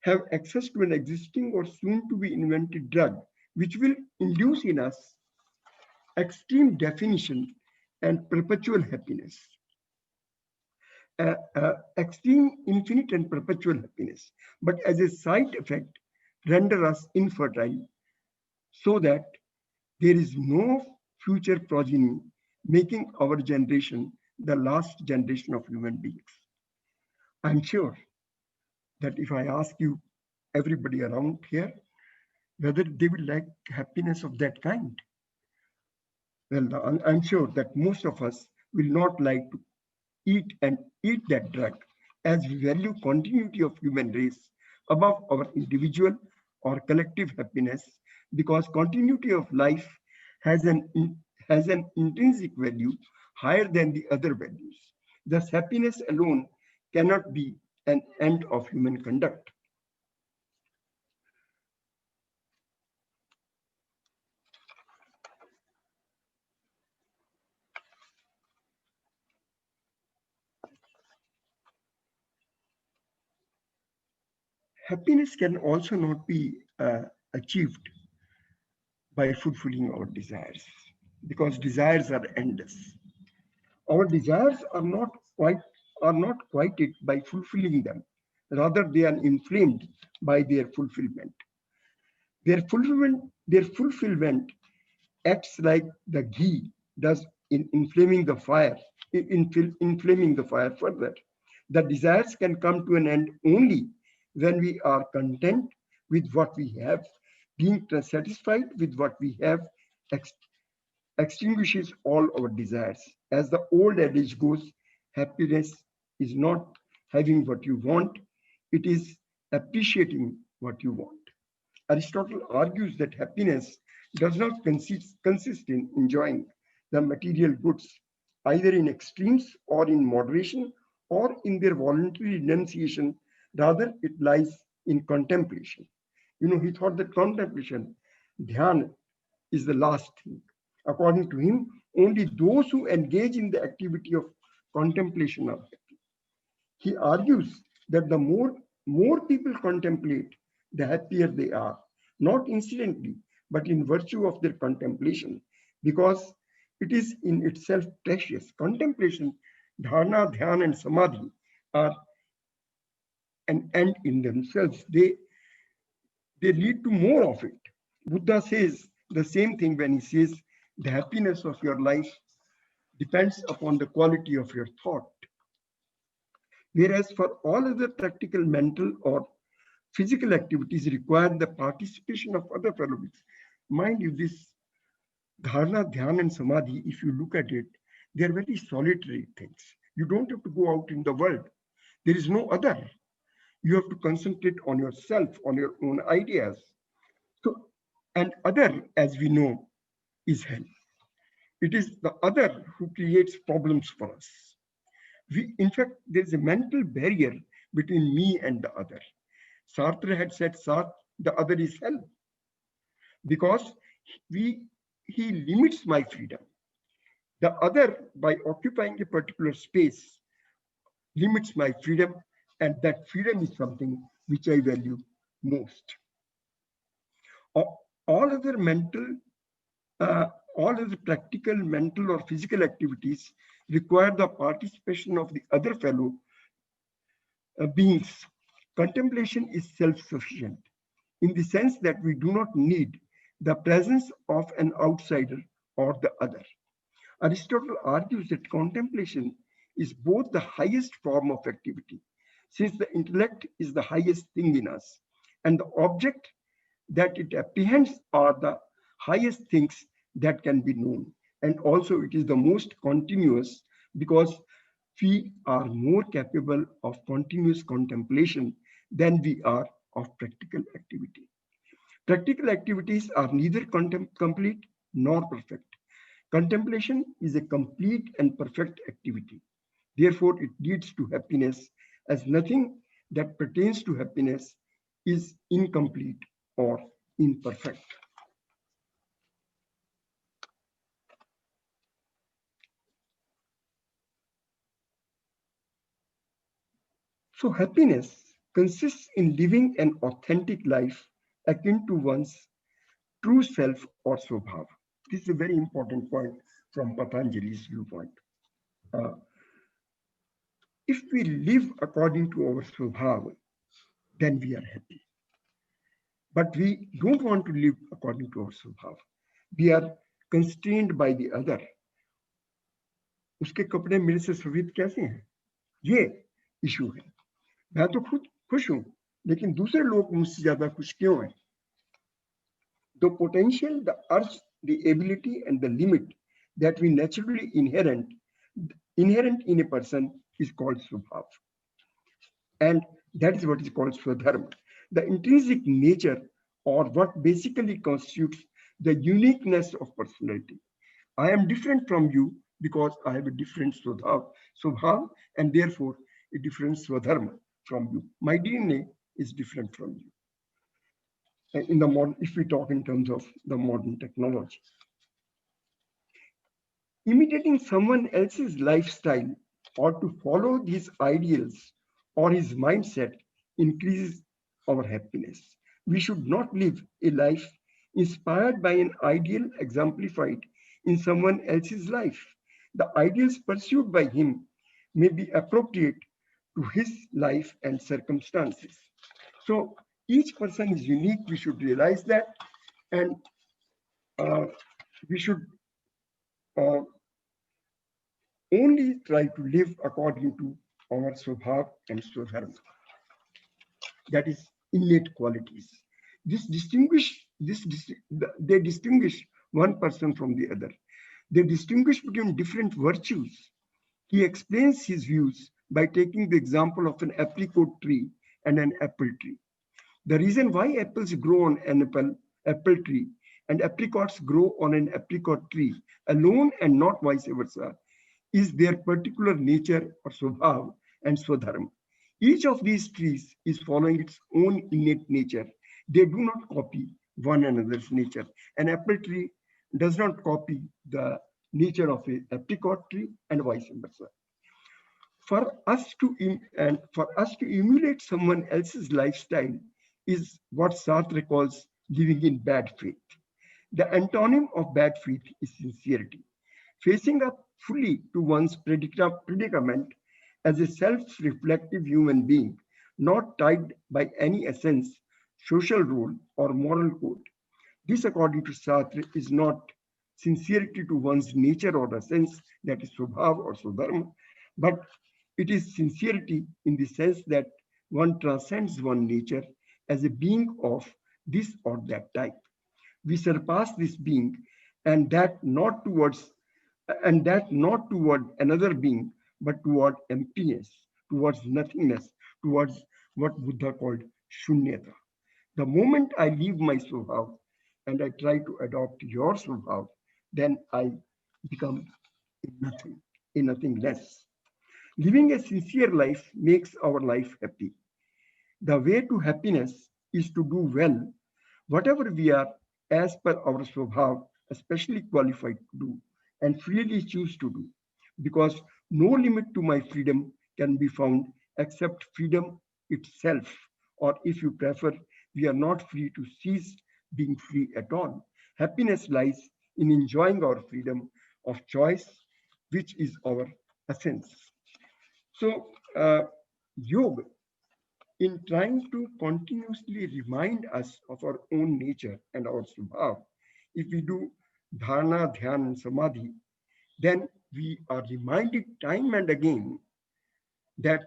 have access to an existing or soon to be invented drug, which will induce in us extreme definition and perpetual happiness. Extreme, infinite, and perpetual happiness, but as a side effect, render us infertile, so that there is no future progeny, making our generation the last generation of human beings. I'm sure that if I ask you, everybody around here, whether they will like happiness of that kind, well, I'm sure that most of us will not like to eat that drug, as we value continuity of human race above our individual or collective happiness, because continuity of life has an intrinsic value higher than the other values. Thus, happiness alone cannot be an end of human conduct. Happiness can also not be achieved by fulfilling our desires, because desires are endless. Our desires are not quieted by fulfilling them. Rather, they are inflamed by their fulfillment. Their fulfillment acts like the ghee does in inflaming the fire, inflaming the fire further. The desires can come to an end only when we are content with what we have. Being satisfied with what we have extinguishes all our desires. As the old adage goes, happiness is not having what you want, it is appreciating what you want. Aristotle argues that happiness does not consist in enjoying the material goods, either in extremes or in moderation or in their voluntary renunciation. Rather, it lies in contemplation. He thought that contemplation, dhyan, is the last thing. According to him, only those who engage in the activity of contemplation are happy. He argues that the more people contemplate, the happier they are, not incidentally, but in virtue of their contemplation, because it is in itself precious. Contemplation, dharana, dhyan, and samadhi are an end in themselves. They lead to more of it. Buddha says the same thing when he says the happiness of your life depends upon the quality of your thought. Whereas for all other practical, mental, or physical activities require the participation of other fellow beings. Mind you, this dharana, dhyan, and samadhi, if you look at it, they are very solitary things. You don't have to go out in the world. There is no other. You have to concentrate on yourself, on your own ideas. So, and other, as we know, is hell. It is the other who creates problems for us. In fact, there's a mental barrier between me and the other. Sartre had said, the other is hell, because he limits my freedom. The other, by occupying a particular space, limits my freedom, and that freedom is something which I value most. All other practical, mental, or physical activities require the participation of the other fellow beings. Contemplation is self-sufficient in the sense that we do not need the presence of an outsider or the other. Aristotle argues that contemplation is both the highest form of activity, since the intellect is the highest thing in us, and the object that it apprehends are the highest things that can be known. And also it is the most continuous, because we are more capable of continuous contemplation than we are of practical activity. Practical activities are neither complete nor perfect. Contemplation is a complete and perfect activity. Therefore, it leads to happiness, as nothing that pertains to happiness is incomplete or imperfect. So happiness consists in living an authentic life akin to one's true self or swabhav. This is a very important point from Patanjali's viewpoint. If we live according to our swabhav, then we are happy. But we don't want to live according to our swabhav. We are constrained by the other. उसके कपड़े मेरे से सफेद कैसे हैं? ये issue है. मैं तो खुद खुश हूं, लेकिन दूसरे लोग मुझसे ज्यादा खुश क्यों हैं? The potential, the urge, the ability, and the limit that we naturally inherent in a person is called swabhav. And that is what is called swadharma. The intrinsic nature, or what basically constitutes the uniqueness of personality. I am different from you because I have a different swabhav, and therefore a different swadharma from you. My DNA is different from you. In the modern, if we talk in terms of the modern technology, imitating someone else's lifestyle or to follow his ideals or his mindset increases our happiness. We should not live a life inspired by an ideal exemplified in someone else's life. The ideals pursued by him may be appropriate to his life and circumstances. So each person is unique. We should realize that, and we should only try to live according to our swabhav and swadharma. That is innate qualities. They distinguish one person from the other. They distinguish between different virtues. He explains his views by taking the example of an apricot tree and an apple tree. The reason why apples grow on an apple tree and apricots grow on an apricot tree alone and not vice versa is their particular nature or swabhav and swadharma. Each of these trees is following its own innate nature They do not copy one another's nature. An apple tree does not copy the nature of a apricot tree and vice versa. For us to emulate someone else's lifestyle is what Sartre calls living in bad faith. The antonym of bad faith is sincerity. Facing up fully to one's predicament as a self-reflective human being, not tied by any essence, social role, or moral code. This, according to Sartre, is not sincerity to one's nature or essence, that is Subhav or Sudharma, but it is sincerity in the sense that one transcends one nature as a being of this or that type. We surpass this being, and that not toward another being, but toward emptiness, towards nothingness, towards what Buddha called shunyata. The moment I leave my Swabhav and I try to adopt your Swabhav, then I become a nothing less. Living a sincere life makes our life happy. The way to happiness is to do well whatever we are as per our Swabhav, especially qualified to do, and freely choose to do, because no limit to my freedom can be found except freedom itself, or if you prefer, we are not free to cease being free at all. Happiness lies in enjoying our freedom of choice, which is our essence. So, yoga, in trying to continuously remind us of our own nature and our subhav, if we do dharana, dhyan, and samadhi, then we are reminded time and again that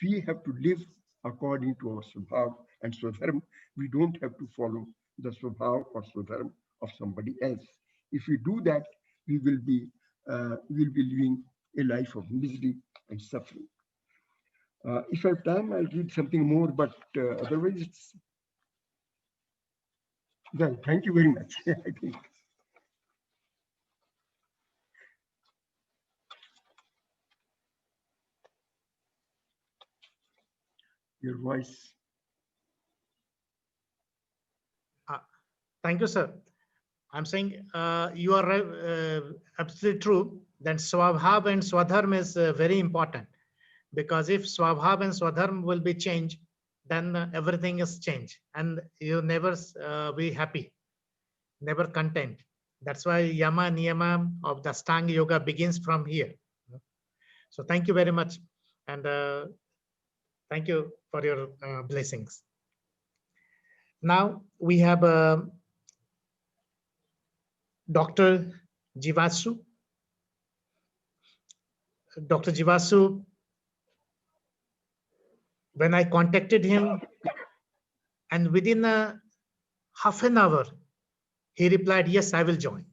we have to live according to our subhav and swadharma. We don't have to follow the subhav or swadharma of somebody else. If we do that, we will be living a life of misery and suffering. If I have time, I'll read something more, but otherwise it's, well, thank you very much. I think. Your voice. Thank you, sir. I'm saying you are absolutely true. Then Swabhav and Swadharma is very important, because if Swabhav and Swadharma will be changed, then everything is changed and you never be happy, never content. That's why Yama Niyama of the Ashtanga Yoga begins from here. So thank you very much. And thank you for your blessings. Now we have Dr. Jivasu. Dr. Jivasu, when I contacted him, and within a half an hour, he replied, yes, I will join.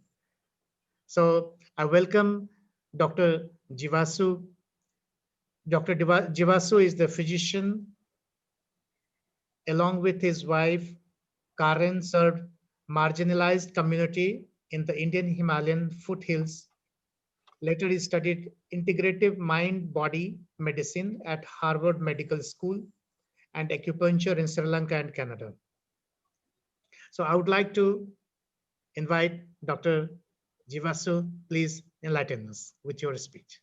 So I welcome Dr. Jivasu. Dr. Jivasu is the physician. Along with his wife, Karen served marginalized community in the Indian Himalayan foothills. Later, he studied integrative mind-body medicine at Harvard Medical School and acupuncture in Sri Lanka and Canada. So I would like to invite Dr. Jivasu, please enlighten us with your speech.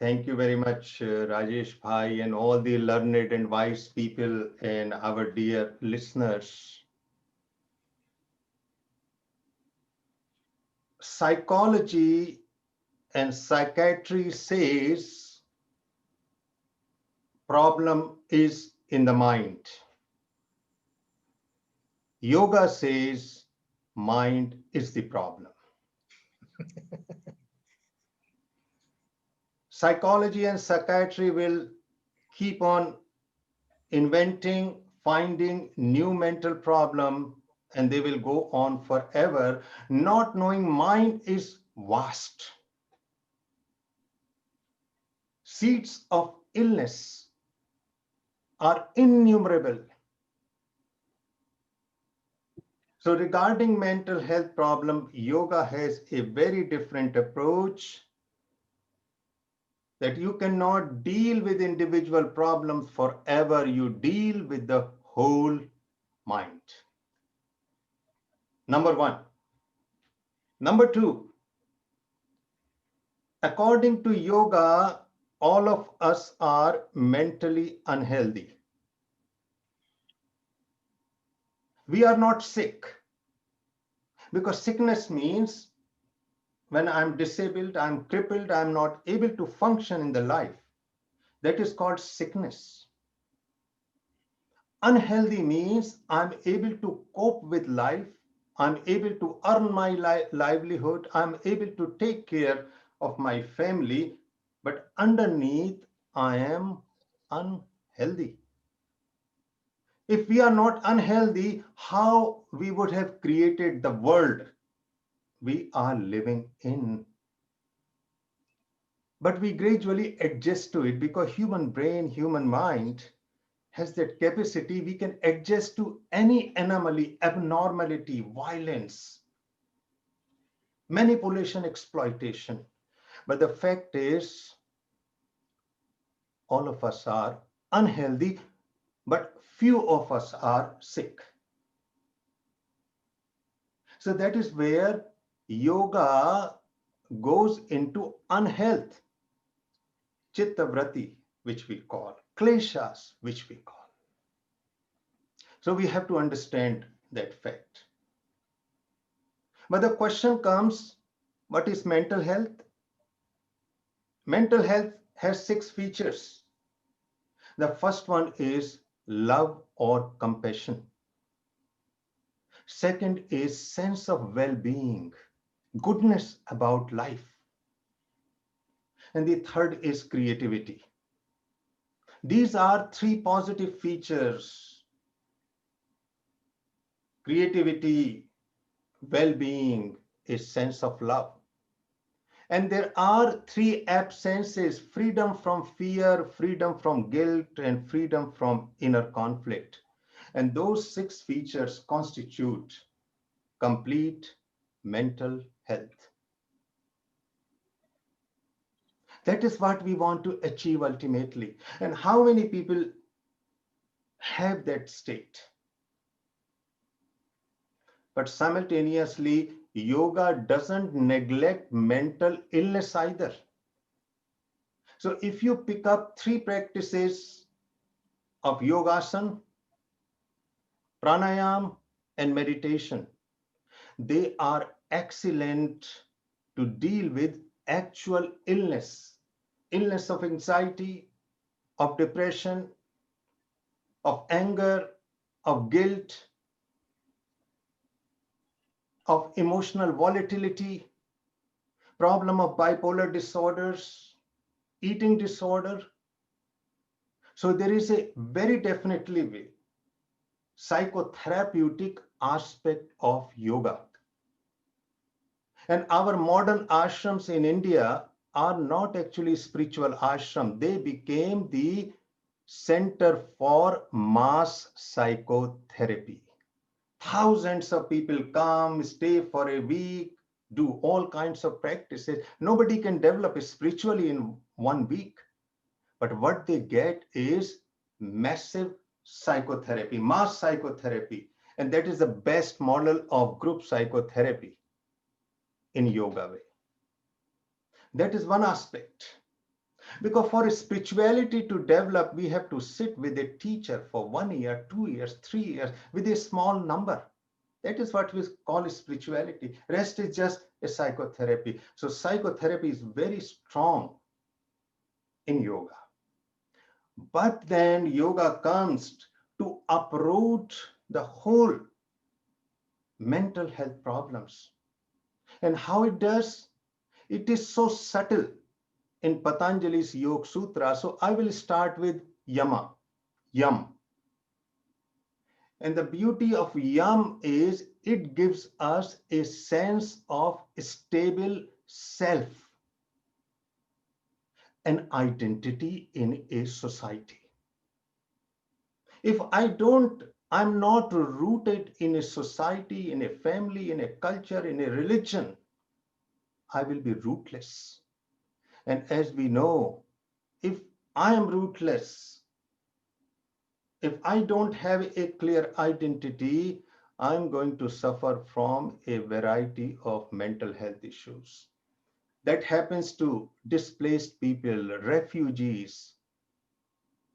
Thank you very much, Rajesh Bhai, and all the learned and wise people and our dear listeners. Psychology and psychiatry says problem is in the mind. Yoga says mind is the problem. Psychology and psychiatry will keep on inventing, finding new mental problem, and they will go on forever, not knowing mind is vast. Seeds of illness are innumerable. So regarding mental health problem, yoga has a very different approach, that you cannot deal with individual problems forever. You deal with the whole mind. Number one. Number two, according to yoga, all of us are mentally unhealthy. We are not sick, because sickness means when I'm disabled, I'm crippled, I'm not able to function in the life. That is called sickness. Unhealthy means I'm able to cope with life, I'm able to earn my livelihood, I'm able to take care of my family, but underneath I am unhealthy. If we are not unhealthy, how we would have created the world we are living in? But we gradually adjust to it, because human brain, human mind has that capacity. We can adjust to any anomaly, abnormality, violence, manipulation, exploitation. But the fact is, all of us are unhealthy, but few of us are sick. So that is where yoga goes into unhealth, chitta vritti, which we call, kleshas, which we call. So we have to understand that fact. But the question comes, what is mental health? Mental health has 6 features. The first one is love or compassion. Second is sense of well-being, goodness about life. And the third is creativity. These are 3 positive features: creativity, well-being, is sense of love. And there are 3 absences: freedom from fear, freedom from guilt, and freedom from inner conflict. And those 6 features constitute complete mental health. That is what we want to achieve ultimately. And how many people have that state? But simultaneously, yoga doesn't neglect mental illness either. So if you pick up 3 practices of yogasana, pranayam, and meditation, they are excellent to deal with actual illness of anxiety, of depression, of anger, of guilt, of emotional volatility, problem of bipolar disorders, eating disorder. So there is a very definitely psychotherapeutic aspect of yoga. And our modern ashrams in India are not actually spiritual ashram. They became the center for mass psychotherapy. Thousands of people come, stay for a week, do all kinds of practices. Nobody can develop spiritually in 1 week. But what they get is massive psychotherapy, mass psychotherapy. And that is the best model of group psychotherapy in yoga way. That is one aspect. Because for spirituality to develop, we have to sit with a teacher for 1 year, 2 years, 3 years, with a small number. That is what we call spirituality. Rest is just a psychotherapy. So psychotherapy is very strong in yoga. But then yoga comes to uproot the whole mental health problems. And how it does? It is so subtle in Patanjali's Yoga Sutra. So I will start with yama, yam. And the beauty of yam is it gives us a sense of stable self, an identity in a society. If I'm not rooted in a society, in a family, in a culture, in a religion, I will be rootless. And as we know, if I am rootless, if I don't have a clear identity, I'm going to suffer from a variety of mental health issues. That happens to displaced people, refugees,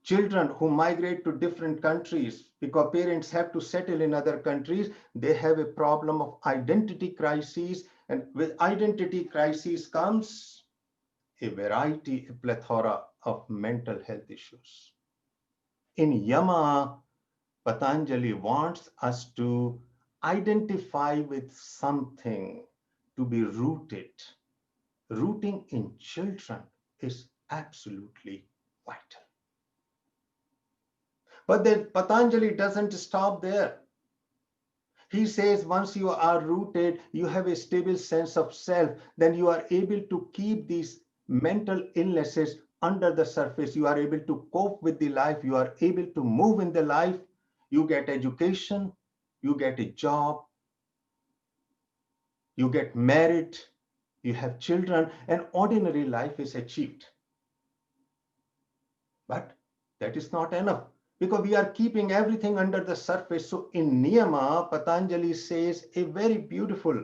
children who migrate to different countries because parents have to settle in other countries. They have a problem of identity crises, and with identity crises comes a variety, a plethora of mental health issues. In Yama, Patanjali wants us to identify with something, to be rooted. Rooting in children is absolutely vital. But then Patanjali doesn't stop there. He says once you are rooted, you have a stable sense of self, then you are able to keep these mental illnesses under the surface. You are able to cope with the life. You are able to move in the life. You get education, you get a job, you get married, you have children, and ordinary life is achieved. But that is not enough because we are keeping everything under the surface. So in Niyama, Patanjali says a very beautiful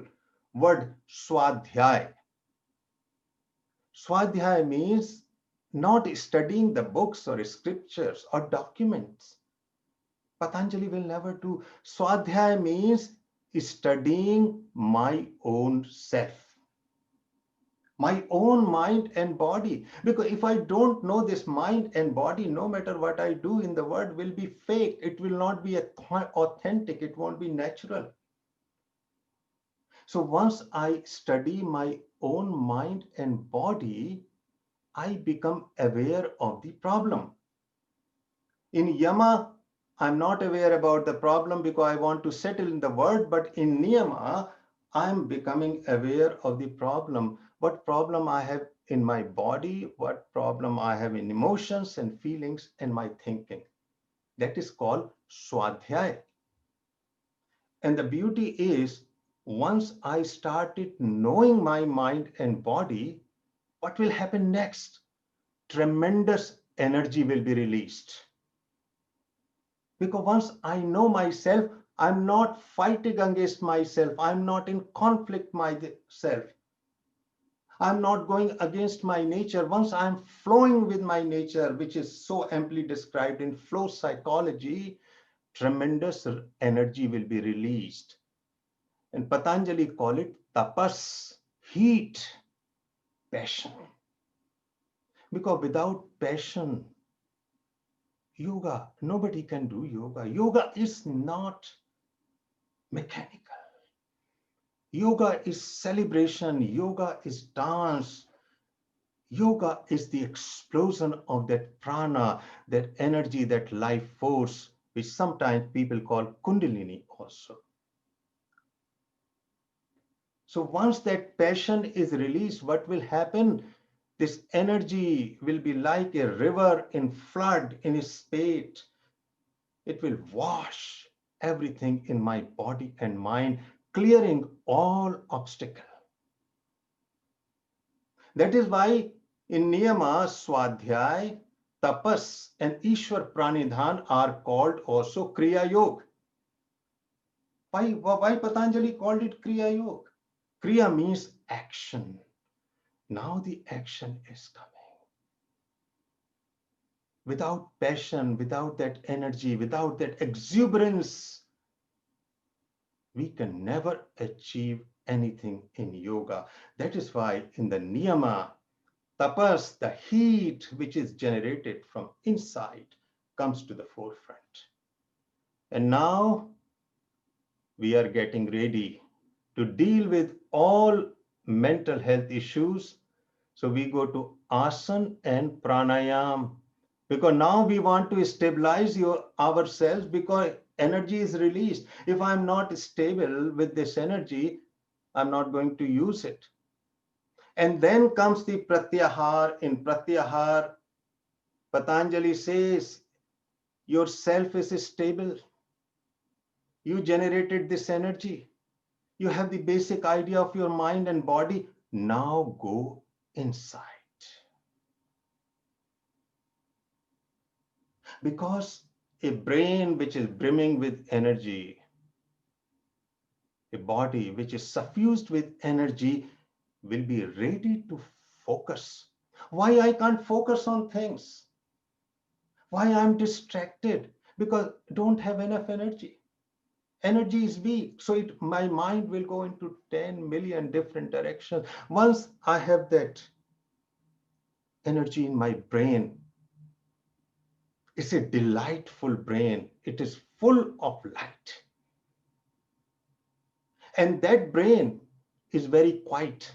word, Swadhyay. Swadhyay means not studying the books or scriptures or documents. Patanjali will never do. Swadhyay means studying my own self, my own mind and body. Because if I don't know this mind and body, no matter what I do in the world will be fake. It will not be authentic. It won't be natural. So once I study my own mind and body, I become aware of the problem. In Yama, I'm not aware about the problem because I want to settle in the world, but in Niyama, I'm becoming aware of the problem. What problem I have in my body, what problem I have in emotions and feelings and my thinking. That is called Swadhyay. And the beauty is, once I started knowing my mind and body, what will happen next? Tremendous energy will be released. Because once I know myself, I'm not fighting against myself. I'm not in conflict myself. I'm not going against my nature. Once I'm flowing with my nature, which is so amply described in flow psychology, tremendous energy will be released. And Patanjali call it tapas, heat, passion. Because without passion, yoga, nobody can do yoga. Yoga is not mechanical. Yoga is celebration. Yoga is dance. Yoga is the explosion of that prana, that energy, that life force, which sometimes people call Kundalini also. So once that passion is released, what will happen? This energy will be like a river in flood, in a spate. It will wash everything in my body and mind, clearing all obstacles. That is why in Niyama, Swadhyay, Tapas, and Ishwar Pranidhan are called also Kriya Yoga. Why Patanjali called it Kriya Yoga? Kriya means action. Now the action is coming. Without passion, without that energy, without that exuberance, we can never achieve anything in yoga. That is why in the Niyama, tapas, the heat which is generated from inside, comes to the forefront. And now we are getting ready to deal with all mental health issues. So we go to asana and pranayam, because now we want to stabilize ourselves because energy is released. If I'm not stable with this energy, I'm not going to use it. And then comes the pratyahar. In pratyahar, Patanjali says, your self is stable. You generated this energy. You have the basic idea of your mind and body. Now go inside. Because a brain which is brimming with energy, a body which is suffused with energy will be ready to focus. Why I can't focus on things? Why I'm distracted? Because I don't have enough energy. Energy is weak, so my mind will go into 10 million different directions. Once I have that energy in my brain, it's a delightful brain. It is full of light. And that brain is very quiet.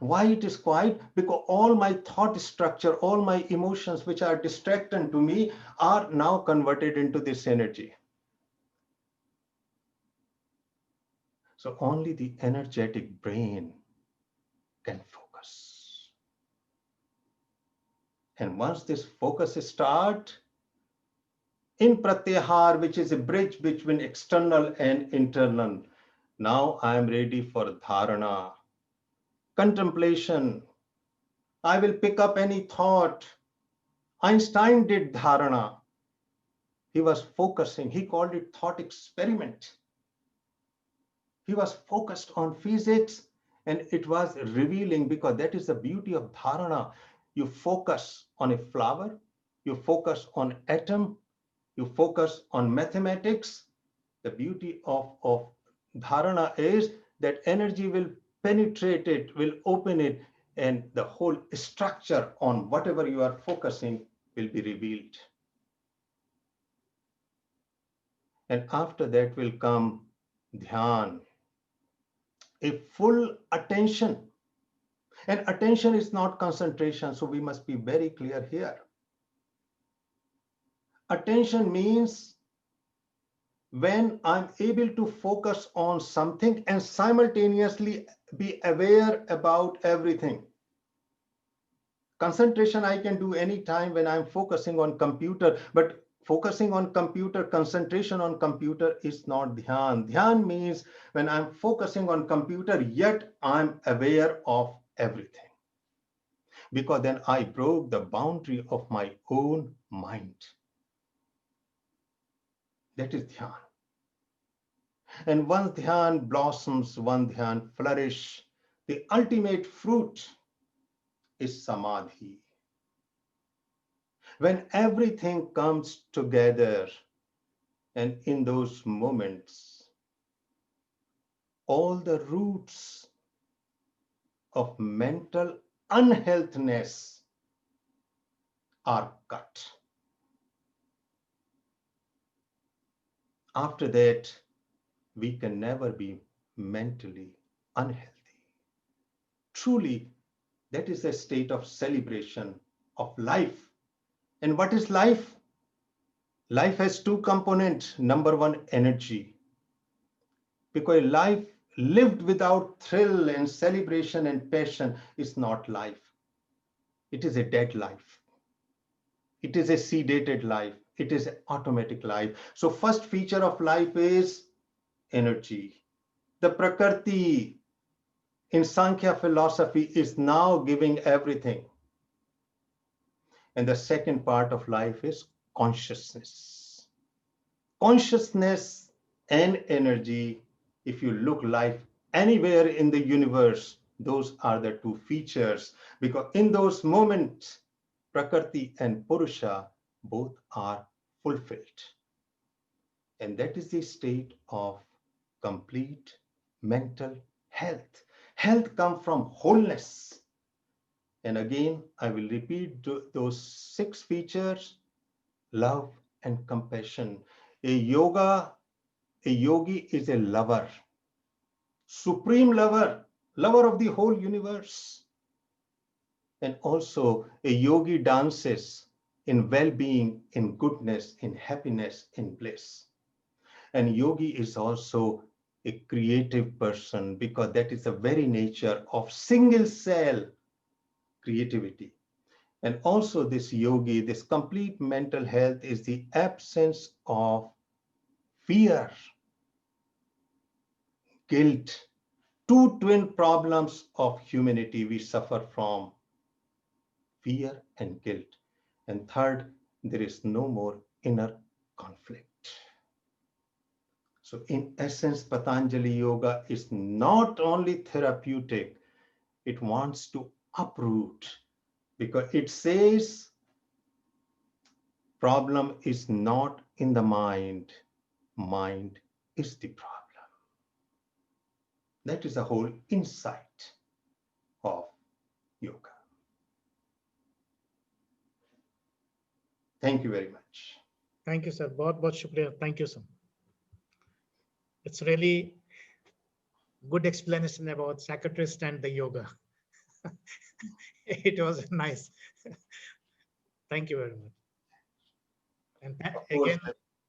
Why it is quiet? Because all my thought structure, all my emotions which are distracting to me are now converted into this energy. So only the energetic brain can focus. And once this focus starts, in pratyahar, which is a bridge between external and internal, now I am ready for dharana, contemplation. I will pick up any thought. Einstein did dharana. He was focusing. He called it thought experiment. He was focused on physics, and it was revealing, because that is the beauty of dharana. You focus on a flower, you focus on atom, you focus on mathematics. The beauty of dharana is that energy will penetrate it, will open it, and the whole structure on whatever you are focusing will be revealed. And after that will come dhyan, a full attention. And attention is not concentration, so we must be very clear here. Attention means when I'm able to focus on something and simultaneously be aware about everything. Concentration I can do anytime when I'm focusing on computer, but focusing on computer, concentration on computer is not dhyan. Dhyan means when I'm focusing on computer, yet I'm aware of everything. Because then I broke the boundary of my own mind. That is dhyan. And once dhyan blossoms, one dhyan flourish, the ultimate fruit is samadhi. When everything comes together, and in those moments, all the roots of mental unhealthiness are cut. After that, we can never be mentally unhealthy. Truly, that is a state of celebration of life. And what is life? Life has two components. Number one, energy. Because life lived without thrill and celebration and passion is not life. It is a dead life. It is a sedated life. It is an automatic life. So first feature of life is energy. The Prakriti in Sankhya philosophy is now giving everything. And the second part of life is consciousness. Consciousness and energy, if you look life anywhere in the universe, those are the two features, because in those moments, Prakriti and Purusha both are fulfilled. And that is the state of complete mental health. Health comes from wholeness. And again, I will repeat those 6 features: love and compassion. A yogi is a lover, supreme lover, lover of the whole universe. And also a yogi dances in well-being, in goodness, in happiness, in bliss. And yogi is also a creative person, because that is the very nature of single cell creativity. And also this yogi, this complete mental health is the absence of fear, guilt, two twin problems of humanity we suffer from: fear and guilt. And third, there is no more inner conflict. So in essence, Patanjali Yoga is not only therapeutic, it wants to uproot, because it says problem is not in the mind, mind is the problem. That is the whole insight of yoga. Thank you very much. Thank you, sir. बहुत बहुत शुक्रिया. Thank you, sir. It's really good explanation about psychiatrist and the yoga. It was nice. Thank you very much. And Of course, again,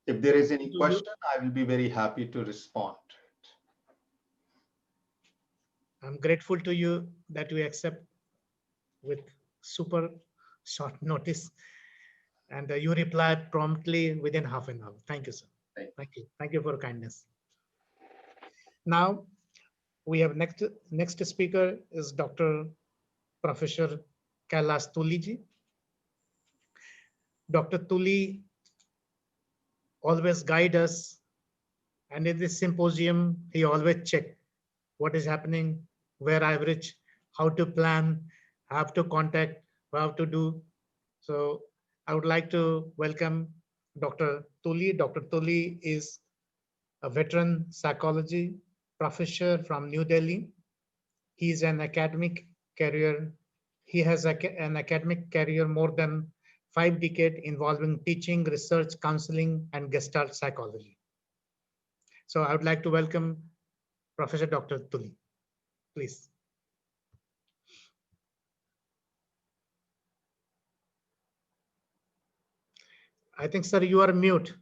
if there is any question, I will be very happy to respond to it. I'm grateful to you that you accept with super short notice, and you reply promptly within half an hour. Thank you, sir. Thank you. Thank you for kindness. Now we have next speaker is Dr. Professor Kailash Tuli ji. Dr. Tuli always guide us, and in this symposium, he always check what is happening, where I reach, how to plan, how to contact, how to do. So I would like to welcome Dr. Tuli. Dr. Tuli is a veteran psychology professor from New Delhi. He is an academic career. He has an academic career more than 5 decades involving teaching, research, counseling, and Gestalt psychology. So I would like to welcome Professor Dr. Tuli. Please. I think, sir, you are mute.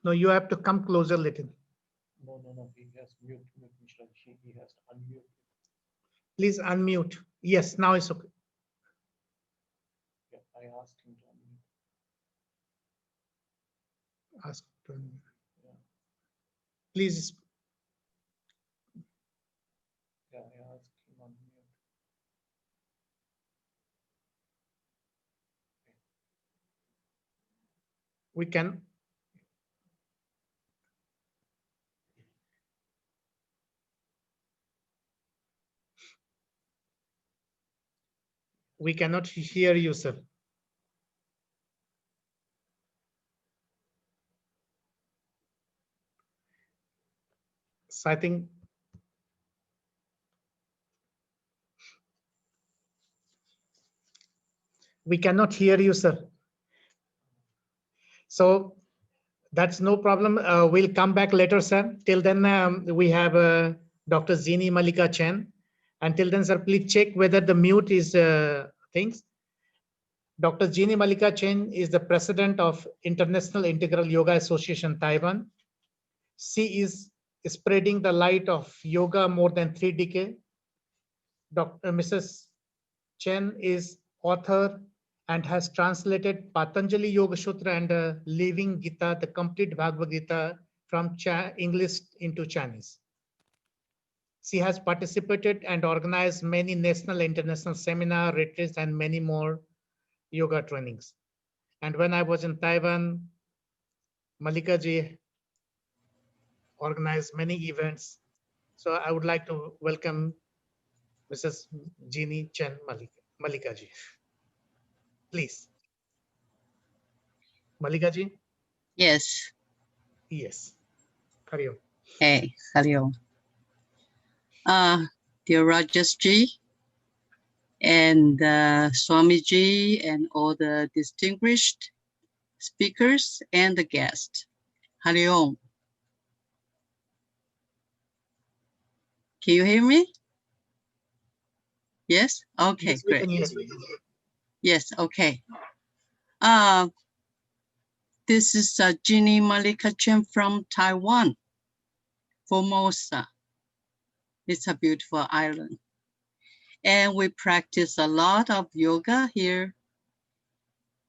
No, you have to come closer a little. No. He has mute, Mishra. He has unmute. Please unmute. Yes, now it's okay. Yeah, I asked him to unmute. Ask to unmute. Yeah. Please. Yeah, I asked him unmute. We can. We cannot hear you, sir. So I think we cannot hear you, sir. So that's no problem. We'll come back later, sir. Till then, we have Dr. Zini Malika Chen. Until then, sir, please check whether the mute is things. Dr. Zini Malika Chen is the president of International Integral Yoga Association, Taiwan. She is spreading the light of yoga more than 3 decades. Mrs. Chen is author and has translated Patanjali Yoga Sutra and Living Gita, the complete Bhagavad Gita, from English into Chinese. She has participated and organized many national, international seminars, retreats, and many more yoga trainings. And when I was in Taiwan, Malika ji organized many events. So I would like to welcome Mrs. Jeannie Chen Malika ji. Please. Malika ji? Yes. Yes. Hari Om. Hey, Hari Om. Dear Rajeshji and Swamiji and all the distinguished speakers and the guests. Hari Om. Can you hear me? Yes? Okay, Yes, we great. can hear you. Yes, okay. This is Jeannie Malika Chen from Taiwan, Formosa. It's a beautiful island. And we practice a lot of yoga here.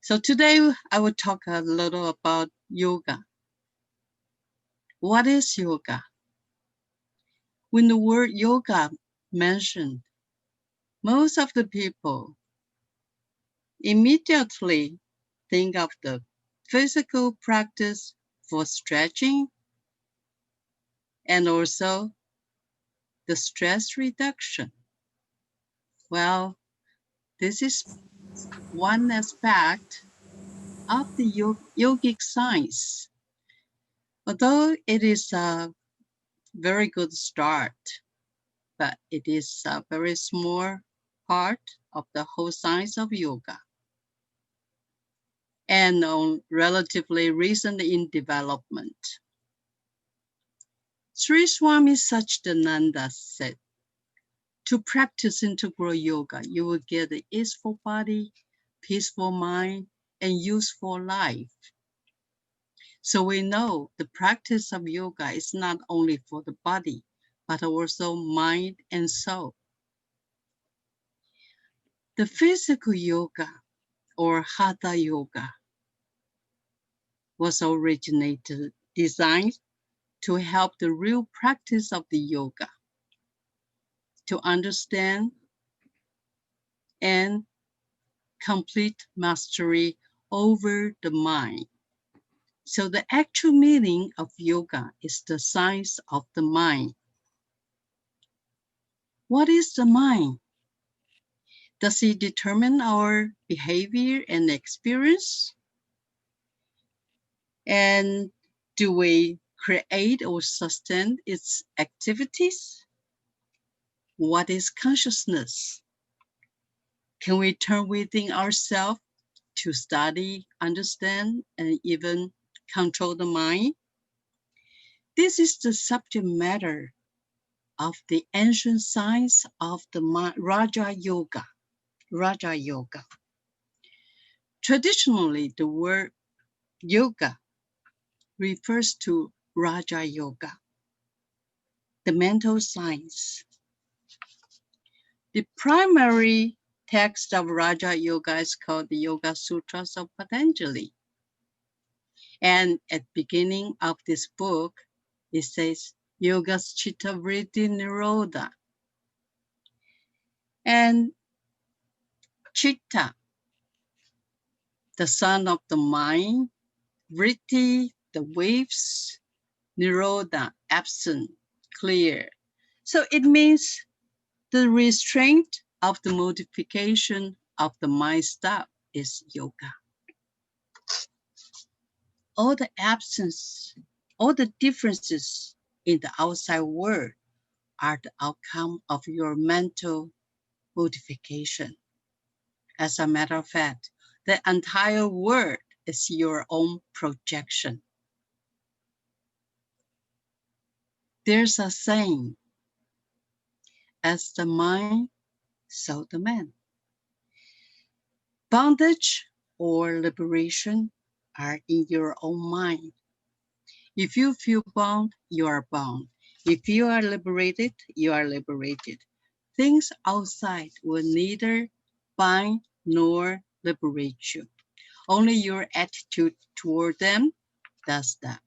So today I will talk a little about yoga. What is yoga? When the word yoga mentioned, most of the people immediately think of the physical practice for stretching and also the stress reduction. Well, this is one aspect of the yogic science. Although it is a very good start, but it is a very small part of the whole science of yoga, and relatively recent in development. Sri Swami Satchidananda said, to practice integral yoga, you will get an easeful body, peaceful mind, and useful life. So we know the practice of yoga is not only for the body, but also mind and soul. The physical yoga or hatha yoga was originated, designed to help the real practice of the yoga, to understand and complete mastery over the mind. So the actual meaning of yoga is the science of the mind. What is the mind? Does it determine our behavior and experience? And do we create or sustain its activities? What is consciousness? Can we turn within ourselves to study, understand, and even control the mind? This is the subject matter of the ancient science of the Raja Yoga. Raja Yoga. Traditionally, the word yoga refers to Raja Yoga, the mental science. The primary text of Raja Yoga is called the Yoga Sutras of Patanjali. And at the beginning of this book, it says, Yogas Chitta Vritti Nirodha. And Chitta, the son of the mind, Vritti, the waves, Nirodha, absent, clear. So it means the restraint of the modification of the mind stuff is yoga. All the absence, all the differences in the outside world are the outcome of your mental modification. As a matter of fact, the entire world is your own projection. There's a saying, as the mind, so the man. Bondage or liberation are in your own mind. If you feel bound, you are bound. If you are liberated, you are liberated. Things outside will neither bind nor liberate you. Only your attitude toward them does that.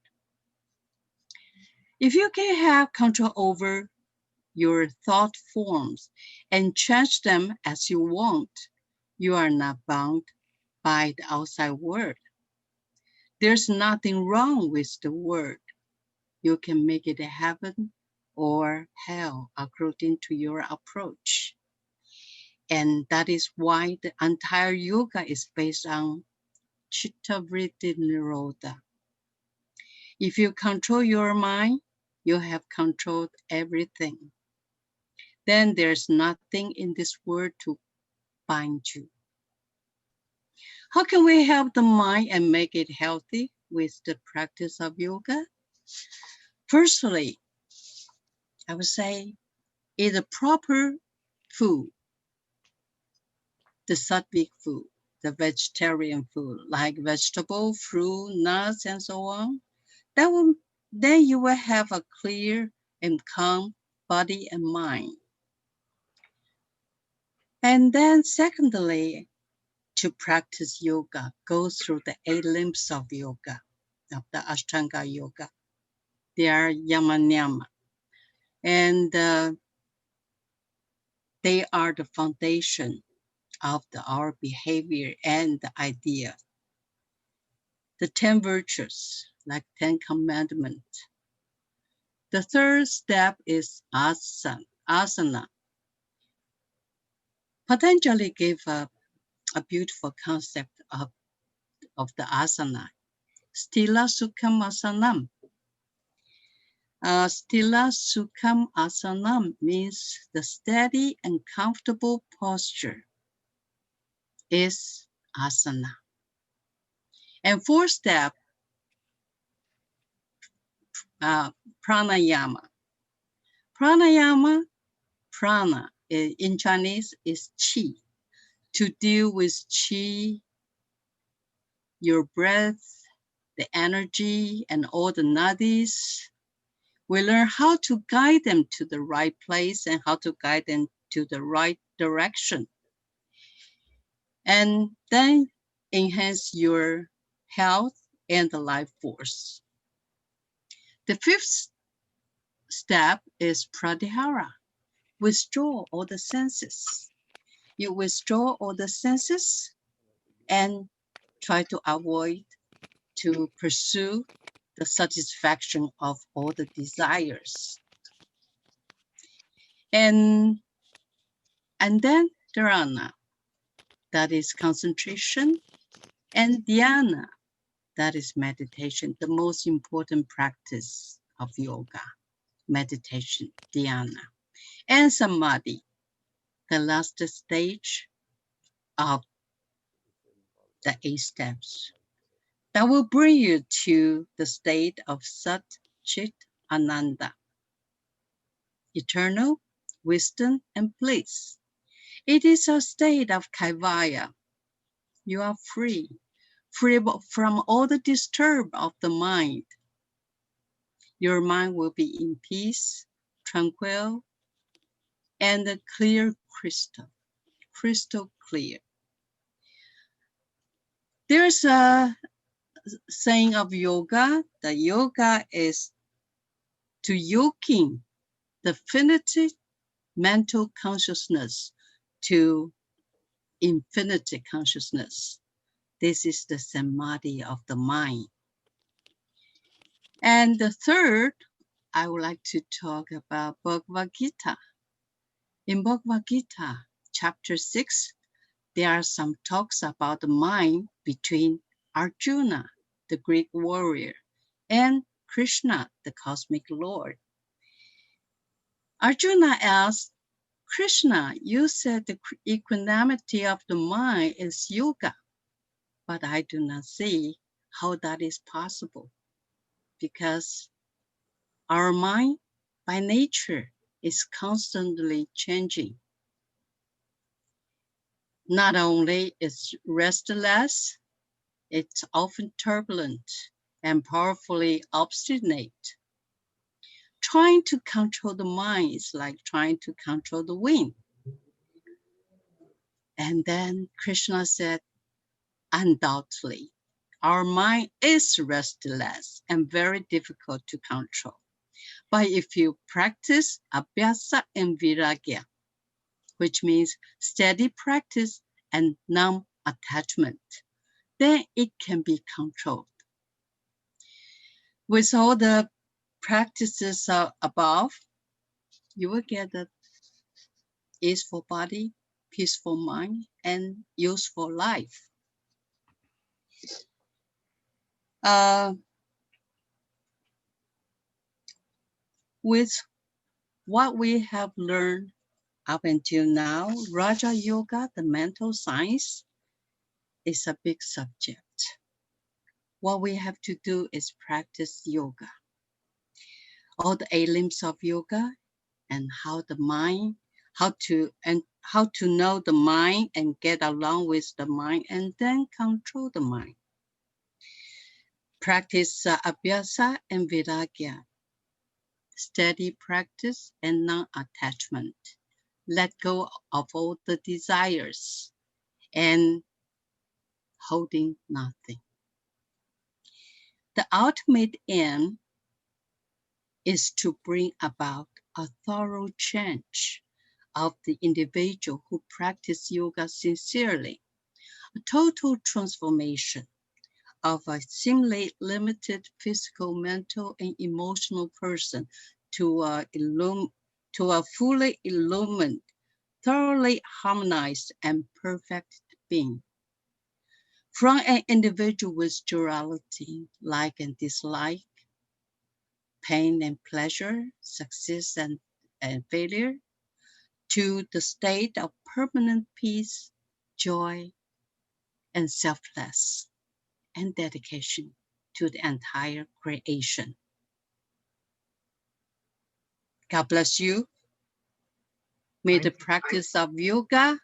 If you can have control over your thought forms and change them as you want, you are not bound by the outside world. There's nothing wrong with the world. You can make it a heaven or hell according to your approach. And that is why the entire yoga is based on Chitta Vritti Nirodha. If you control your mind, you have controlled everything. Then there's nothing in this world to bind you. How can we help the mind and make it healthy with the practice of yoga? Firstly, I would say eat a proper food, the sattvic food, the vegetarian food, like vegetable, fruit, nuts, and so on. Then you will have a clear and calm body and mind. And then secondly, to practice yoga, go through the 8 limbs of yoga, of the Ashtanga yoga. They are yama-nyama. And they are the foundation of our behavior and the idea. The 10 virtues, like 10 commandments. The third step is asana. Patanjali gave a beautiful concept of the asana. Stila Sukham Asanam. Stila Sukham Asanam means the steady and comfortable posture is asana. And fourth step, pranayama. Pranayama, prana in Chinese is qi. To deal with qi, your breath, the energy, and all the nadis. We learn how to guide them to the right place and how to guide them to the right direction. And then enhance your health and the life force. The fifth step is pratyahara. Withdraw all the senses. You withdraw all the senses and try to avoid to pursue the satisfaction of all the desires. And then dharana, that is concentration, and dhyana, that is meditation, the most important practice of yoga, meditation, dhyana, and samadhi, the last stage of the 8 steps that will bring you to the state of Sat Chit Ananda, eternal wisdom and bliss. It is a state of Kaivaya. You are free from all the disturb of the mind. Your mind will be in peace, tranquil, and a clear crystal clear. There's a saying of yoga, that yoga is to yoking the finite mental consciousness to infinity consciousness. This is the samadhi of the mind. And the third, I would like to talk about Bhagavad Gita. In Bhagavad Gita, chapter 6, there are some talks about the mind between Arjuna, the Greek warrior, and Krishna, the cosmic Lord. Arjuna asked, Krishna, you said the equanimity of the mind is yoga, but I do not see how that is possible, because our mind by nature is constantly changing. Not only is restless, it's often turbulent and powerfully obstinate. Trying to control the mind is like trying to control the wind. And then Krishna said, undoubtedly, our mind is restless and very difficult to control. But if you practice abhyasa and viragya, which means steady practice and non-attachment, then it can be controlled. With all the practices above, you will get a easeful body, peaceful mind, and useful life. With what we have learned up until now, Raja Yoga, the mental science, is a big subject. What we have to do is practice yoga. All the 8 limbs of yoga and how the mind, how to know the mind and get along with the mind and then control the mind. Practice abhyasa and viragya. Steady practice and non-attachment. Let go of all the desires and holding nothing. The ultimate aim is to bring about a thorough change of the individual who practice yoga sincerely, a total transformation of a seemingly limited physical, mental, and emotional person to a fully illumined, thoroughly harmonized, and perfect being. From an individual with duality, like and dislike, pain and pleasure, success and failure, to the state of permanent peace, joy, and selfless, and dedication to the entire creation. God bless you. May the practice of yoga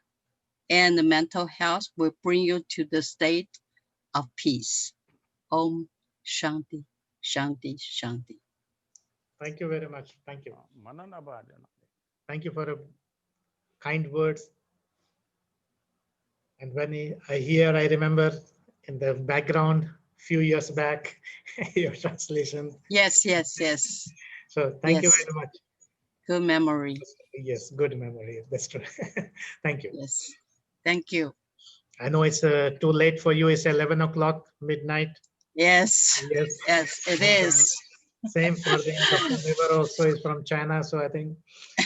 and the mental health will bring you to the state of peace. Om Shanti, Shanti, Shanti. Thank you very much. Thank you. Thank you for a kind words. And when I remember in the background, few years back, your translation. Yes, yes, yes. So thank you Yes. very much. Good memory. Yes, good memory. That's true. Thank you. Yes. Thank you. I know it's too late for you. It's 11 o'clock midnight. Yes. Yes. Yes, it And, is. same for the Dr. Nivar also is from China. So I think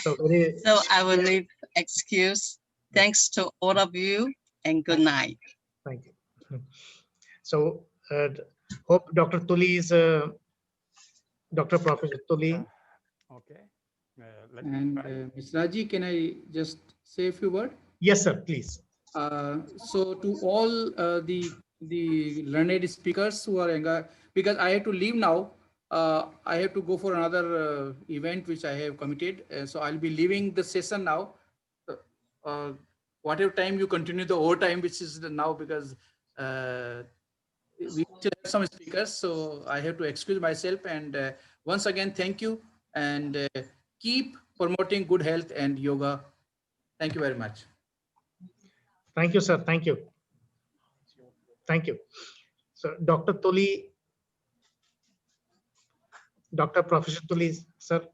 so very. So I will leave excuse. Thanks to all of you and good night. Thank you. So hope Dr. Tuli is Dr. Professor Tuli. Okay. And Ms. Raji, can I just say a few words? Yes, sir, please. So to all the learned speakers who are because I have to leave now. I have to go for another event which I have committed. So I'll be leaving the session now. Whatever time you continue the overtime, which is now because we still have some speakers, so I have to excuse myself. And once again, thank you and keep promoting good health and yoga. Thank you very much. Thank you, sir. Thank you. Thank you. So Dr. Tuli, Dr. Professor Tuli, sir.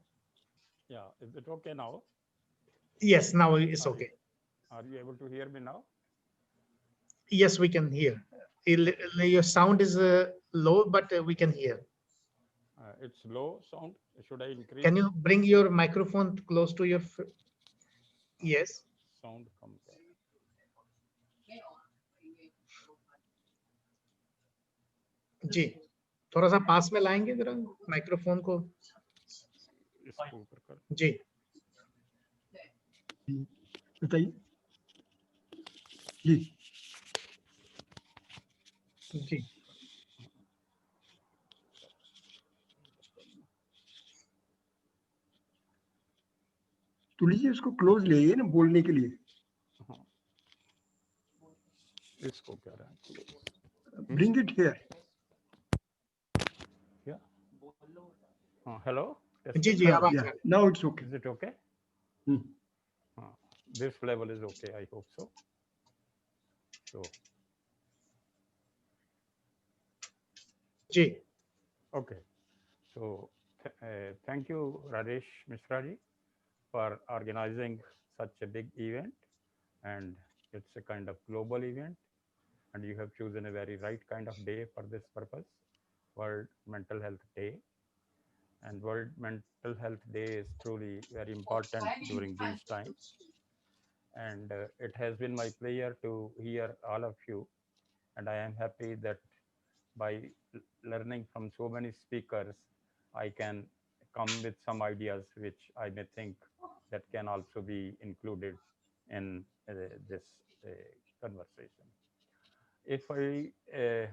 Yeah, is it okay now? Yes, now it's okay. Are you able to hear me now? Yes, we can hear. Your sound is low, but we can hear. It's low sound. Should I increase? Can you bring your microphone close to your? Yes. Sound comes out. जी थोड़ा सा पास में लाएंगे जरा microphone को इसको ऊपर कर जी बताइए जी जी तो लीजिए उसको क्लोज ले ना बोलने के लिए इसको क्या रहा है ब्रिंग इट हियर या hello जी जी अब now it's okay is it okay this level is okay I hope so जी okay so thank you Rajesh Mishra ji for organizing such a big event and it's a kind of global event and you have chosen a very right kind of day for this purpose, World Mental Health Day. And World Mental Health Day is truly very important during these times. And it has been my pleasure to hear all of you. And I am happy that by learning from so many speakers, I can come with some ideas which I may think that can also be included in this conversation. If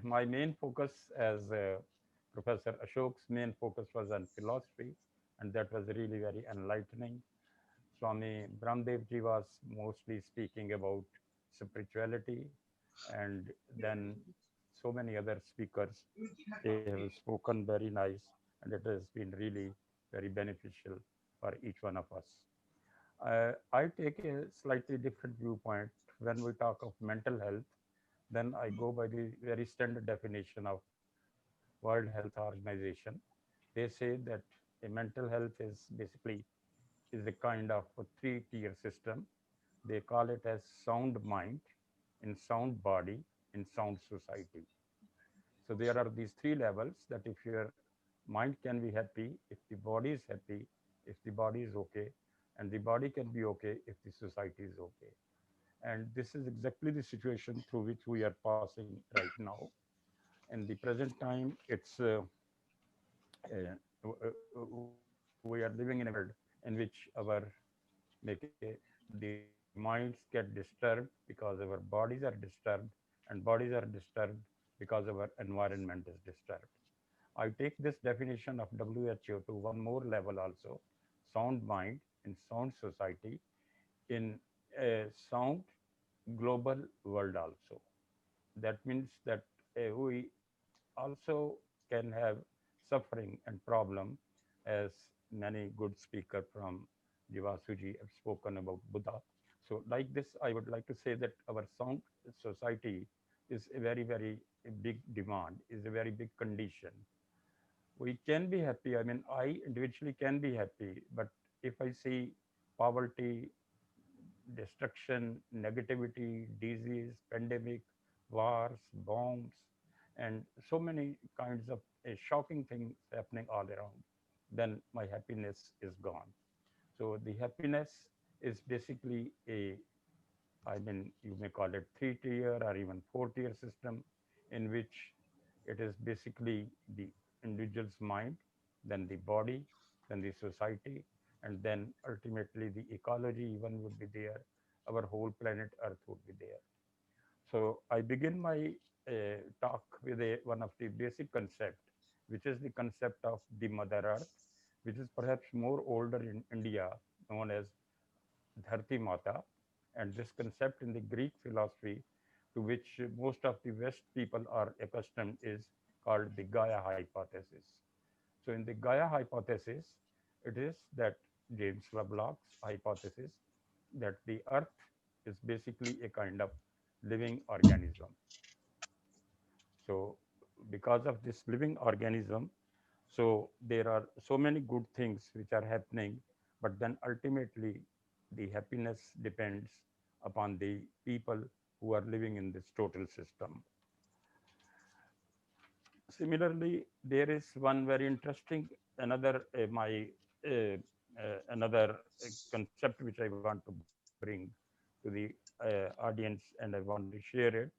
my main focus as Professor Ashok's main focus was on philosophy, and that was really very enlightening. Swami Brahmdev ji was mostly speaking about spirituality, and then so many other speakers, they have spoken very nice, and it has been really very beneficial for each one of us. I take a slightly different viewpoint when we talk of mental health. Then I go by the very standard definition of World Health Organization. They say that a mental health is basically is a kind of a three-tier system. They call it as sound mind, in sound body, in sound society. So there are these three levels that if your mind can be happy, if the body is happy, if the body is okay, and the body can be okay if the society is okay. And this is exactly the situation through which we are passing right now. In the present time, it's we are living in a world in which our the minds get disturbed because our bodies are disturbed, and bodies are disturbed because our environment is disturbed. I take this definition of WHO to one more level also: sound mind in sound society, in a sound global world also. That means that we also can have suffering and problem, as many good speaker from Jivasuji have spoken about Buddha. So like this, I would like to say that our sound society is a very, very big demand, is a very big condition. We can be happy. I mean, I individually can be happy, but if I see poverty, destruction, negativity, disease, pandemic, wars, bombs, and so many kinds of shocking things happening all around, then my happiness is gone. So the happiness is basically a, I mean, you may call it three-tier or even four-tier system, in which it is basically the individual's mind, then the body, then the society, and then ultimately the ecology even would be there. Our whole planet Earth would be there. So I begin my talk with one of the basic concept, which is the concept of the Mother Earth, which is perhaps more older in India, known as Dharti Mata, and this concept in the Greek philosophy, to which most of the West people are accustomed, is called the Gaia hypothesis. So, in the Gaia hypothesis, it is that James Lovelock's hypothesis that the Earth is basically a kind of living organism. So, because of this living organism, so there are so many good things which are happening, but then ultimately the happiness depends upon the people who are living in this total system. Similarly, there is one very interesting another another concept which I want to bring to the audience, and I want to share it.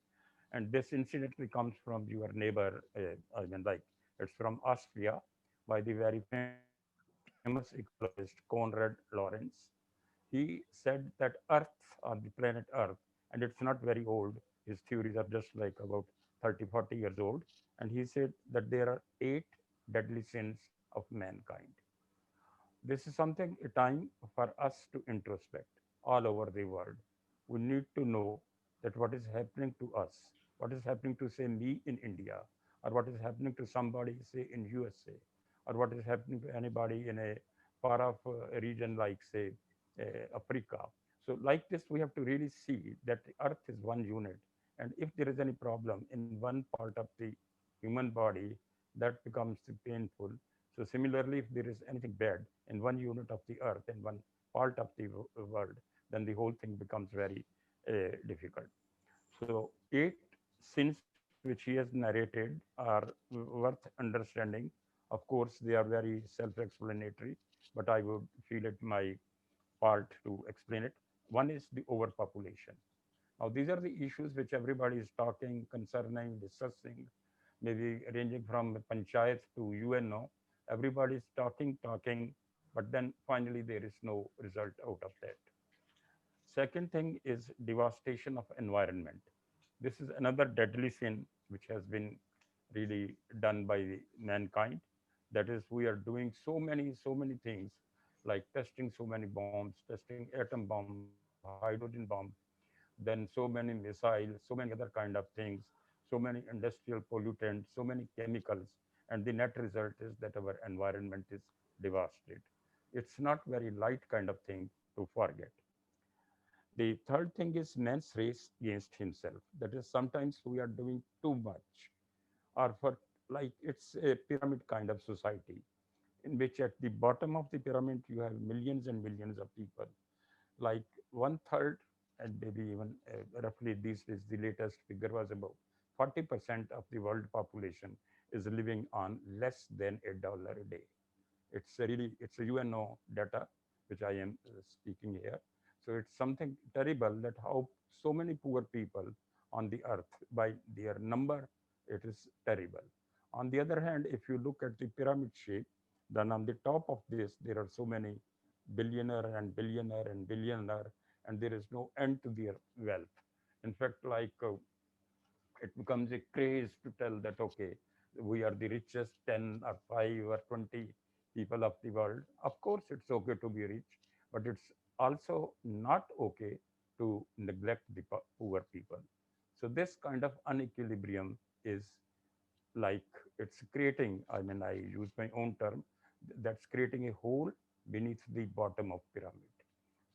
And this incidentally comes from your neighbor. I mean, like it's from Austria, by the very famous ecologist Konrad Lorenz. He said that Earth, or the planet Earth, and it's not very old. His theories are just like about 30, 40 years old. And he said that there are 8 deadly sins of mankind. This is something, a time for us to introspect all over the world. We need to know that what is happening to us, what is happening to, say, me in India, or what is happening to somebody, say, in USA, or what is happening to anybody in a far off region like, say, Africa. So, like this, we have to really see that the Earth is one unit. And if there is any problem in one part of the human body, that becomes painful. So similarly, if there is anything bad in one unit of the earth, in one part of the world, then the whole thing becomes very difficult. So 8 sins which he has narrated are worth understanding. Of course, they are very self-explanatory, but I would feel it my part to explain it. One is the overpopulation. Now, these are the issues which everybody is talking, concerning, discussing, maybe ranging from panchayat to UNO. Everybody is talking, but then finally there is no result out of that. Second thing is devastation of environment. This is another deadly sin which has been really done by mankind. That is, we are doing so many things, like testing so many bombs, testing atom bomb, hydrogen bomb, then so many missiles, so many other kind of things, so many industrial pollutants, so many chemicals, and the net result is that our environment is devastated. It's not very light kind of thing to forget. The third thing is man's race against himself. That is, sometimes we are doing too much, or for, like, it's a pyramid kind of society. in which at the bottom of the pyramid you have millions and millions of people, like one third, and maybe even roughly these days the latest figure was about 40% of the world population is living on less than $1 a day. It's a UNO data which I am speaking here. So it's something terrible that how so many poor people on the earth, by their number, it is terrible. On the other hand, if you look at the pyramid shape, then on the top of this there are so many billionaire and billionaire and billionaire, and there is no end to their wealth. In fact, like it becomes a craze to tell that, okay, we are the richest 10 or 5 or 20 people of the world. Of course, it's okay to be rich, but it's also not okay to neglect the poor people. So this kind of unequilibrium is like it's creating, I mean, I use my own term, that's creating a hole beneath the bottom of pyramid.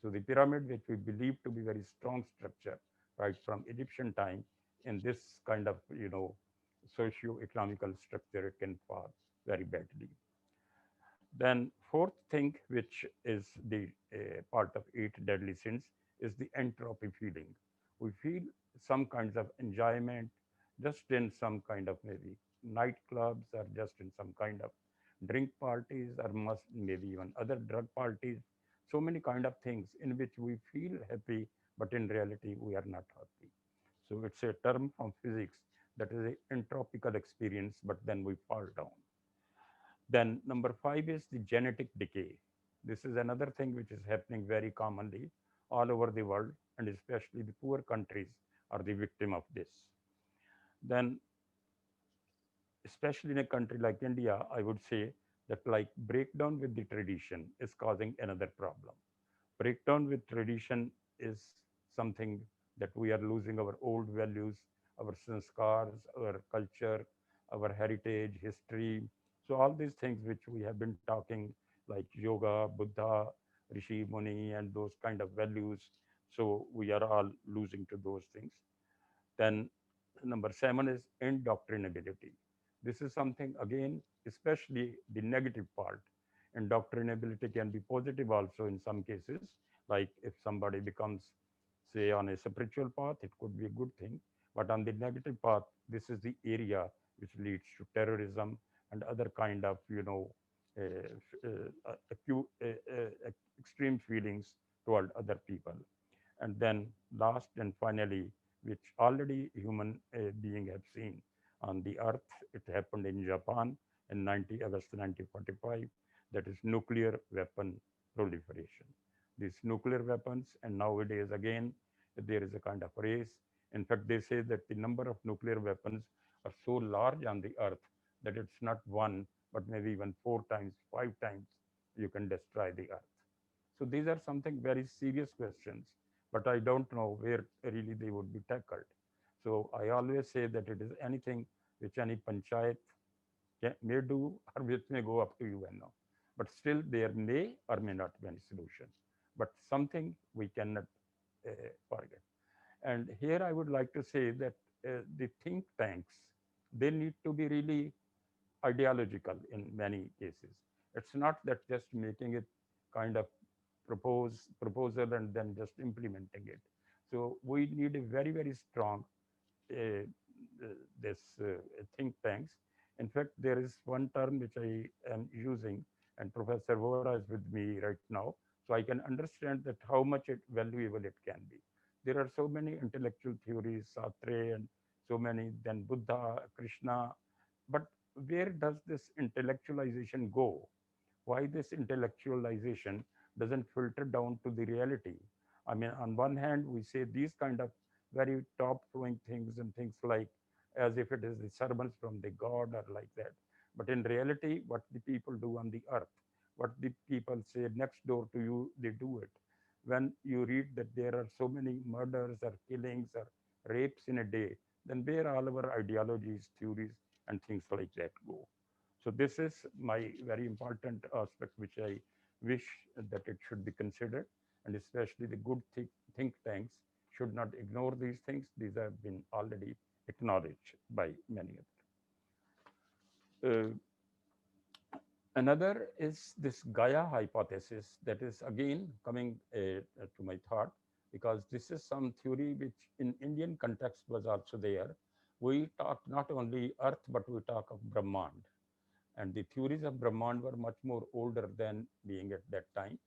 So the pyramid, which we believe to be very strong structure, right from Egyptian time, in this kind of, socio-economical structure, it can fall very badly. Then fourth thing, which is the part of 8 deadly sins, is the entropy feeling. We feel some kinds of enjoyment just in some kind of maybe nightclubs, or just in some kind of drink parties, or must maybe even other drug parties. So many kind of things in which we feel happy, but in reality we are not happy. So it's a term from physics that is a entropical experience, but then we fall down. Then number 5 is the genetic decay. This is another thing which is happening very commonly all over the world, and especially the poor countries are the victim of this. Then, especially in a country like India, I would say that like breakdown with the tradition is causing another problem. Breakdown with tradition is something that we are losing our old values, our sanskars, our culture, our heritage, history. So all these things which we have been talking, like yoga, Buddha, Rishi, Muni, and those kind of values. So we are all losing to those things. Then number 7 is indoctrinability. This is something, again, especially the negative part. Indoctrinability can be positive also in some cases. Like if somebody becomes, say, on a spiritual path, it could be a good thing. But on the negative path, this is the area which leads to terrorism and other kind of, acute, extreme feelings toward other people. And then last and finally, which already human being have seen on the earth, it happened in Japan in August 1945, that is nuclear weapon proliferation. These nuclear weapons, and nowadays again, there is a kind of race. In fact, they say that the number of nuclear weapons are so large on the earth that it's not one, but maybe even 4 times, 5 times you can destroy the earth. So these are something very serious questions, but I don't know where really they would be tackled. So I always say that it is anything which any panchayat may do, or which may go up to UNO. But still there may or may not be any solution, but something we cannot forget. And here I would like to say that the think tanks, they need to be really ideological in many cases. It's not that just making it kind of proposal and then just implementing it. So we need a very, very strong uh, this think tanks. In fact, there is one term which I am using, and Professor Vora is with me right now, so I can understand that how much valuable it can be. There are so many intellectual theories, Sartre, and so many, then Buddha, Krishna, but where does this intellectualization go? Why this intellectualization doesn't filter down to the reality? I mean, on one hand, we say these kind of very top flowing things and things like as if it is the sermons from the God or like that. But in reality, what the people do on the earth, what the people say next door to you, they do it. When you read that there are so many murders or killings or rapes in a day, then where all our ideologies, theories, and things like that go? So this is my very important aspect, which I wish that it should be considered, and especially the good think tanks should not ignore these things. These have been already acknowledged by many of them. Another is this Gaia hypothesis that is again coming to my thought, because this is some theory which in Indian context was also there. We talk not only Earth, but we talk of Brahmand. And the theories of Brahmand were much more older than being at that time.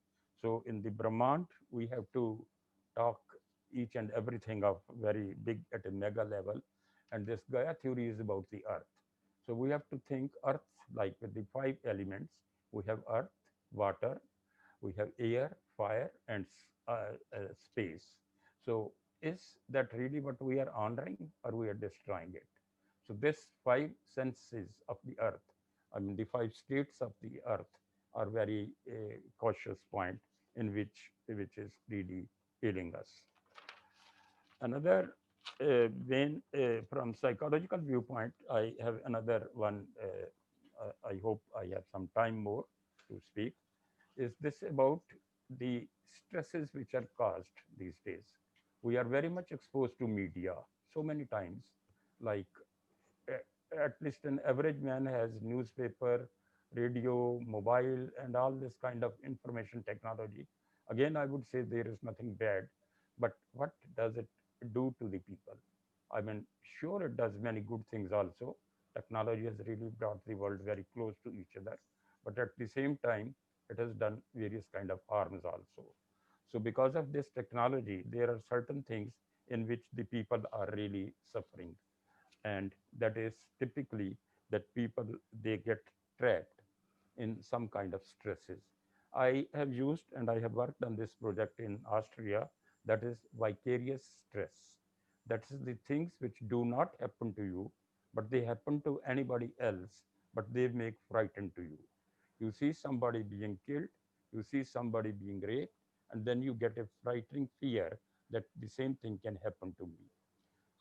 So in the Brahmand, we have to talk each and everything of very big at a mega level. And this Gaia theory is about the Earth. So we have to think Earth like with the five elements. We have Earth, water, we have air, fire, and space. So is that really what we are honoring, or we are destroying it? So this five senses of the Earth, I mean the five states of the Earth, are very cautious point in which is really ailing us. Another vein from psychological viewpoint, I have another one. I hope I have some time more to speak. Is this about the stresses which are caused these days? We are very much exposed to media so many times, like at least an average man has newspaper, radio, mobile, and all this kind of information technology. Again, I would say there is nothing bad, but what does it do to the people? I mean, sure, it does many good things also. Technology has really brought the world very close to each other, but at the same time, it has done various kind of harms also. So because of this technology, there are certain things in which the people are really suffering, and that is typically that people, they get trapped in some kind of stresses. I have used and I have worked on this project in Austria, that is vicarious stress. That is the things which do not happen to you, but they happen to anybody else, but they make frightened to you. You see somebody being killed, you see somebody being raped, and then you get a frightening fear that the same thing can happen to me.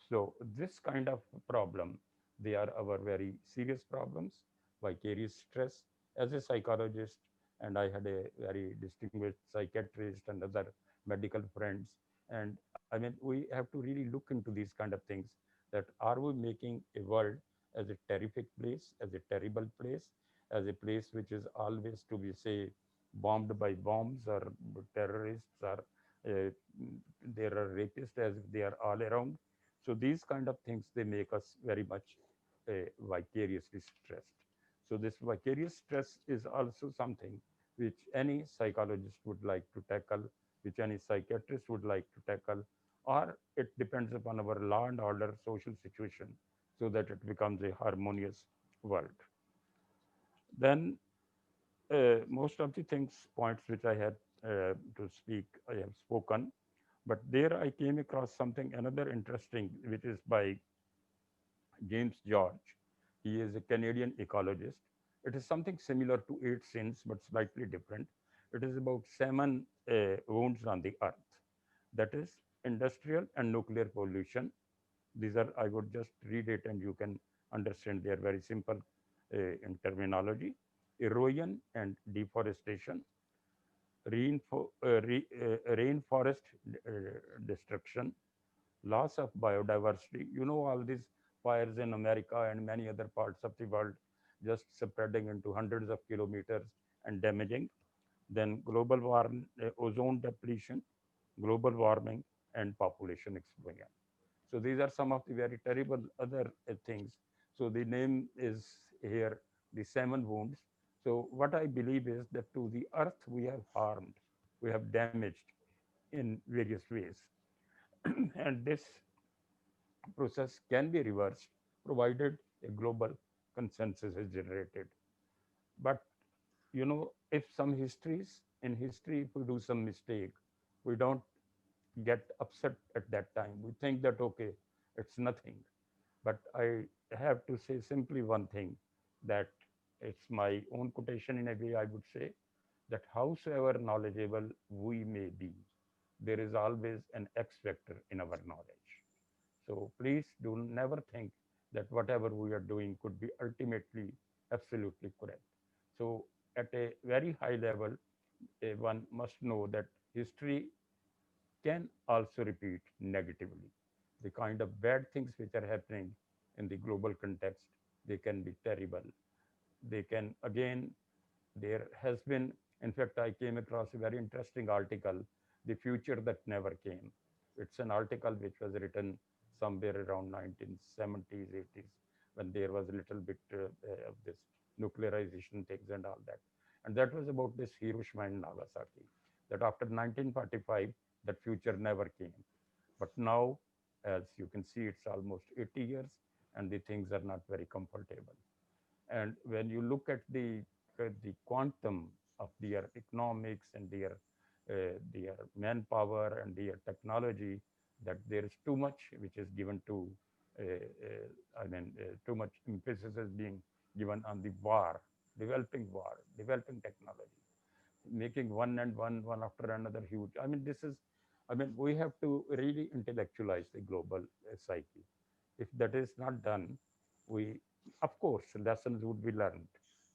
So this kind of problem, they are our very serious problems. Vicarious stress. As a psychologist, and I had a very distinguished psychiatrist and other medical friends, and I mean, we have to really look into these kind of things. That are we making a world as a terrific place, as a terrible place, as a place which is always to be, say, bombed by bombs or terrorists, or uh, there are rapists as if they are all around. So these kind of things, they make us very much vicariously stressed. So this vicarious stress is also something which any psychologist would like to tackle, which any psychiatrist would like to tackle, or it depends upon our law and order social situation, so that it becomes a harmonious world. Then most of the things, points which I had to speak, I have spoken. But there I came across something another interesting, which is by James George. He is a Canadian ecologist. It is something similar to Eight Sins, but slightly different. It is about seven wounds on the earth. That is industrial and nuclear pollution. These are, I would just read it and you can understand, they are very simple in terminology. Erosion and deforestation, rainforest destruction, loss of biodiversity. You know, all these fires in America and many other parts of the world just spreading into hundreds of kilometers and damaging. Then global warming, ozone depletion, global warming, and population explosion. So these are some of the very terrible other things. So the name is here the seven wounds. So what I believe is that to the earth we have harmed, we have damaged in various ways. And this process can be reversed provided a global consensus is generated. But you know, if some histories in history, if we do some mistake, we don't get upset at that time. We think that okay, it's nothing. But I have to say simply one thing, that it's my own quotation in a way, I would say that howsoever knowledgeable we may be, there is always an X factor in our knowledge. So please do never think that whatever we are doing could be ultimately absolutely correct. So at a very high level, one must know that history can also repeat negatively. The kind of bad things which are happening in the global context, they can be terrible. They can again There has been, in fact, I came across a very interesting article, The Future That Never Came. It's an article which was written somewhere around 1970s, 80s, when there was a little bit of this nuclearization things and all that. And that was about this Hiroshima and Nagasaki, that after 1945, that future never came. But now, as you can see, it's almost 80 years and the things are not very comfortable. And when you look at the quantum of their economics and their manpower and their technology, that there is too much which is given to, too much emphasis is being given on the war, developing technology, making one after another huge. We have to really intellectualize the global psyche. If that is not done, we, of course, lessons would be learned.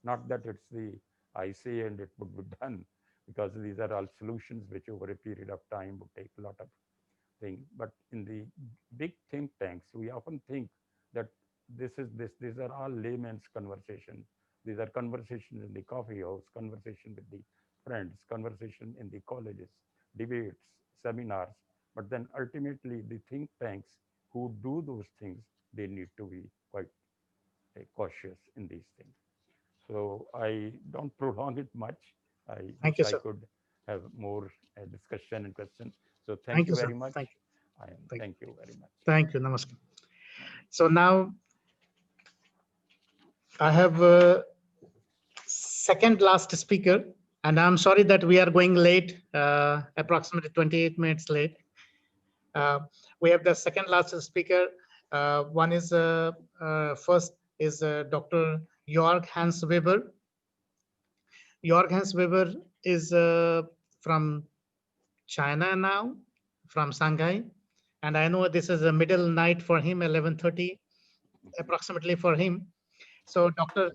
Not that it's the I say and it would be done, because these are all solutions which over a period of time would take a lot of things. But in the big think tanks, we often think that these are all layman's conversation. These are conversations in the coffee house, conversation with the friends, conversation in the colleges, debates, seminars. But then ultimately the think tanks who do those things, they need to be quite cautious in these things. So I don't prolong it much. I Thank wish you, I sir. could have more discussion and question. So thank Thank you you, sir. very much. Thank you. Thank you very much. Thank you. Namaskar. So now I have second last speaker, and I'm sorry that we are going late, approximately 28 minutes late. We have the second last speaker. One is first is Dr. Jörg Hans Weber. Jörg Hans Weber is from China now, from Shanghai, and I know this is a middle night for him, 11:30 approximately for him. So Dr.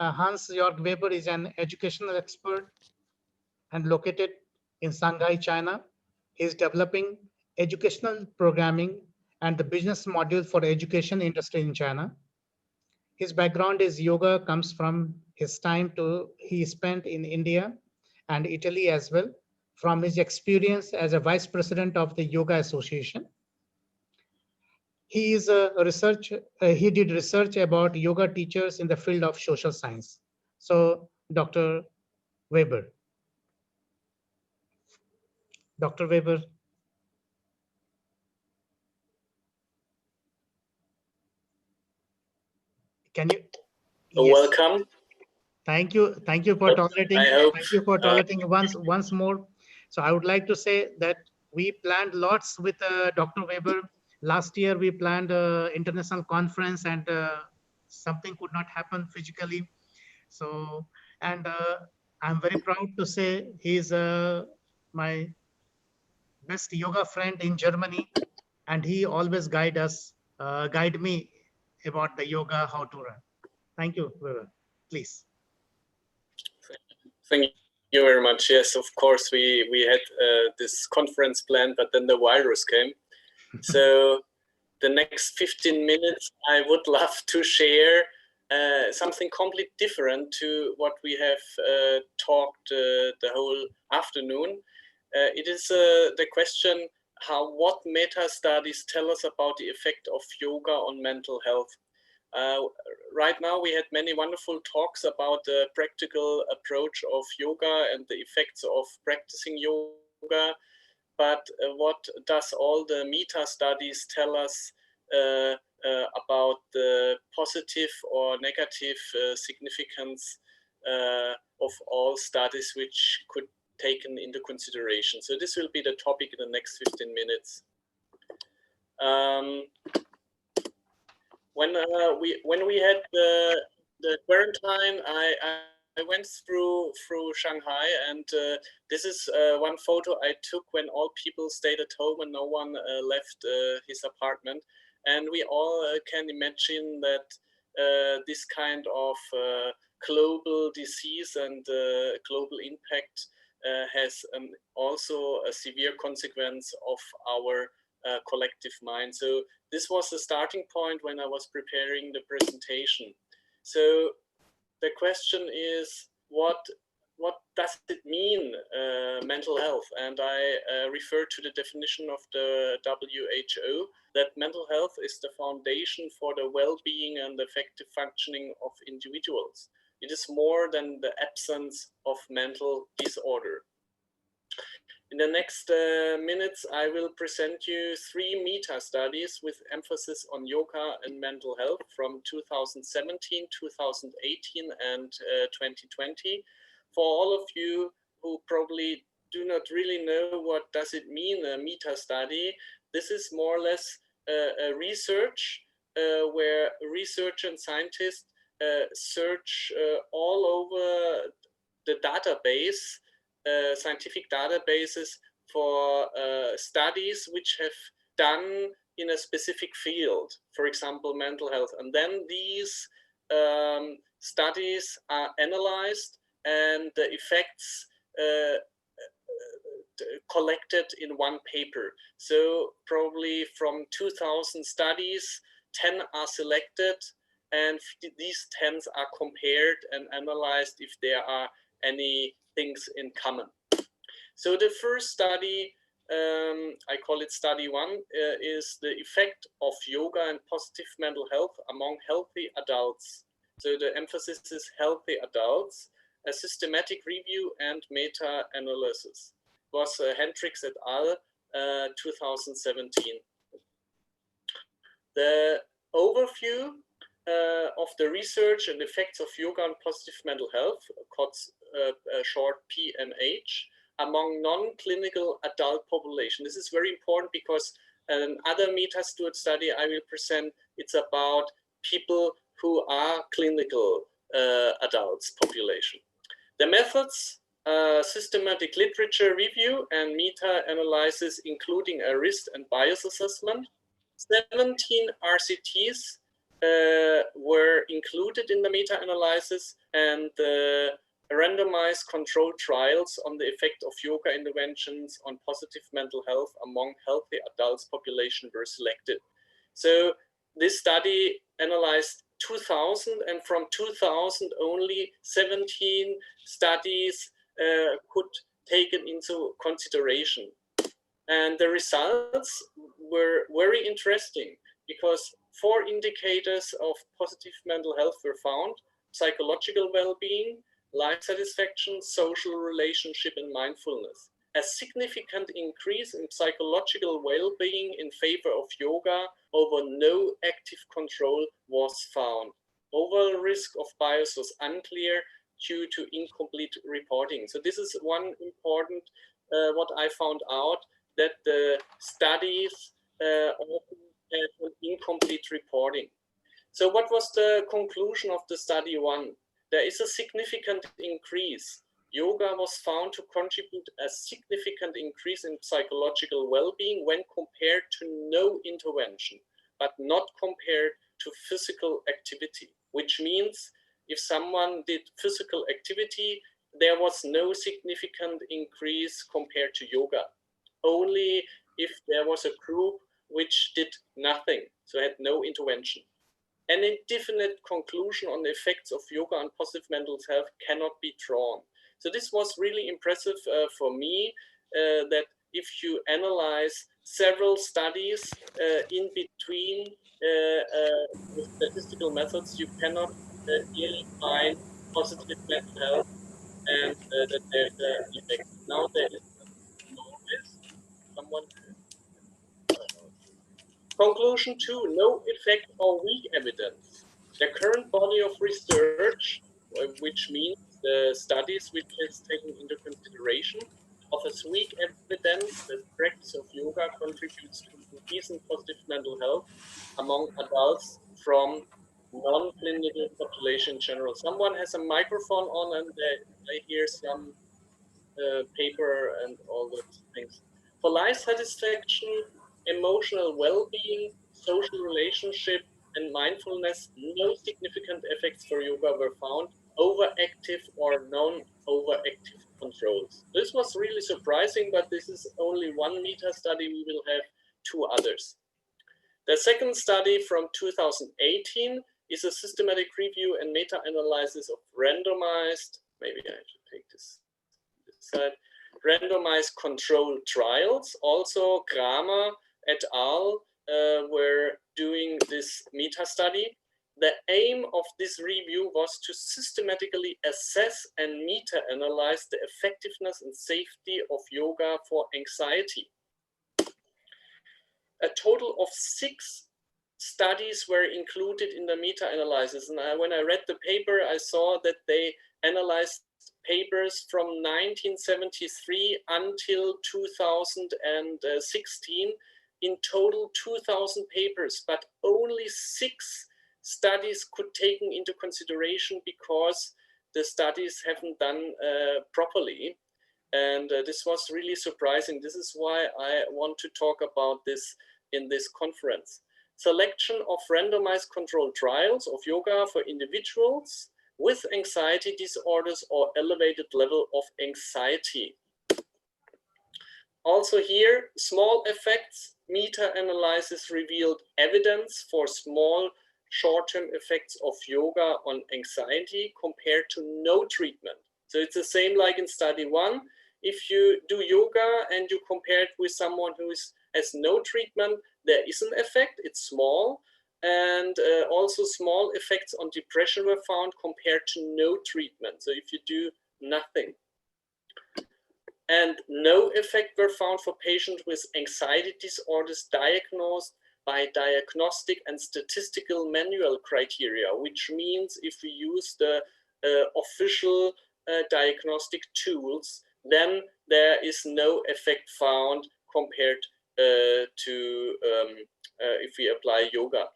Hans-Jörg Weber is an educational expert and located in Shanghai, China. He is developing educational programming and the business module for education industry in China. His background is yoga comes from his time he spent in India and Italy as well, from his experience as a vice president of the Yoga Association. He is a he did research about yoga teachers in the field of social science. So Dr. Weber. Dr. Weber. Can you? Yes. Welcome. Thank you. Thank you for tolerating. Thank you for tolerating once more. So I would like to say that we planned lots with Dr. Weber. Last year we planned an international conference and something could not happen physically. So, and I'm very proud to say he's my best yoga friend in Germany, and he always guide me about the yoga, how to run. Thank you, Weber. Please. Thank you very much. Yes, of course, we had this conference planned, but then the virus came. So the next 15 minutes, I would love to share something completely different to what we have talked the whole afternoon. It is the question, what meta studies tell us about the effect of yoga on mental health? Right now, we had many wonderful talks about the practical approach of yoga and the effects of practicing yoga. But what does all the meta studies tell us about the positive or negative significance of all studies which could taken into consideration? So this will be the topic in the next 15 minutes. When we had the quarantine, I went through Shanghai, and this is one photo I took when all people stayed at home and no one left his apartment. And we all can imagine that this kind of global disease and global impact has also a severe consequence of our collective mind. So this was the starting point when I was preparing the presentation. So the question is, what does it mean, mental health? And I refer to the definition of the WHO, that mental health is the foundation for the well-being and effective functioning of individuals. It is more than the absence of mental disorder. In the next minutes, I will present you 3 meta-studies with emphasis on yoga and mental health from 2017, 2018, and 2020. For all of you who probably do not really know what does it mean, a meta-study, this is more or less a research where research and scientists search all over the database, scientific databases for studies which have done in a specific field, for example, mental health. And then these studies are analyzed and the effects collected in one paper. So probably from 2000 studies, 10 are selected, and these 10 are compared and analyzed if there are any things in common. So the first study, I call it study 1, is the effect of yoga and positive mental health among healthy adults. So the emphasis is healthy adults, a systematic review and meta-analysis. It was Hendricks et al. 2017. The overview of the research and effects of yoga and positive mental health, called short PMH, among non-clinical adult population. This is very important because another meta-study study I will present, it's about people who are clinical adults population. The methods, systematic literature review and meta-analysis, including a risk and bias assessment. 17 RCTs were included in the meta-analysis, and randomized controlled trials on the effect of yoga interventions on positive mental health among healthy adults population were selected. So this study analyzed 2000, and from 2000 only 17 studies could taken into consideration. And the results were very interesting because 4 indicators of positive mental health were found: psychological well-being, life satisfaction, social relationship, and mindfulness. A significant increase in psychological well-being in favor of yoga over no active control was found. Overall risk of bias was unclear due to incomplete reporting. So this is one important, what I found out, that the studies often have an incomplete reporting. So what was the conclusion of the study 1? There is a significant increase. Yoga was found to contribute a significant increase in psychological well-being when compared to no intervention, but not compared to physical activity, which means if someone did physical activity, there was no significant increase compared to yoga. Only if there was a group which did nothing, so had no intervention. Any definite conclusion on the effects of yoga and positive mental health cannot be drawn. So this was really impressive for me, that if you analyze several studies in between with statistical methods, you cannot really find positive mental health and that there's an effect. Now there is noise. Someone. Conclusion 2, no effect or weak evidence. The current body of research, which means the studies which is taken into consideration, offers weak evidence that practice of yoga contributes to decent positive mental health among adults from non-clinical population in general. Someone has a microphone on and I hear some paper and all those things. For life satisfaction, emotional well-being, social relationship, and mindfulness, no significant effects for yoga were found. Overactive or non-overactive controls. This was really surprising, but this is only one meta-study. We will have 2 others. The second study from 2018 is a systematic review and meta-analysis of randomized maybe I should take this side. Randomized controlled trials. Also, Kramer et al. Were doing this meta-study. The aim of this review was to systematically assess and meta-analyze the effectiveness and safety of yoga for anxiety. A total of 6 studies were included in the meta-analysis. And when I read the paper, I saw that they analyzed papers from 1973 until 2016. In total, 2,000 papers, but only 6 studies could taken into consideration because the studies haven't done properly. And this was really surprising. This is why I want to talk about this in this conference. Selection of randomized controlled trials of yoga for individuals with anxiety disorders or elevated level of anxiety. Also here, small effects, meta-analysis revealed evidence for small short-term effects of yoga on anxiety compared to no treatment. So it's the same like in study 1. If you do yoga and you compare it with someone who has no treatment, there is an effect, it's small. And also small effects on depression were found compared to no treatment. So if you do nothing. And no effect were found for patients with anxiety disorders diagnosed by diagnostic and statistical manual criteria, which means if we use the official diagnostic tools, then there is no effect found compared to if we apply yoga.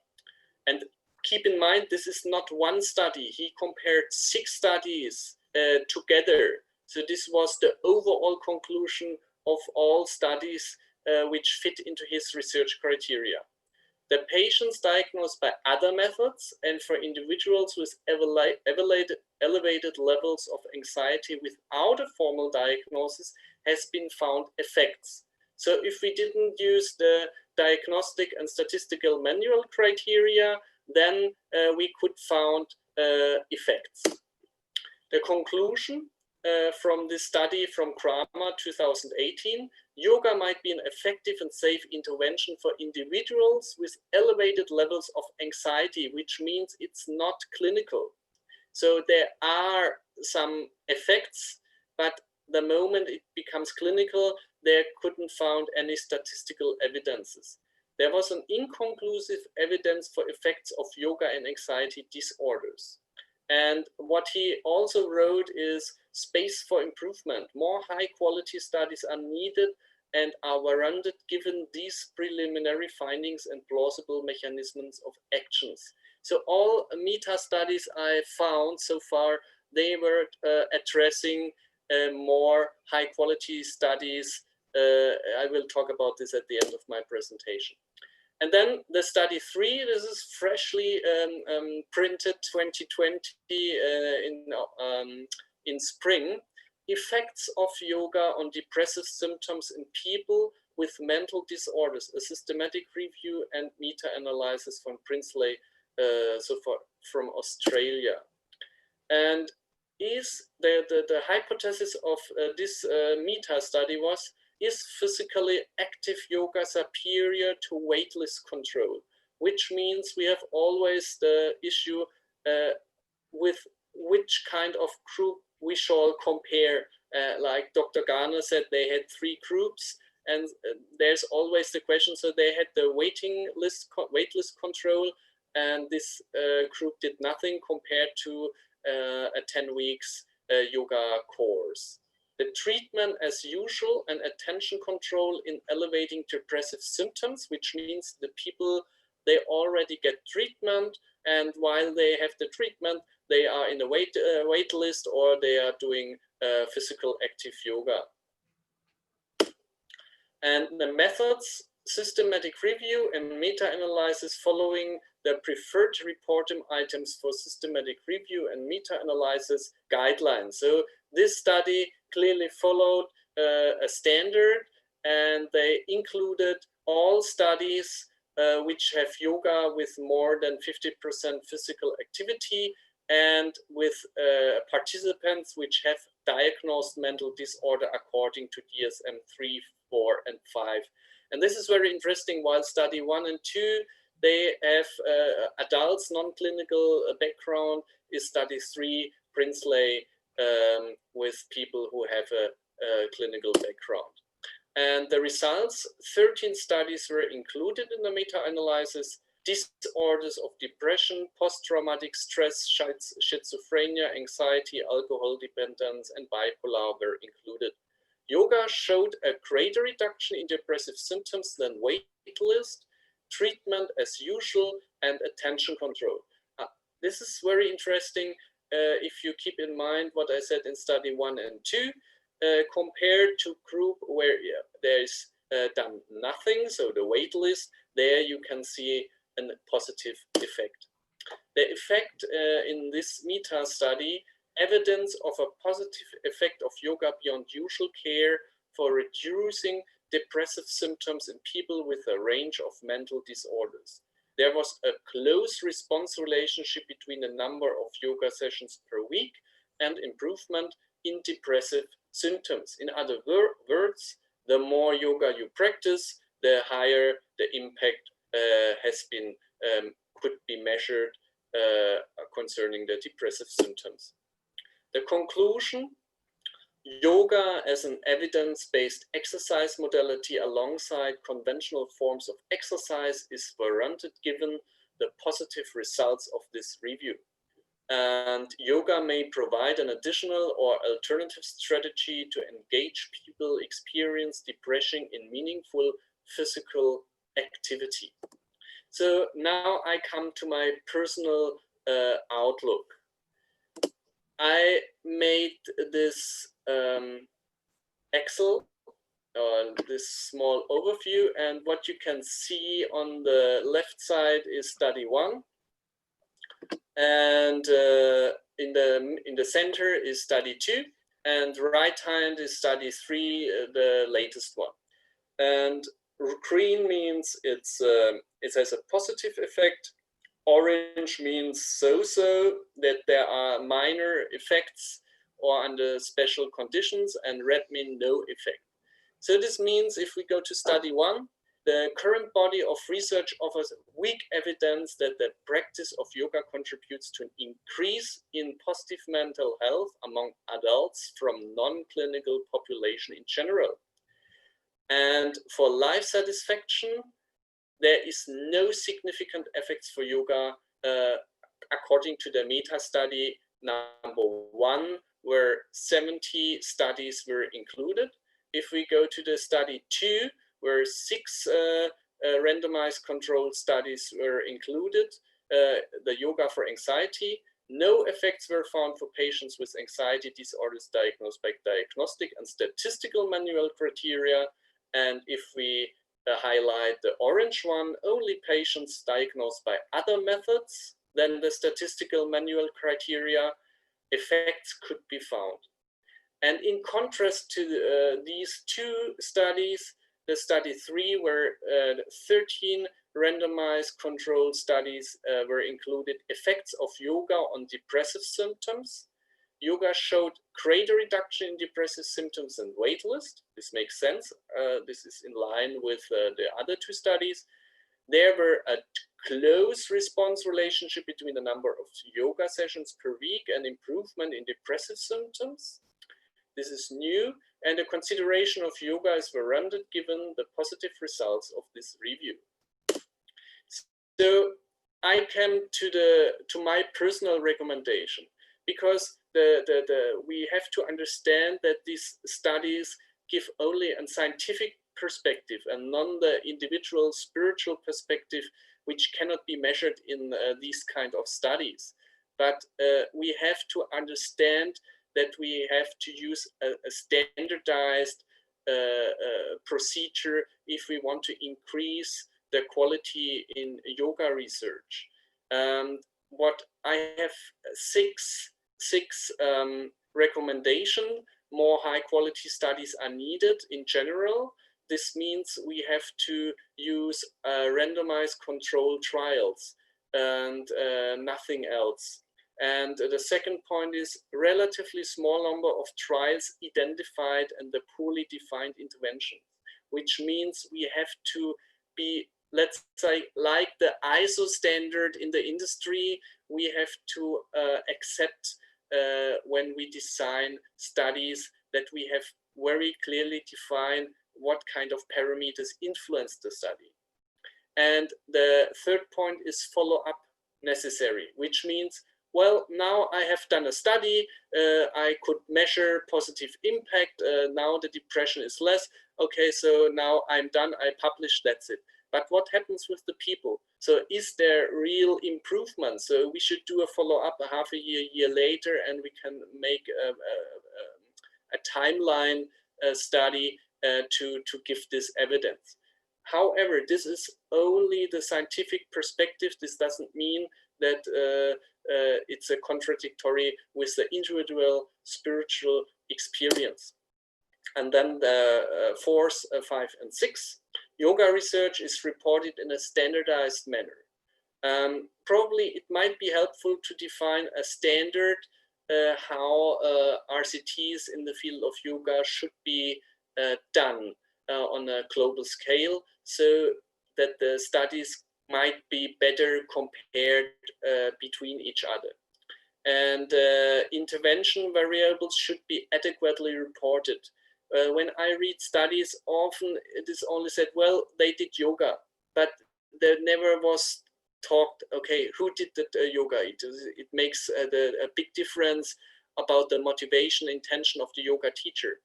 And keep in mind, this is not one study. He compared 6 studies together. So this was the overall conclusion of all studies which fit into his research criteria. The patients diagnosed by other methods and for individuals with elevated levels of anxiety without a formal diagnosis has been found effects. So if we didn't use the diagnostic and statistical manual criteria, then we could found effects. The conclusion from this study from Kramer 2018, yoga might be an effective and safe intervention for individuals with elevated levels of anxiety, which means it's not clinical. So there are some effects, but the moment it becomes clinical, there couldn't found any statistical evidences. There was an inconclusive evidence for effects of yoga and anxiety disorders. And what he also wrote is space for improvement. More high quality studies are needed and are warranted given these preliminary findings and plausible mechanisms of actions. So all meta studies I found so far, they were addressing more high quality studies. I will talk about this at the end of my presentation. And then the study 3, this is freshly printed 2020 in spring. Effects of yoga on depressive symptoms in people with mental disorders, a systematic review and meta-analysis from Prinsley, from Australia. And is the hypothesis of this meta study was, is physically active yoga superior to weightless control? Which means we have always the issue with which kind of group we shall compare. Like Dr. Garner said, they had 3 groups, and there's always the question. So they had the weightless control, and this group did nothing compared to a 10 weeks yoga course. The treatment as usual and attention control in elevating depressive symptoms, which means the people, they already get treatment, and while they have the treatment, they are in a wait list or they are doing physical active yoga. And the methods, systematic review and meta-analysis following the preferred reporting items for systematic review and meta-analysis guidelines. So this study clearly followed a standard, and they included all studies which have yoga with more than 50% physical activity and with participants which have diagnosed mental disorder according to DSM-3, 4, and 5. And this is very interesting. While study 1 and 2, they have adults, non-clinical background, is study 3, Prinsley, with people who have a clinical background. And the results, 13 studies were included in the meta-analysis. Disorders of depression, post-traumatic stress, schizophrenia, anxiety, alcohol dependence, and bipolar were included. Yoga showed a greater reduction in depressive symptoms than wait list, treatment as usual, and attention control. This is very interesting if you keep in mind what I said in study 1 and 2, compared to group where there is done nothing, so the wait list, there you can see a positive effect. The effect in this meta study, evidence of a positive effect of yoga beyond usual care for reducing depressive symptoms in people with a range of mental disorders. There was a close response relationship between the number of yoga sessions per week and improvement in depressive symptoms. In other words, the more yoga you practice, the higher the impact could be measured concerning the depressive symptoms. The conclusion, yoga as an evidence-based exercise modality alongside conventional forms of exercise is warranted given the positive results of this review. And yoga may provide an additional or alternative strategy to engage people experience depression in meaningful physical activity. So now I come to my personal outlook. I made this Excel, this small overview, and what you can see on the left side is study 1, and in the center is study 2, and right hand is study 3, the latest one. And green means it has a positive effect. Orange means so-so, that there are minor effects or under special conditions, and red means no effect. So this means if we go to study 1, the current body of research offers weak evidence that the practice of yoga contributes to an increase in positive mental health among adults from non-clinical population in general. And for life satisfaction, there is no significant effects for yoga according to the meta study number 1, where 70 studies were included. If we go to the study 2, where 6 randomized controlled studies were included, the yoga for anxiety, no effects were found for patients with anxiety disorders diagnosed by diagnostic and statistical manual criteria. And if we highlight the orange one, only patients diagnosed by other methods than the statistical manual criteria, effects could be found. And in contrast to these 2 studies, the study 3, where 13 randomized controlled studies were included, effects of yoga on depressive symptoms. Yoga showed greater reduction in depressive symptoms than wait list. This makes sense. This is in line with the other 2 studies. There were a close response relationship between the number of yoga sessions per week and improvement in depressive symptoms. This is new, and the consideration of yoga is warranted given the positive results of this review. So I came to my personal recommendation, because we have to understand that these studies give only a scientific perspective and not the individual spiritual perspective, which cannot be measured in these kind of studies. But we have to understand that we have to use a standardized procedure if we want to increase the quality in yoga research. What I have six recommendation. More high quality studies are needed in general. This means we have to use randomized controlled trials and nothing else. And the second point is relatively small number of trials identified and the poorly defined intervention, which means we have to be, let's say, like the ISO standard in the industry, we have to accept when we design studies that we have very clearly defined what kind of parameters influence the study. And the third point is follow-up necessary, which means, well, now I have done a study, I could measure positive impact, now the depression is less, okay, so now I'm done, I publish, that's it. But what happens with the people? So is there real improvement? So we should do a follow-up a half a year later, and we can make a timeline study to give this evidence. However, this is only the scientific perspective. This doesn't mean that it's a contradictory with the individual spiritual experience. And then the 4, 5, and 6, yoga research is reported in a standardized manner. Probably it might be helpful to define a standard how RCTs in the field of yoga should be done on a global scale, so that the studies might be better compared between each other. And intervention variables should be adequately reported. When I read studies, often it is only said, well, they did yoga, but there never was talked, okay, who did the yoga? It makes a big difference about the motivation, intention of the yoga teacher,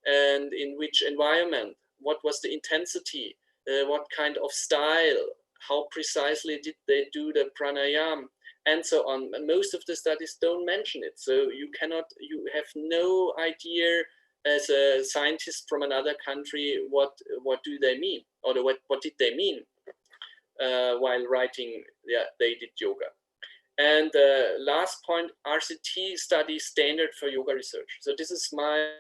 and in which environment, what was the intensity, what kind of style, how precisely did they do the pranayama, and so on. And most of the studies don't mention it, so you have no idea as a scientist from another country what do they mean, or what did they mean while writing, yeah, they did yoga. And the last point, RCT study standard for yoga research. So this is my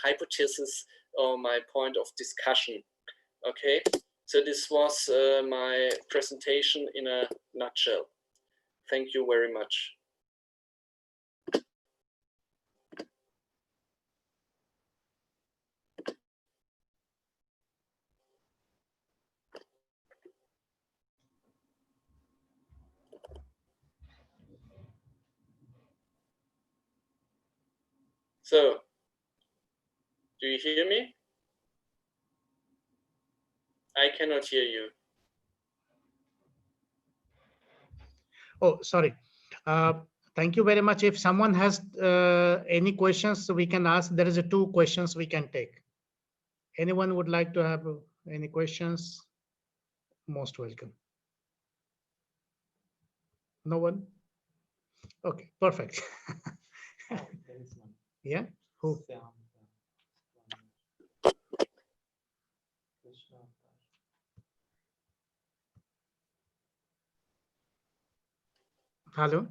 hypothesis or my point of discussion. Okay, so this was my presentation in a nutshell. Thank you very much. So, do you hear me? I cannot hear you. Oh, sorry. Thank you very much. If someone has any questions, we can ask. There is 2 questions we can take. Anyone would like to have any questions? Most welcome. No one? Okay, perfect. Yeah, who? Hello.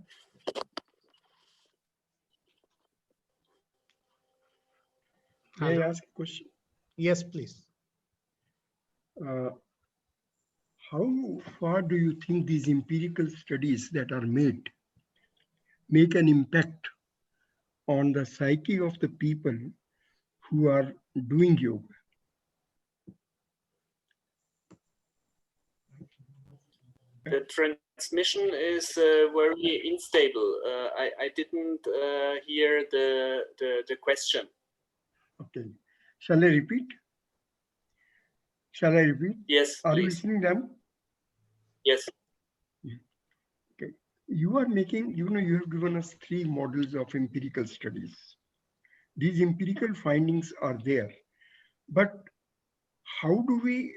May I ask a question? Yes, please. How far do you think these empirical studies that are made make an impact on the psyche of the people who are doing yoga? The transmission is very unstable. I didn't hear the question. Okay. Shall I repeat? Shall I repeat? Yes, Are please. you listening them? Yes. Okay. You are making, you have given us 3 models of empirical studies. These empirical findings are there, but how do we,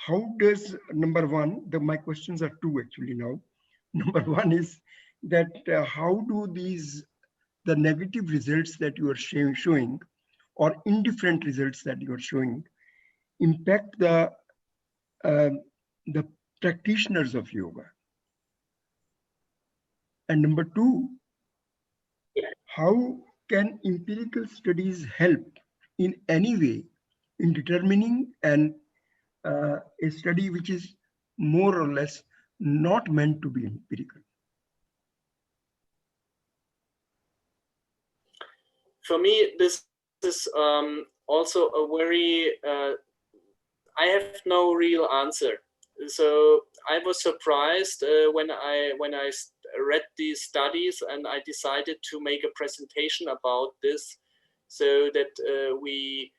how does, number one, my questions are 2 actually now. Number 1 is that how do the negative results that you are showing or indifferent results that you are showing impact the practitioners of yoga? And number 2, how can empirical studies help in any way in determining a study which is more or less not meant to be empirical? For me, this is also a very, I have no real answer. So I was surprised when I read these studies, and I decided to make a presentation about this, so that we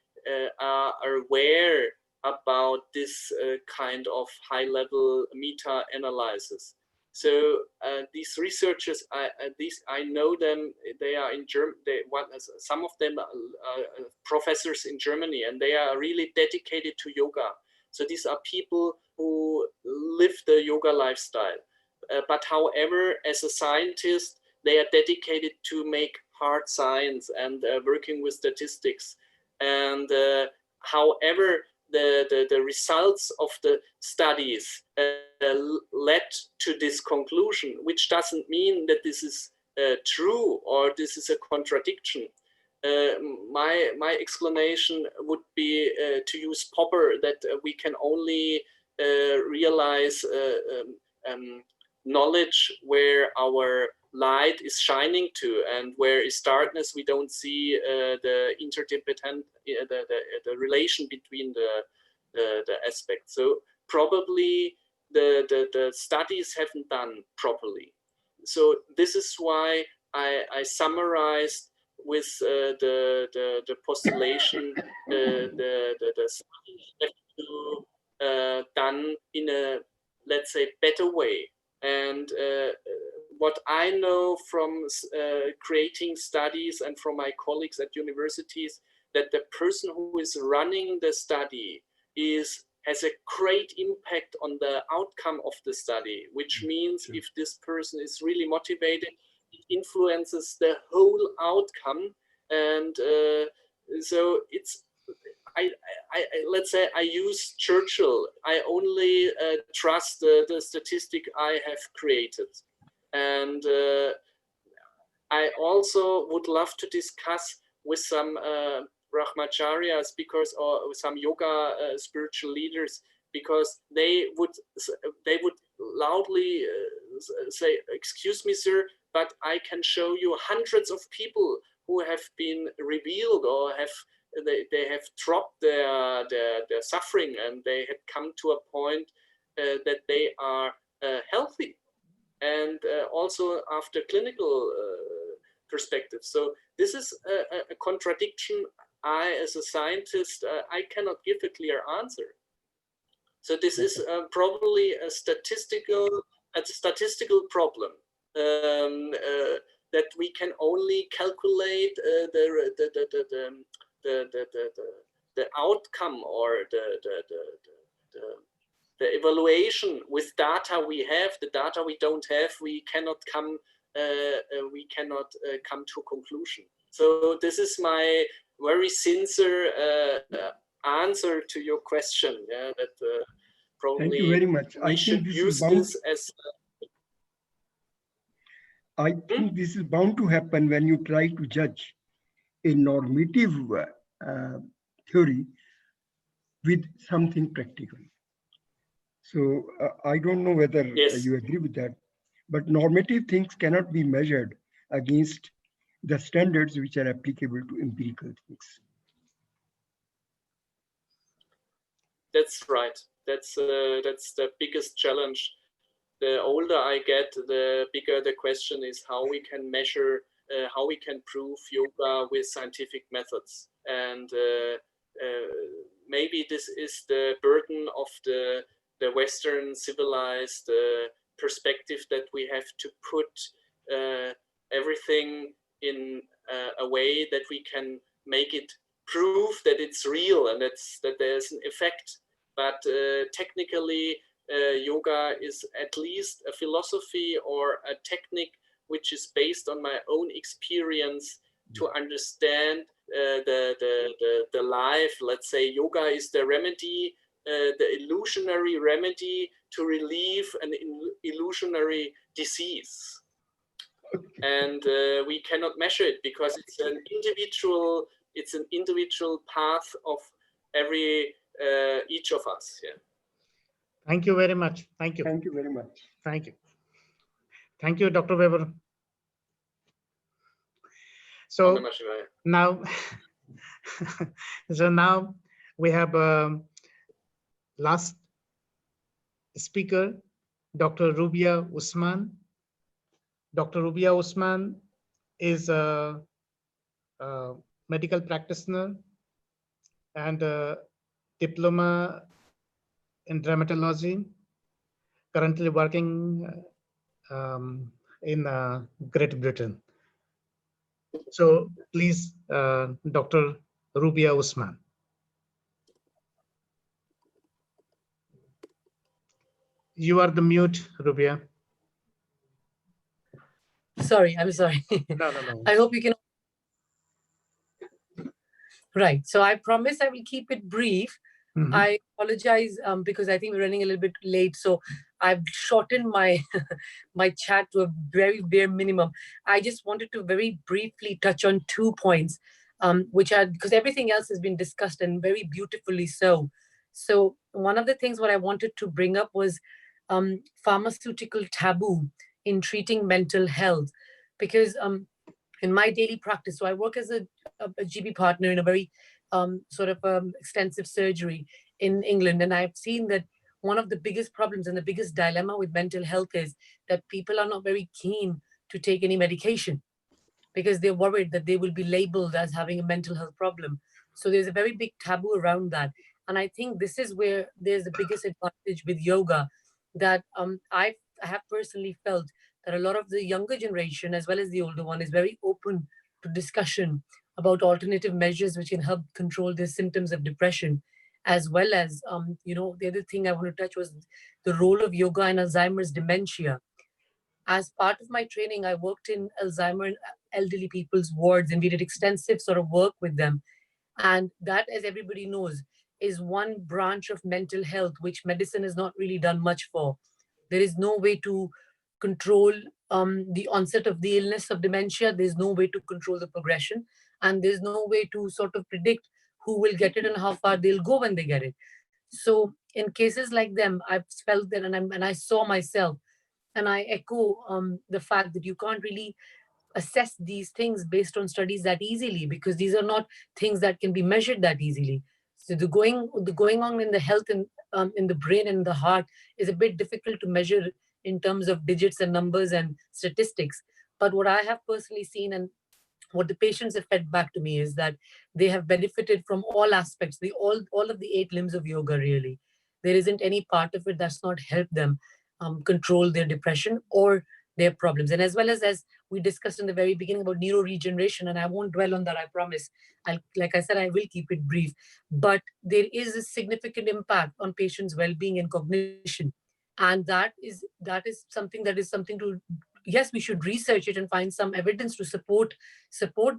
are aware about this kind of high-level meta-analysis. So these researchers, I know them. They are in Germany. Some of them are professors in Germany, and they are really dedicated to yoga. So these are people who live the yoga lifestyle. But however, as a scientist, they are dedicated to make hard science and working with statistics. And however, the results of the studies led to this conclusion, which doesn't mean that this is true or this is a contradiction. My explanation would be to use Popper, that we can only realize knowledge where our light is shining to, and where is darkness, we don't see the interdependent, the relation between the aspects. So probably the studies haven't done properly. So this is why I summarized with the postulation the studies have to done in a, let's say, better way. And what I know from creating studies and from my colleagues at universities, that the person who is running the study has a great impact on the outcome of the study, which means if this person is really motivated, it influences the whole outcome. And so it's, let's say I use Churchill. I only trust the statistic I have created. And I also would love to discuss with some Brahmacharyas, because, or some yoga spiritual leaders, because they would loudly say, "Excuse me, sir, but I can show you hundreds of people who have been revealed, or they have dropped their suffering, and they had come to a point that they are healthy, and also after clinical perspective." So this is a contradiction. I, as a scientist, I cannot give a clear answer. So this is probably a statistical problem, that we can only calculate the outcome, or the evaluation with data we have. The data we don't have, we cannot come to a conclusion. So this is my very sincere answer to your question. Yeah, that probably Thank you very much. we should use this as. I think this is bound to happen when you try to judge a normative theory with something practical. So I don't know whether you agree with that, but normative things cannot be measured against the standards which are applicable to empirical things. That's right. That's the biggest challenge. The older I get, the bigger the question is how we can measure, how we can prove yoga with scientific methods. And maybe this is the burden of the Western civilized perspective, that we have to put everything in a way that we can make it prove that it's real and that there's an effect. But technically, yoga is at least a philosophy or a technique which is based on my own experience to understand the life. Let's say yoga is the remedy, the illusionary remedy to relieve an illusionary disease. And we cannot measure it because it's an individual path of each of us. Yeah. Thank you very much. Thank you. Thank you very much. Thank you. Thank you, Dr. Weber. So now, so now we have last speaker, Dr. Rubia Usman. Dr. Rubia Usman is a medical practitioner and a diploma in dermatology, currently working in Great Britain. So please, Dr. Rubia Usman. You are the mute, Rubia. Sorry, I'm sorry. No. I hope you can. Right. So I promise I will keep it brief. Mm-hmm. I apologize because I think we're running a little bit late. So I've shortened my my chat to a very bare minimum. I just wanted to very briefly touch on 2 points, which are because everything else has been discussed and very beautifully so. So one of the things what I wanted to bring up was pharmaceutical taboo in treating mental health, because in my daily practice, so I work as a GB partner in a very extensive surgery in England, and I've seen that one of the biggest problems and the biggest dilemma with mental health is that people are not very keen to take any medication because they're worried that they will be labeled as having a mental health problem. So there's a very big taboo around that. And I think this is where there's the biggest advantage with yoga, that I have personally felt that a lot of the younger generation, as well as the older one, is very open to discussion about alternative measures which can help control the symptoms of depression, as well as, the other thing I want to touch was the role of yoga in Alzheimer's dementia. As part of my training, I worked in Alzheimer and elderly people's wards, and we did extensive sort of work with them. And that, as everybody knows, is one branch of mental health which medicine has not really done much for. There is no way to control the onset of the illness of dementia. There's no way to control the progression. And there's no way to sort of predict who will get it and how far they'll go when they get it. So in cases like them, I've felt that, and I saw myself, and I echo the fact that you can't really assess these things based on studies that easily, because these are not things that can be measured that easily. So the going on in the health and in the brain and the heart is a bit difficult to measure in terms of digits and numbers and statistics. But what I have personally seen and what the patients have fed back to me is that they have benefited from all aspects, all of the 8 limbs of yoga, really. There isn't any part of it that's not helped them control their depression or their problems. And as well as we discussed in the very beginning about neuroregeneration, and I won't dwell on that, I promise. Like I said, I will keep it brief. But there is a significant impact on patients' well-being and cognition. And that is something to, yes, we should research it and find some evidence to support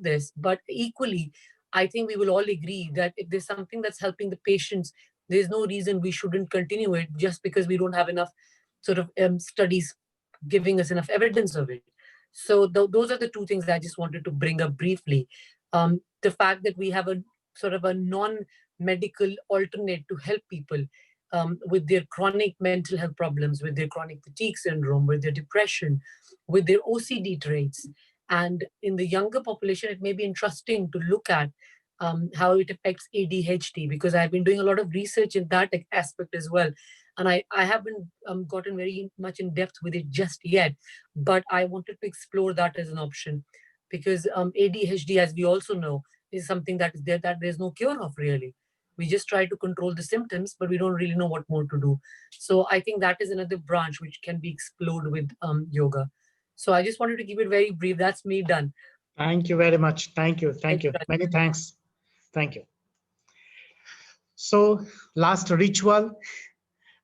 this. But equally, I think we will all agree that if there's something that's helping the patients, there's no reason we shouldn't continue it just because we don't have enough sort of studies giving us enough evidence of it. So those are the 2 things I just wanted to bring up briefly. The fact that we have a sort of a non-medical alternate to help people with their chronic mental health problems, with their chronic fatigue syndrome, with their depression, with their OCD traits. And in the younger population, it may be interesting to look at how it affects ADHD, because I've been doing a lot of research in that aspect as well. And I haven't gotten very much in depth with it just yet, but I wanted to explore that as an option, because ADHD, as we also know, is something that is there that there's no cure of, really. We just try to control the symptoms, but we don't really know what more to do. So I think that is another branch which can be explored with yoga. So I just wanted to keep it very brief. That's me done. Thank you very much. Thank you. Many thanks. Thank you. So last ritual,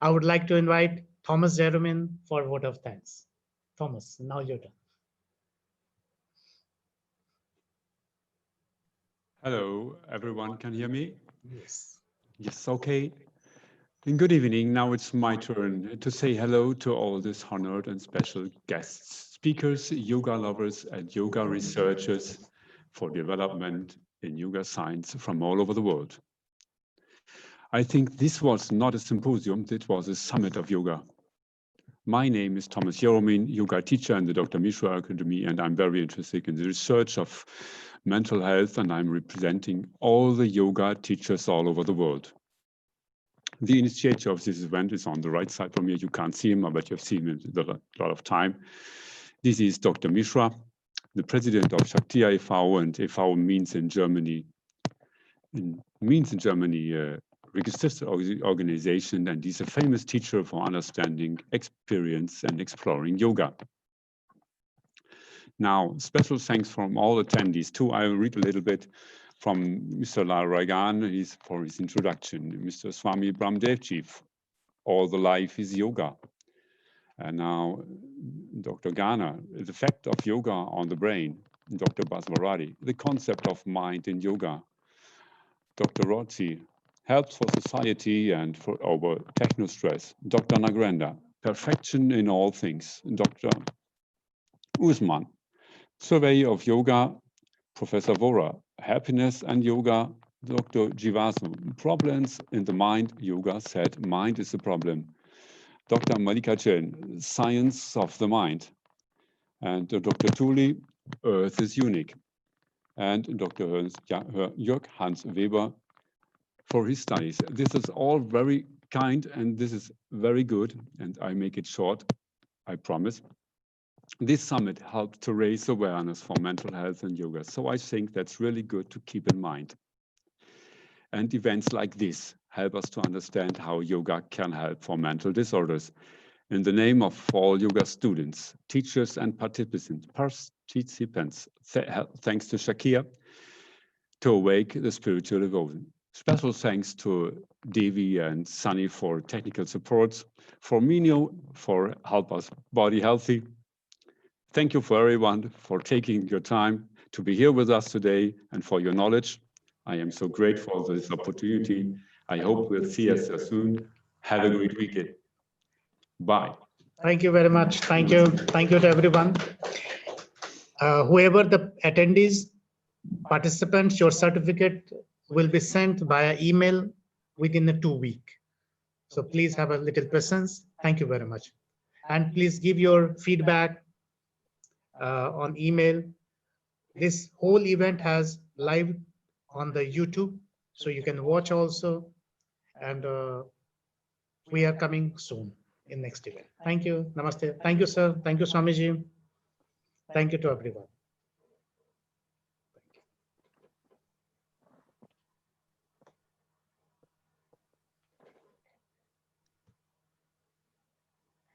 I would like to invite Thomas Jeromin for a vote of thanks. Thomas, now your turn. Hello, everyone. Can you hear me? Yes. Yes, okay. And good evening. Now it's my turn to say hello to all these honored and special guests, speakers, yoga lovers, and yoga researchers for development in yoga science from all over the world. I think this was not a symposium, this was a summit of yoga. My name is Thomas Jeromin, yoga teacher in the Dr. Mishra Academy, and I'm very interested in the research of mental health, and I'm representing all the yoga teachers all over the world. The initiator of this event is on the right side from here. You can't see him, but you've seen him a lot of time. This is Dr. Mishra, the president of Shakti e.V., and e.V. means in Germany, registered organization, and he's a famous teacher for understanding, experience, and exploring yoga. Now, special thanks from all attendees too. I will read a little bit from Mr. Laragan for his introduction. Mr. Swami Brahmdevji, all the life is yoga. And now Dr. Ghana, the effect of yoga on the brain. Dr. Basvaradi, the concept of mind in yoga. Dr. Rotzi, helps for society and for our techno-stress. Dr. Nagrenda, perfection in all things. Dr. Usman, survey of yoga. Professor Vora, happiness and yoga. Dr. Jivasu, problems in the mind. Yoga said mind is the problem. Dr. Malika Jain, science of the mind. And Dr. Thuli, earth is unique. And Dr. Jörg Hans Weber for his studies. This is all very kind and this is very good. And I make it short, I promise. This summit helped to raise awareness for mental health and yoga. So I think that's really good to keep in mind. And events like this help us to understand how yoga can help for mental disorders. In the name of all yoga students, teachers, and participants, thanks to Shakir to awake the spiritual devotion. Special thanks to Devi and Sunny for technical supports, for Minio for help us body healthy. Thank you for everyone for taking your time to be here with us today and for your knowledge. I am so grateful for this opportunity. I hope we'll see us soon. Have a great weekend. Bye. Thank you very much. Thank you. Thank you to everyone. Whoever the attendees, participants, your certificate will be sent via email within the 2 weeks. So please have a little patience. Thank you very much. And please give your feedback on email. This whole event has live on the YouTube, so you can watch also. And we are coming soon in next event. Thank you. Namaste. Thank you, sir. Thank you, Swamiji. Thank you to everyone.